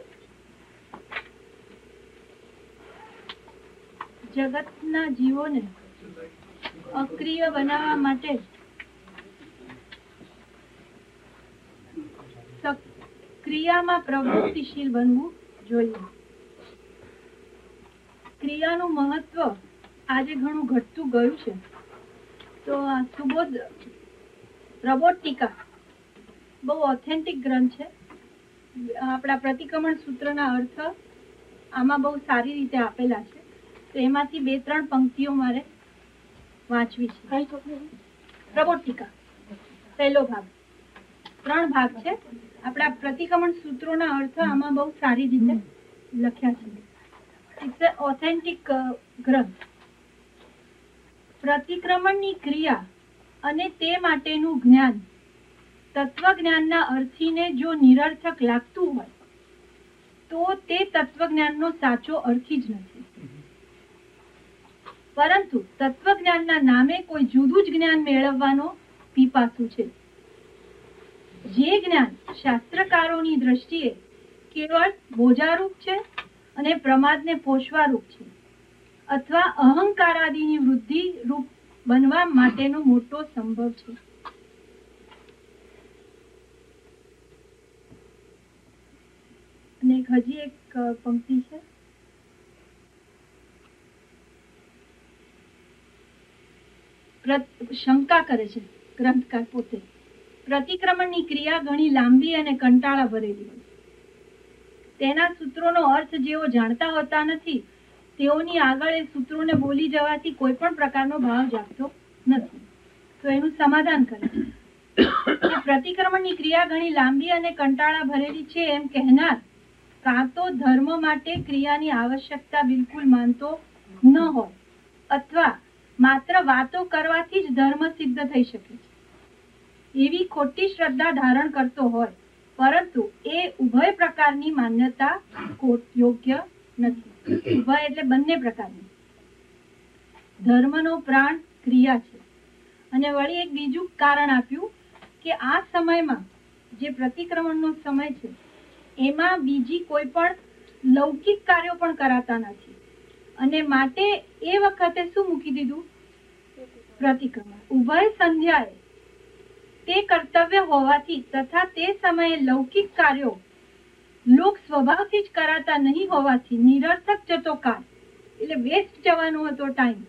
જગતના જીવોને અક્રિય બનાવવા માટે ક્રિયામાં પ્રવૃત્તિશીલ બનવું જોઈએ. ક્રિયાનું મહત્વ આજે ઘણું ઘટતું ગયું છે. તો આ સુબોધ પ્રબોધ ટીકા બહુ ઓથેન્ટિક ગ્રંથ છે. આપણા પ્રતિક્રમણ સૂત્રના અર્થ આમાં બહુ સારી રીતે આપેલા છે. તો એમાંથી 2-3 પંક્તિઓ મારે વાંચવી છે. પ્રબોધ ટીકા પહેલો ભાગ, 3 ભાગ છે. આપણા પ્રતિક્રમણ સૂત્રોના અર્થ આમાં બહુ સારી રીતે લખ્યા છે. ઇટ્સ અ ઓથેન્ટિક ગ્રંથ. પ્રતિક્રમણની ક્રિયા અને તે માટેનું જ્ઞાન તત્વજ્ઞાનના અર્થીને જો નિરર્થક લાગતું હોય તો તે તત્વજ્ઞાનનો સાચો અર્થી જ નથી, પરંતુ તત્વજ્ઞાનના નામે કોઈ જુદું જ જ્ઞાન મેળવવાનો પીપાસુ છે. જે જ્ઞાન શાસ્ત્રકારોની દ્રષ્ટિએ કેવળ બોજારૂપ છે અને પ્રમાદને પોષવારૂપ છે, અથવા અહંકારાદિની વૃદ્ધિ રૂપ બનવા માટેનો મોટો સંભવ છે. અને હજી એક પંક્તિ છે. શંકા કરે છે ગ્રંથકાર પોતે, પ્રતિક્રમણની ક્રિયા ઘણી લાંબી અને કંટાળા ભરેલી હોય. તેના સૂત્રોનો અર્થ જેઓ જાણતા હોતા નથી તેઓની આગળ એ સૂત્રોને બોલી જવાથી કોઈ પણ પ્રકારનો ભાવ જાગતો નથી. તો એનું સમાધાન કરે છે. પ્રતિક્રમણની ક્રિયા ઘણી લાંબી અને કંટાળા ભરેલી છે એમ કહેનાર કાં તો ધર્મ માટે ક્રિયાની આવશ્યકતા બિલકુલ માનતો ન હોય, અથવા માત્ર વાતો કરવાથી જ ધર્મ સિદ્ધ થઈ શકે છે એવી ખોટી શ્રદ્ધા ધારણ કરતો હોય, પરંતુ એ ઉભય પ્રકારની માન્યતા યોગ્ય નથી. ઉભય એટલે બંને પ્રકારની. ધર્મનો પ્રાણ ક્રિયા છે. અને વળી એક બીજું કારણ આપ્યું કે આ સમયમાં જે પ્રતિક્રમણનો સમય છે એમાં બીજી કોઈ પણ લૌકિક કાર્યો પણ કરાતા નથી, અને માટે એ વખતે શું મૂકી દીધું? પ્રતિક્રમણ. ઉભય સંધ્યાએ તે કર્તવ્ય હોવાથી તથા તે સમયે લૌકિક કાર્યો લોક સ્વભાવથી જ કરાતા નહીં હોવાથી નિરર્થક જતો કાળ, એટલે વેસ્ટ જવાનો હતો ટાઈમ,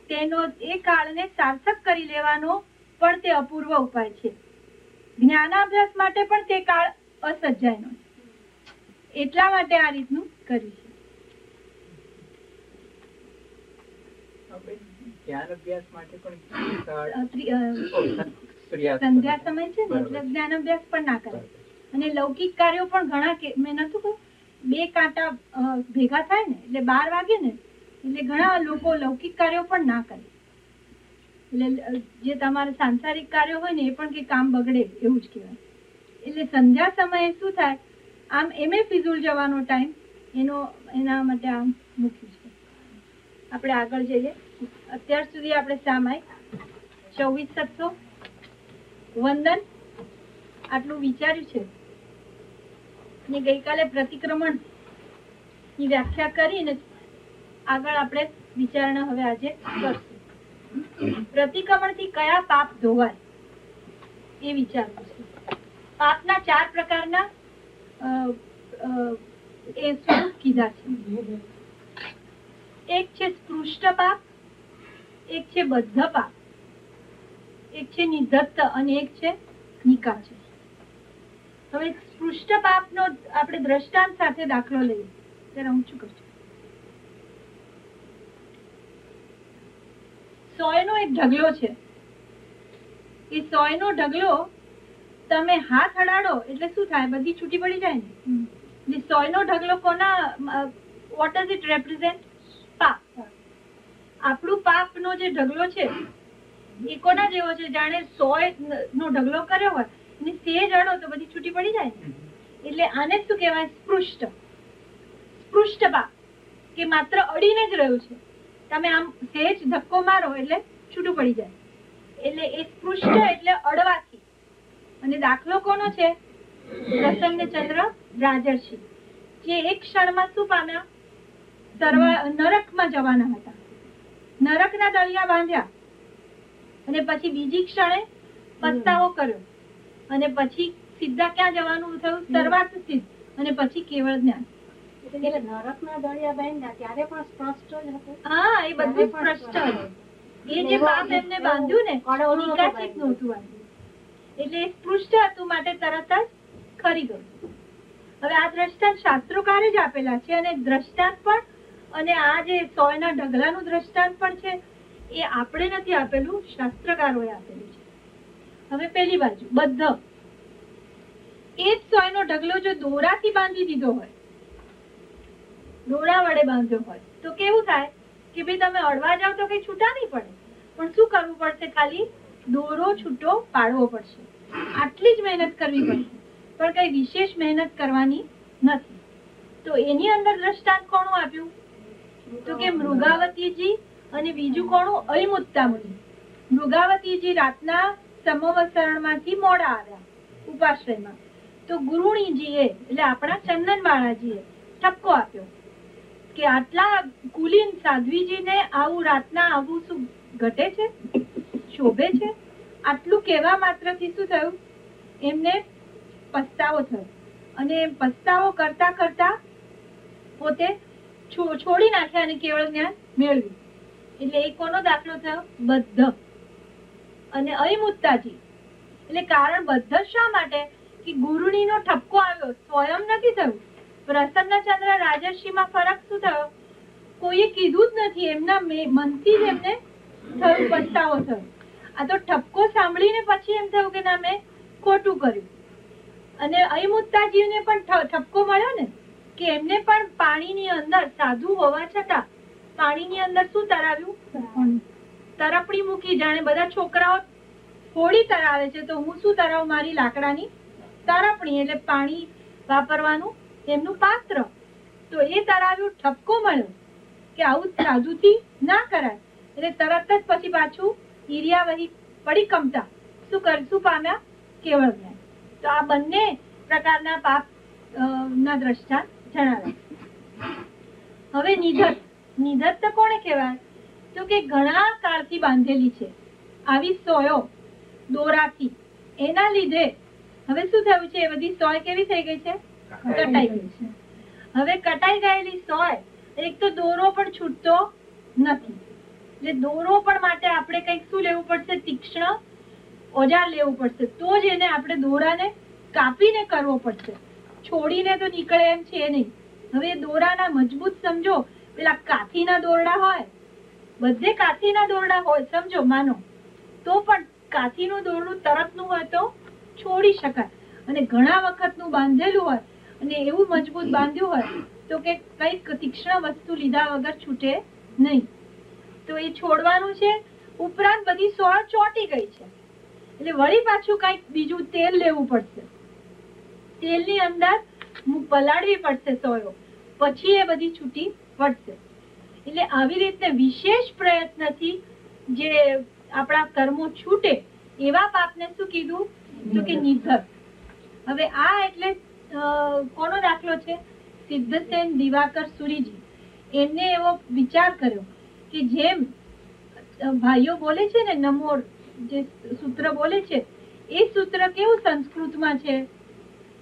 તેનો એ કાળને સાર્થક કરી લેવાનો પણ તે અપૂર્વ ઉપાય છે. જ્ઞાનાભ્યાસ માટે પણ તે કાળ અસજ્જાયનો, એટલા માટે આ રીતનું કર્યું છે. જ્ઞાન અભ્યાસ માટે પણ સંધ્યા સમય છે ને, એટલે જ્ઞાન અભ્યાસ પણ ના કરે. અને લૌકિક કાર્યો પણ ઘણા, મેં નતું કહ્યું 2 કાંટા ભેગા થાય ને એટલે 12 વાગે ને, એટલે ઘણા લોકો લૌકિક કાર્યો પણ ના કરે. એટલે જે તમારે સાંસારિક કાર્યો હોય ને એ પણ કે કામ બગડે એવું જ કહેવાય. એટલે સંધ્યા સમયે શું થાય, આમ એમે ફિઝુલ જવાનો ટાઈમ, એના માટે આમ મૂક્યું છે. આપણે આગળ જઈએ. અત્યાર સુધી આપણે સામાય 2400 વંદન આટલું વિચાર્યું છે, અને ગઈકાલે પ્રતિક્રમણ ની વ્યાખ્યા કરીને આગળ આપણે વિચારણા હવે આજે કરશું. પ્રતિક્રમણ થી કયા પાપ ધોવાય એ વિચારવું છે. પાપના 4 પ્રકારના એ સ્વરૂપ કીધા છે. એક છે સ્પૃષ્ટ પાપ, એક છે બદ્ધ પાપ, એક છે નિધત્ત અને એક છે નિકાચ. હવે સ્પૃષ્ટ પાપનો આપણે દ્રષ્ટાંત સાથે દાખલો લઈએ. ત્યારે હું શું કરશું? 100 નો એક ઢગલો છે. એ 100 નો ઢગલો તમે હાથ અડાડો એટલે શું થાય? બધી છૂટી પડી જાય ને. એટલે 100 નો ઢગલો કોના, વોટ ડઝ ઇટ રેપ્રેઝન્ટ? પાપ. આપણું પાપનો જે ઢગલો છે એ કોના જેવો છે? જાણે 100 નો ઢગલો કર્યો હોય અને સેજ અડો તો બધી છૂટી પડી જાય ને. એટલે આને શું કહેવાય? સ્પૃષ્ટ. સ્પૃષ્ટ પાપ કે માત્ર અડીને જ રહ્યું છે, તમે આમ સેજ ધક્કો મારો એટલે છૂટું પડી જાય. એટલે એ સ્પૃષ્ટ એટલે અડવાથી. અને દાખલો કોનો છે? પ્રસન્નચંદ્ર રાજર્ષિ, જે એક ક્ષણમાં શું પામ્યા? નરકમાં જવાના હતા. નરકના દળિયા બાંધ્યા અને પછી બીજી ક્ષણે પસ્તાવો કર્યો, અને પછી સીધા ક્યાં જવાનું થયું? સર્વાર્થ સિદ્ધ, અને પછી કેવળ જ્ઞાન. એટલે નરકના દળિયા બાંધ્યા ત્યારે પણ સ્પષ્ટ જ હતું. હા, એ બધું સ્પષ્ટ હતું. એ જે પાપ એમને બાંધ્યું ને, નિકાચિત નહોતું બાંધ્યું. એટલે સ્પૃષ્ટ હતું, માટે તરત જ ખરી ગયું. હવે આ દ્રષ્ટાંત શાસ્ત્રોકારે જ આપેલા છે, અને દ્રષ્ટાંત પણ, અને આ જે 100 ના ઢગલાનું દ્રષ્ટાંત પણ છે એ આપણે નથી આપેલું, શાસ્ત્રકારોએ આપેલું છે. હવે પેલી બાજુ બદ્ધ. એ જ 100 નો ઢગલો જો દોરાથી બાંધી દીધો હોય, દોરા વડે બાંધ્યો હોય, તો કેવું થાય કે ભાઈ તમે અડવા જાવ તો કઈ છૂટા નહીં પડે, પણ શું કરવું પડશે? ખાલી દોરો છૂટો પાડવો પડશે. આટલી જ મહેનત કરવી પડશે, પણ કઈ વિશેષ મહેનત કરવાની નથી. તો એની અંદર દ્રષ્ટાંત કોનું આપ્યું? તો કે મૃગાવતીજી, અને બીજું કોનું? અયમુત્તા મુનિ. મૃગાવતીજી રાતના સમવસરણમાંથી મોડા આવ્યા ઉપાશ્રયમાં, તો ગુરુણીજીએ એટલે આપણા ચંદનવાળાજીએ ઠપકો આપ્યો કે આટલા કુલીન સાધ્વીજીને આવું રાતના આવવું શું ઘટે છે? શોભે છે? આટલું કહેવા માત્રથી શું થયું? એમને પસ્તાવો થયો, અને પસ્તાવો કરતા કરતા પોતે છોડી નાખ્યા અને કેવળ જ્ઞાન મેળવ્યું. એટલે એ કોનો દાખલો થયો? બદ્ધ. અને અયમુત્તાજી એટલે કારણ બદ્ધ શા માટે? કે ગુરુણીનો ઠપકો આવ્યો, સ્વયં નથી થયું. પ્રસન્નચંદ્ર રાજર્ષિમાં ફરક શું થયો? કોઈએ કીધું જ નથી, એમના મનથી જ એમને થયું, પસ્તાવો થયો. આ તો ઠપકો સાંભળીને પછી એમ થયું કે ના, મેં ખોટું કર્યું. અને અયમુત્તાજીને પણ ઠપકો મળ્યો ને, કે એમને પણ પાણીની અંદર, સાધુ હોવા છતાં પાણીની અંદર શું તરાવ્યું? તરપણી મૂકી. જાણે બધા છોકરાઓ હોળી તરાવે છે, તો હું શું તરાવું? મારી લાકડાની તરપણી, એટલે પાણી વાપરવાનું એમનું પાત્ર. તો એ તરાવ્યું, ઠપકો મળ્યો કે આવું સાધુથી ના કરાય. એટલે તરત જ પછી પાછું ઈર્યાવહી પડી કમતા શું પામ્યા? કેવળ જ્ઞાન. તો આ બંને પ્રકારના પાપ ના દ્રષ્ટા જણાવ્યા. હવે નિધત તો કોને કહેવાય? તો કે ઘણા કાળથી બાંધેલી છે આવી સોયો દોરાથી. એના લીધે હવે શું થયું છે? એ બધી સોય કેવી થઈ ગઈ છે? કટાઈ ગઈ છે. હવે કટાઈ ગયેલી સોય, એક તો દોરો પણ છૂટતો નથી. એટલે દોરો પણ માટે આપણે કંઈક શું લેવું પડશે? તીક્ષ્ણ ઓજાર લેવું પડશે. તો જ એને આપણે દોરાને કાપીને કરવો પડશે. છોડીને તો નીકળે એમ છે નહીં. હવે દોરાના મજબૂત સમજો, પેલા કાથીના દોરડા હોય, બધે કાથીના દોરડા હોય સમજો માનો, તો પણ કાથીનું દોરડું તરતનું હોય તો છોડી શકાય. અને ઘણા વખતનું બાંધેલું હોય અને એવું મજબૂત બાંધ્યું હોય તો કે કઈક તીક્ષ્ણ વસ્તુ લીધા વગર છૂટે નહીં. તો એ છોડવાનું છે. ઉપરાંત બધી સોળ ચોટી ગઈ છે એટલે વળી પાછું કઈક બીજું તેલ લેવું પડશે. તેલની અંદર પલાળવી પડશે સોયો, પછી એ બધી છૂટી પડશે. એટલે આવી રીતે વિશેષ પ્રયત્નથી જે આપણા કર્મો છૂટે એવા પાપને શું કીધું? તો કે નિધર. હવે આ એટલે કોનો દાખલો છે? સિદ્ધસેન દિવાકર સુરીજી. એમને એવો વિચાર કર્યો કે જેમ ભાઈઓ બોલે છે ને નમો જે સૂત્ર બોલે છે, એ સૂત્ર કેવું સંસ્કૃતમાં છે,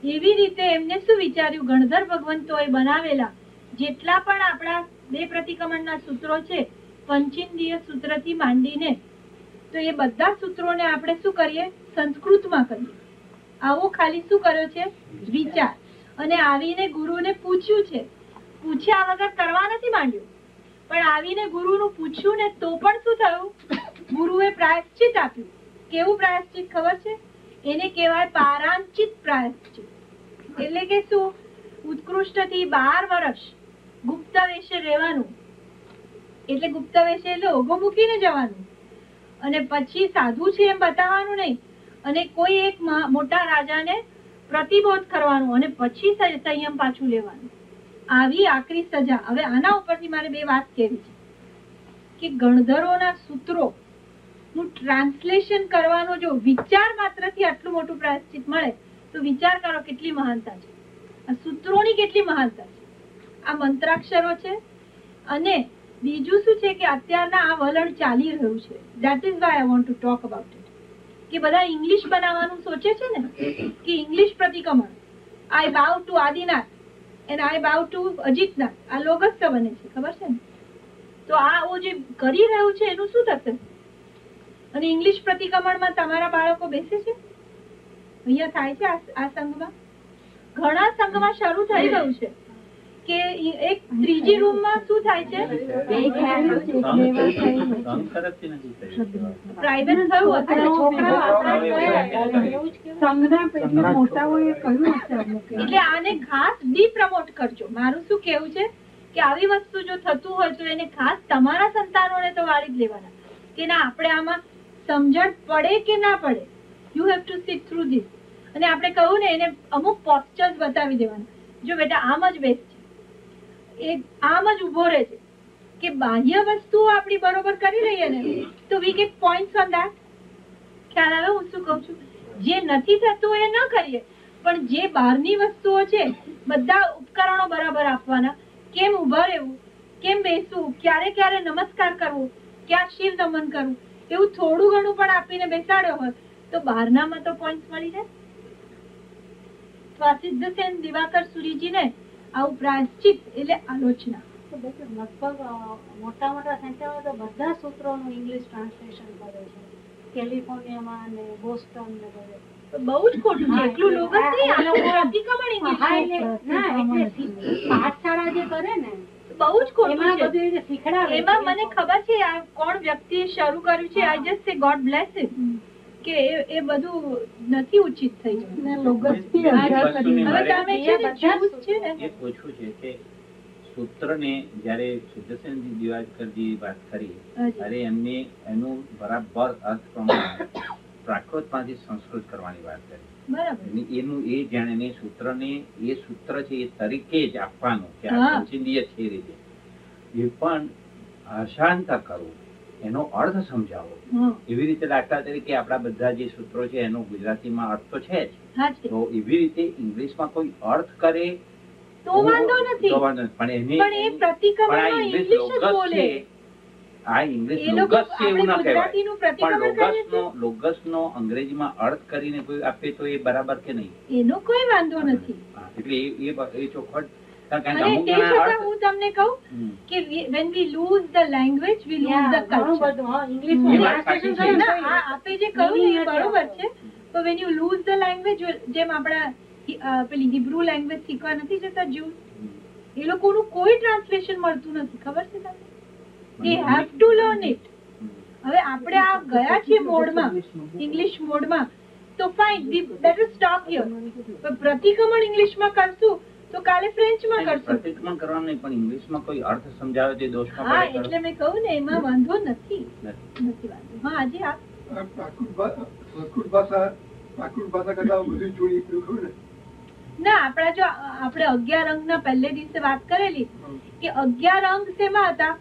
એવી રીતે એમને શું વિચાર્યું? ગણધર ભગવંતોએ બનાવેલા જેટલા પણ આપણા 2 પ્રતિક્રમણના સૂત્રો છે, પંચેન્દ્રિય સૂત્રથી માંડીને, તો એ બધા સૂત્રોને આપણે શું કરીએ? સંસ્કૃતમાં કરીએ. આવો ખાલી શું કર્યો છે? વિચાર. અને આવીને ગુરુને પૂછ્યું છે. પૂછ્યા વગર કરવા નથી માંડ્યું, પણ આવીને ગુરુનું પૂછ્યું ને તો પણ શું થયું? ગુરુએ પ્રાયશ્ચિત આપ્યું. કેવું પ્રાયશ્ચિત ખબર છે? એને કહેવાય પારાંચિત પ્રાયશ્ચિત. એટલે કે શું? ઉત્કૃષ્ટથી 12 વર્ષ ગુપ્ત વેશે રહેવાનું. એટલે ગુપ્ત વેશે એટલે ઓગો મૂકીને જવાનું, અને પછી સાધુ છે એમ બતાવવાનું નહીં, અને કોઈ એક મોટા રાજાને પ્રતિબોધ કરવાનું, અને પછી સંયમ પાછું લેવાનું. આવી આકરી સજા. હવે આના ઉપરથી મારે 2 વાત કહેવી છે કે ગણધરોના સૂત્રો નું ટ્રાન્સલેશન કરવાનો જો વિચાર માત્રથી આટલું મોટું પ્રાયશ્ચિત મળે તો વિચાર કરો કેટલી મહાનતા છે. આ સૂત્રોની કેટલી મહાનતા છે. આ મંત્રાક્ષરો છે. અને બીજું શું છે કે અત્યારના આ વલણ ચાલી રહ્યું છે. That is why I want to talk about it. કે બધા ઇંગ્લિશ બનાવવાનું સોચે છે ને, કે ઇંગ્લિશ પ્રતિક્રમણ, I bow to Adinath and I bow to Ajitnath. આ લોગસ્થ બને છે, ખબર છે ને? તો આ જે કરી રહ્યું છે એનું શું થશે? અને ઇંગ્લિશ પ્રતિક્રમણમાં તમારા બાળકો બેસે છે? અહીંયા થાય છે આ સંઘમાં, ઘણા સંઘમાં શરૂ થઈ ગયું છે કે એક ત્રીજી રૂમમાં શું થાય છે? પ્રાઇવેટ એટલે આને ખાસ ડી પ્રમોટ કરજો. મારું શું કેવું છે કે આવી વસ્તુ જો થતું હોય તો એને ખાસ તમારા સંતાનોને તો વાળી જ લેવાના, કે ના આપણે આમાં સમજણ પડે કે ના પડે, you have to seat through this. અને આપણે કહ્યું ને એને અમુક પોસ્ચર્સ બતાવી દેવાના. જો બેટા આમ જ બેસ છે, એ આમ જ ઉભો રહે છે, કે બાહ્ય વસ્તુઓ આપણી બરોબર કરી લઈએ ને તો we get points on that. ખ્યાલ આવે હું શું કહું છું? જે નથી થતું એ ન કરીએ, પણ જે બહારની વસ્તુઓ છે બધા ઉપકરણો બરાબર આપવાના. કેમ ઉભા રહેવું, કેમ બેસવું, ક્યારે ક્યારે નમસ્કાર કરવું, ક્યાં શિવ નમન કરવું, એવું થોડું ઘણું પણ આપીને બેસાડ્યો હોય તો બહારનામાં તો પોઈન્ટ્સ મળી જાય. તો આ સિદ્ધસેન દિવાકર સુરીજીને આવું પ્રાયશ્ચિત એટલે આલોચના. લગભગ મોટા મોટા સંખ્યામાં તો બધા સૂત્રોનું ઇંગ્લિશ ટ્રાન્સલેશન કરે છે, કેલિફોર્નિયામાં અને બોસ્ટન ને બધે. બહુ જ ખોટું છે. એટલું લોગસ નહીં, આ લોકો પ્રતિક્રમણ ઇંગ્લિશ હા, એટલે પાઠશાળા જે કરે ને બહુ જ ખોટું એમાં છે. બધું એ શીખડાવે. એમાં મને ખબર છે આ કોણ વ્યક્તિએ શરૂ કર્યું છે. આઈ જસ્ટ સે ગોડ બ્લેસ હિમ, કે એ બધું નથી ઉચિત થઈ ગયું. હવે તમે છે ને Jews છે ને, એ પૂછવું છે કે સૂત્રને જ્યારે સિદ્ધસેનજી દિવાકરજી વાત કરી ત્યારે એમને એનું બરાબર અર્થ પ્રમાણે પ્રાકૃતમાંથી સંસ્કૃત કરવાની વાત કરી. બરાબર. એનું એ જાણીને સૂત્રને એ સૂત્ર છે એ તરીકે જ આપવાનું કે આ હા. પંચેન્દ્રિય છે રીતે એ પણ ભાષાંતર કરવું એનો અર્થ સમજાવો. એવી રીતે દાખલા તરીકે આપણા બધા જે સૂત્રો છે એનો ગુજરાતીમાં અર્થ તો છે જ, હા છે. તો એવી રીતે ઇંગ્લિશમાં કોઈ અર્થ કરે તો વાંધો નથી. તો વાંધો નથી. પણ એની પણ એ પ્રતિક્રમણમાં પણ આ ઇંગ્લિશ ઇંગ્લિશ જ લોગસ બોલે. છે, આ ઇંગ્લિશ એ લોકો લોગસ છે એવું ના આપણે કહેવાય. ગુજરાતીનું પણ પ્રતિક્રમણ કરીએ છીએ. લોગસનો અંગ્રેજીમાં અર્થ કરીને કોઈ આપે તો એ બરાબર કે નહીં? એનો કોઈ વાંધો નથી. હા, એટલે એ ચોખવટ, કારણ કે અને અમુક તે જણા છતાં અર્થ- હું તમને કહું હમ. કે when we lose the language we lose the culture. એ વાત સાચી છે. ના, આપે જે કહ્યું ને એ બરોબર છે. તો when you lose the language, જેમ આપણા પેલી હિબ્રુ લેંગ્વેજ શીખવા નથી જતા જ્યુ, એ લોકોનું કોઈ ટ્રાન્સલેશન મળતું નથી, ખબર છે તમને? they have to learn it. હવે આપણે આ ગયા છીએ મોડમાં, ઇંગ્લિશ મોડમાં, તો fine, let us stop here. પણ પ્રતિક્રમણ ઇંગ્લિશમાં કરશું તો કાલે ફ્રેન્ચમાં કરશું. પ્રતિક્રમણ કરવાનું નહીં, પણ ઇંગ્લિશમાં કોઈ અર્થ સમજાવે તે દોષમાં હા, પડે એટલે મેં કહ્યું ને એમાં વાંધો નથી. નથી. નથી વાંધો. હા, આજે આપ સંસ્કૃત ભાષા કરતા બધું જોડી ખરું ને. ના, આપણા જો આપણે 11 અંગના પહેલે દિવસે વાત કરેલી કે 11 અંગ શેમાં હતા?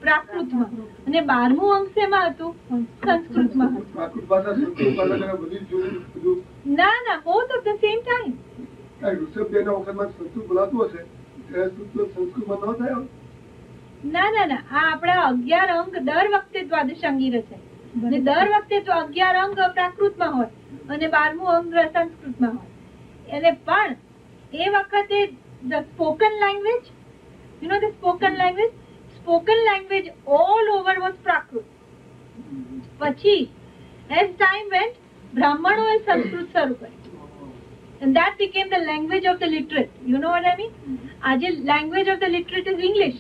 પ્રાકૃતમાં. અને 12મું અંગ શેમાં હતું? સંસ્કૃતમાં હતું. પ્રાકૃત ભાષા સંસ્કૃત ભાષા કરતા બધું જોડી બધું. ના ના, both of the same time. ઋષભદેવના વખતમાં સંસ્કૃત બોલાતું હશે ત્યારે સંસ્કૃતમાં ન થાય. ના ના ના, આ આપણા 11 અંગ દર વખતે દ્વાદશાંગી રચાય અને દર વખતે તો 11 અંગ પ્રાકૃતમાં હોય અને 12મું અંગ સંસ્કૃતમાં હોય. અને પણ એ વખતે the spoken language, you know the spoken language all over was પ્રાકૃત. પછી as time went, બ્રાહ્મણોએ સંસ્કૃત શરૂ કરી. And that became the language of the literate. You know what I mean? આજે language of the literate is English.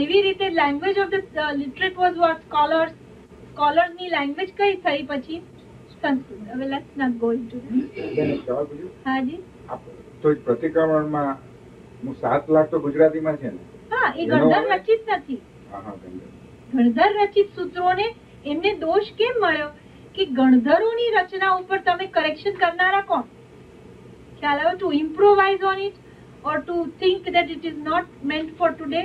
એવી રીતે language of the literate was what? Scholars. Scholars ની language કઈ થઈ પછી? સંસ્કૃત. હવે let's not go into that. બેન, એક સવાલ પૂછું? હાજી. તો પ્રતિક્રમણમાં 7 લાખ તો ગુજરાતીમાં છે ને? હા, એ ગણધર રચિત નથી. હા હા, ગંધર. ગણધર રચિત સૂત્રોને એમને દોષ કેમ મળ્યો કે ગણધરોની રચના ઉપર તમે કરેક્શન કરનારા કોણ? ખ્યાલ આવ્યો? To improvise on it or to think that it is not meant for today,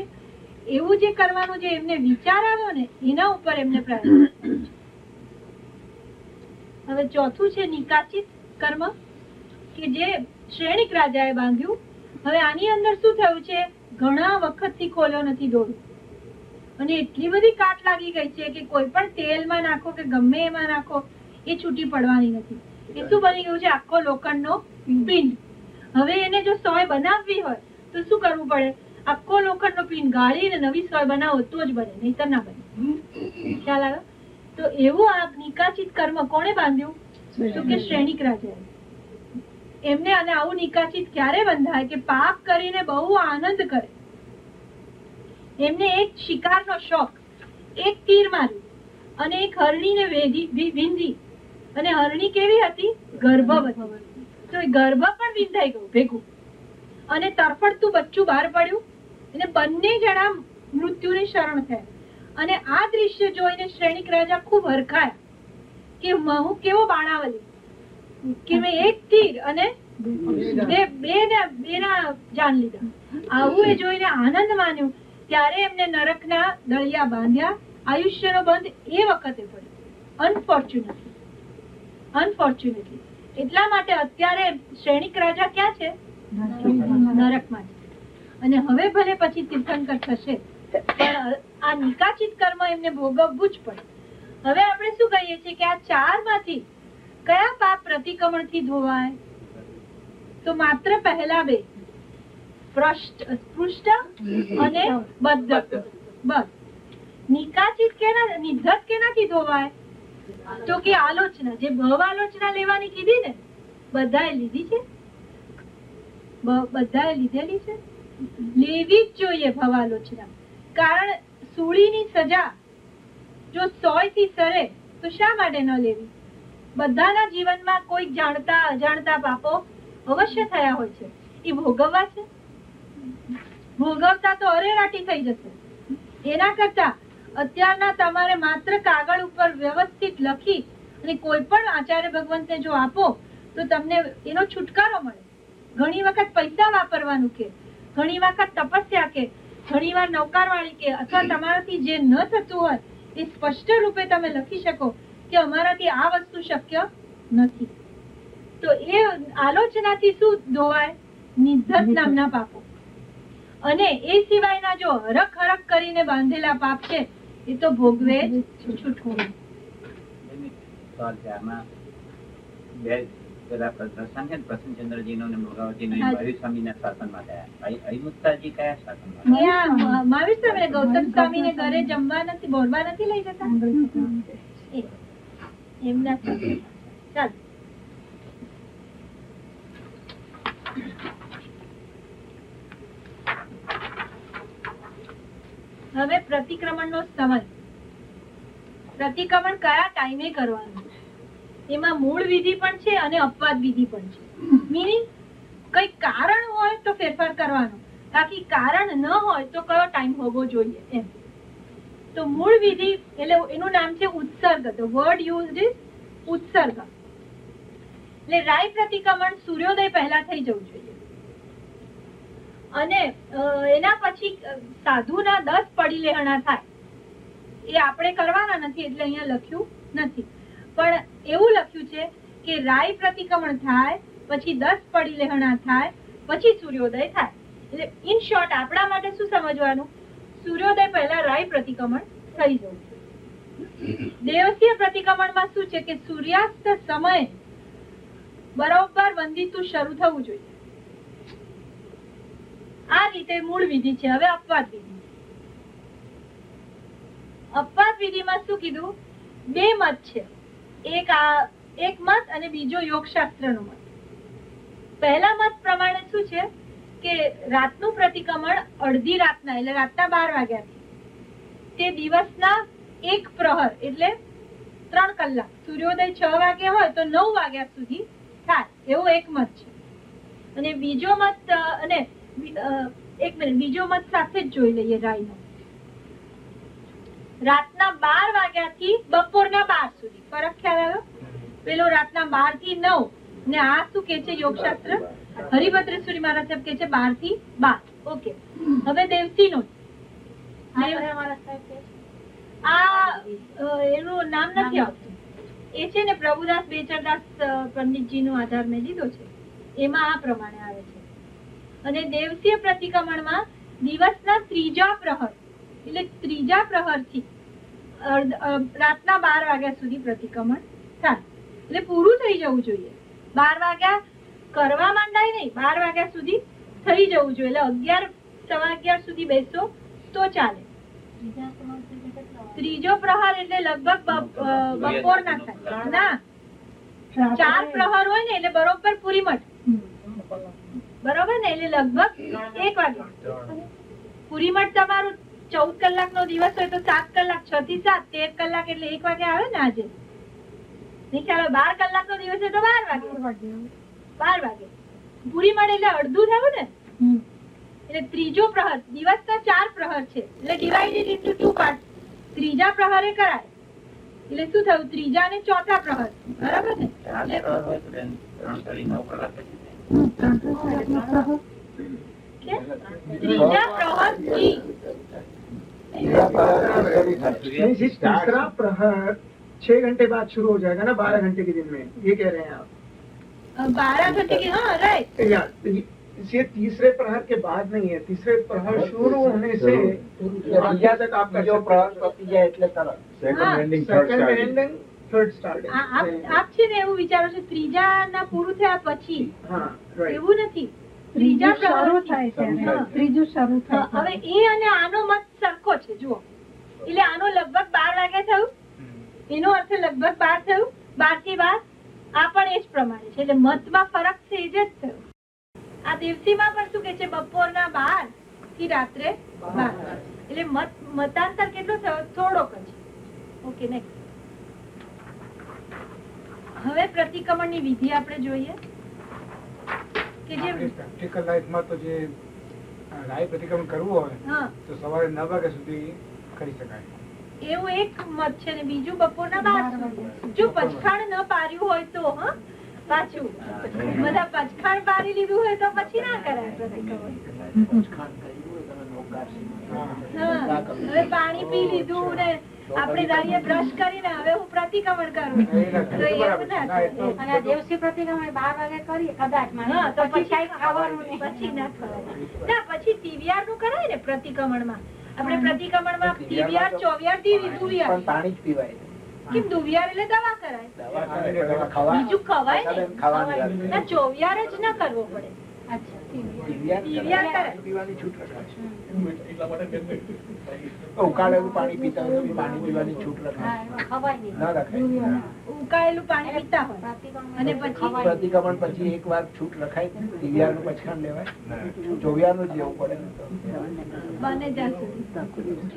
એવું જે કરવાનું જે એમને વિચાર આવ્યો ને એના ઉપર એમને પ્રાયોરિટી. હવે ચોથું છે નિકાચિત કર્મ, કે જે શ્રેણિક રાજાએ બાંધ્યું. હવે આની અંદર શું થયું છે? ઘણા વખતથી ખોલ્યો નથી દોરું અને એટલી બધી કાટ લાગી ગઈ છે કે કોઈ પણ તેલમાં નાખો કે ગમે એમાં નાખો એ છૂટી પડવાની નથી. એ શું બની ગયું છે? આખો લોખંડનો પિંડ. હવે એને જો સોય બનાવવી હોય તો શું કરવું પડે? આખો લોખંડનો પિંડ ગાળીને નવી સોય બનાવો તો જ બને, નહીતર ના બને. ખ્યાલ આવ્યો? તો એવું આ નિકાચિત કર્મ કોણે બાંધ્યું? તો કે શ્રેણિક રાજાએ. એમને અને આવું નિકાચિત ક્યારે બંધાય કે પાપ કરીને બહુ આનંદ કરે. એમને એક શિકારનો શોખ, એક તીર માર્યું અને એક હરણીને વિંધી. અને હરણી કેવી હતી? ગર્ભવતી. તો એ ગર્ભ પણ વિંધાઈ ગયું ભેગું અને તરફડતું બચ્ચું બહાર પડ્યું અને બંને જણા મૃત્યુની શરણ થયા. અને આ દ્રશ્ય જોઈને શ્રેણિક રાજા ખૂબ હરખાયા કે હું કેવો બાણાવલી કે મેં એક તીર અને બેના જાન લીધા. આવું એ જોઈને આનંદ માન્યો. ત્યારે એમને નરકના દળિયા બાંધ્યા. આયુષ્યનો બંધ એ વખતે પડ્યો. અનફોર્ચ્યુનેટલી. એટલા માટે અત્યારે શ્રેણિક રાજા ક્યાં છે? નરકમાં છે. અને હવે ભલે પછી તીર્થંકર થશે પણ આ નિકાચિત કર્મ એમને ભોગવવું જ પડે. હવે આપણે શું કહીએ છીએ કે આ 4 માંથી કયા પાપ પ્રતિક્રમણથી ધોવાય? તો માત્ર પહેલા 2, સ્પૃષ્ટ અને બદ્ધ. બસ. નિકાચિત નિધક કેનાથી ધોવાય? તો કે આલોચના. જે ભવ આલોચના લેવાની કીધી ને, બધાએ લીધી છે? બધાએ લીધેલી છે? લેવી જ જોઈએ ભવ આલોચના. કારણ સૂળીની સજા જો 100 થી સરે તો શા માટે ન લેવી? બધાના જીવનમાં કોઈ જાણતા અજાણતા પાપો અવશ્ય થયા હોય છે. એ ભોગવવા છે? ભોગવતા તો અરેરાટી થઈ જશે. એના કરતા અત્યારના તમારે માત્ર કાગળ ઉપર વ્યવસ્થિત લખી અને કોઈ પણ આચાર્ય ભગવંતને જો આપો તો તમને એનો છુટકારો મળે. ઘણી વખત પૈસા વાપરવાનું કે, ઘણી વખત તપસ્યા કે, ઘણી વાર નૌકારવાળી કે, અથવા તમારાથી જે ન થતું હોય એ સ્પષ્ટ રૂપે તમે લખી શકો કે અમારાથી આ વસ્તુ શક્ય નથી, તો એ આલોચનાથી શું ધોવાય? નિધક નામના પાપો. અને એ સિવાયના જો હરખ હરખ કરીને બાંધેલા પાપ છે એ તો ભોગવે જ છૂટકો. સવાલ છે આમાં બે પેલા પ્રસંગ છે પ્રસન્નચંદ્રજીનો અને મૃગાવતીનો મહાવીર સ્વામીના શાસનમાં થયા. અહિમુત્તાજી કયા શાસનમાં? મહાવીર સ્વામી ગૌતમ સ્વામીને ઘરે જમવા નથી, બોરવા નથી લઈ જતા એમના. ચાલ હવે પ્રતિક્રમણનો સમય. પ્રતિક્રમણ કયા ટાઈમે કરવાનું? એમાં મૂળ વિધિ પણ છે અને અપવાદ વિધિ પણ છે. મીનિંગ કઈ કારણ હોય તો ફેરફાર કરવાનો, બાકી કારણ ન હોય તો કયો ટાઈમ હોવો જોઈએ એમ. તો મૂળ વિધિ એટલે એનું નામ છે ઉત્સર્ગ. ધ વર્ડ યુઝડ ઇઝ ઉત્સર્ગ. એટલે રાય પ્રતિક્રમણ સૂર્યોદય પહેલા થઈ જવું જોઈએ. અને એના પછી સાધુના 10 પડી લેહણા થાય. એ આપણે કરવાના નથી એટલે અહીંયા લખ્યું નથી, પણ એવું લખ્યું છે કે રાય પ્રતિક્રમણ થાય પછી 10 પડી લેહણા થાય પછી સૂર્યોદય થાય. એટલે ઇન શોર્ટ આપણા માટે શું સમજવાનું? સૂર્યોદય પહેલા રાય પ્રતિક્રમણ થઈ જવું. દેવસીય પ્રતિક્રમણમાં શું છે કે સૂર્યાસ્ત સમય બરોબર વંદિતું શરૂ થવું જોઈએ. આ રીતે મૂળ વિધિ છે. હવે અપવાદ વિધિ. અપવાદ વિધિમાં શું કીધું? 2 મત છે. એક મત અને બીજો યોગશાસ્ત્રનો મત. પહેલા મત પ્રમાણે શું છે કે રાતનું પ્રતિક્રમણ અડધી રાતના એટલે રાતના 12 વાગ્યાથી તે દિવસના 1 પ્રહર એટલે 3 કલાક, સૂર્યોદય 6 વાગે હોય તો 9 વાગ્યા સુધી થાય, એવો એક મત છે. અને બીજો મત અને એક મિનિટ, બીજો મત સાથે જ જોઈ લઈએ રાયનો. રાતના 12 વાગ્યાથી બપોરના 12 સુધી ફરક ખ્યાલ આવ્યો? પેલો રાતના 12 થી 9 ને આ શું કે છે યોગશાસ્ત્ર? હરિભદ્રેશ્વરી મહારાજ સાહેબ કે છે 12 થી 12. ઓકે. હવે દેવસીનો આ એનું નામ નથી આવતું. એ છે ને પ્રભુદાસ બેચરદાસ પંડિતજી નો આધાર મેં લીધો છે, એમાં આ પ્રમાણે આવે છે. અને દેવસીય પ્રતિક્રમણમાં દિવસના 3જા પ્રહર એટલે 3જા પ્રહરથી રાતના 12 વાગ્યા સુધી પ્રતિક્રમણ થાય. એટલે પૂરું થઈ જવું જોઈએ. 12 વાગ્યા કરવા માંડાય નહીં, 12 વાગ્યા સુધી થઈ જવું જોઈએ. એટલે 11 સુધી બેસો તો ચાલે. ત્રીજો પ્રહર એટલે લગભગ બપોરના થાય ના, 4 પ્રહર હોય ને એટલે બરોબર પૂરી મઠ, બરોબર ને? એટલે લગભગ 1 વાગે પૂરી મઠ. તમારું 14 કલાકનો દિવસ હોય તો 7 કલાક, 6 થી 7 13 કલાક એટલે 1 વાગે આવે ને. આજે નહીં ખ્યાલ. 12 કલાકનો દિવસ હોય તો 12 વાગે પૂરી મઠ એટલે અડધું થયું ને. એટલે ત્રીજો પ્રહર, દિવસના 4 પ્રહર છે એટલે ડિવાઇડેડ ઇન્ટુ 2 પાર્ટ. ત્રીજા પ્રહરે કરાય એટલે શું થયું? ત્રીજા અને ચોથા પ્રહર, બરાબર ને? ત્રીજા प्रहर तीसरा प्रहर 6 घंटे बाद शुरू हो जाएगा ना, 12 घंटे के दिन में, ये कह रहे हैं आप? 12 घंटे की, हाँ राइट. ये तीसरे प्रहर के बाद नहीं है, तीसरे प्रहर शुरू होने से आज्ञा तक आपका जो प्रहर पती जाए એટલે તરત સેકન્ડ એન્ડિંગ થર્ડ સ્ટાર્ટિંગ. આપ છે ને એવું વિચારો છો ત્રીજા ના પૂરું થયા પછી? હા, રાઈટ. એવું નથી. ત્રીજા શરૂ થાય છે, ત્રીજું શરૂ થાય. હવે એ અને આનો મત સરખો છે જુઓ. એટલે આનો લગભગ 12 વાગ્યા થયું, એનો અર્થ લગભગ 12 થયું, 12 થી 12 આ પણ એ જ પ્રમાણે છે. એટલે મતમાં ફરક છે એ જ થયો. આ દિવસીમાં પણ શું કે છે? બપોરના 12 થી રાત્રે 12. એટલે મતાંતર કેટલો થયો? થોડોક જ. Okay, next. હવે પ્રતિક્રમણની વિધિ આપણે જોઈએ કે જે પ્રેક્ટિકલ લાઈફમાં તો જે રાય પ્રતિક્રમણ કરવું હોય તો સવારે 9 વાગ્યા સુધી કરી શકાય. એવું એક મત છે ને બીજું બપોરના 12 સુધી. જો પચખાણ ન પાર્યું હોય તો પાછું બધા પચખાણ પારી લીધું હોય તો પછી ના કરાય પ્રતિક્રમણ. હવે પાણી પી લીધું ને આપણે ધારીએ બ્રશ કરીને હવે હું પ્રતિક્રમણ કરું તો એવું ના થાય. અને આ દેવસી પ્રતિક્રમણ 12 વાગે કરીએ કદાચ હા, તો પછી કાંઈ ખાવાનું નહીં. પછી ના ખવાય. ના, પછી ટીવીઆર નું કરાય ને પ્રતિક્રમણમાં. આપણે પ્રતિક્રમણમાં ટીવીઆર, ચોવિયાર, દુવિયાર. પણ પાણી જ પીવાય. કેમ દુવિયાર એટલે દવા કરાય, બીજું ખવાય ને. ખાવાનું ના, ચોવિયાર જ ના કરવો પડે. અચ્છા ટીવીઆર કરાય. પીવાની છૂટ રખાય. ઉકાળેલું પાણી પીતા હોય તો પાણી પીવાની છૂટ હા, રખાય. એમાં ખવાય નહીં. ના રખાય. ઉકાળેલું પાણી પીતા હોય પ્રતિક્રમણ અને પછી પ્રતિક્રમણ પછી એક વાર છૂટ રખાય. દિવ્યાનું પછાણ લેવાય. ચોવિયાનું જ લેવું પડે ને તો. બને ત્યાં સુધી.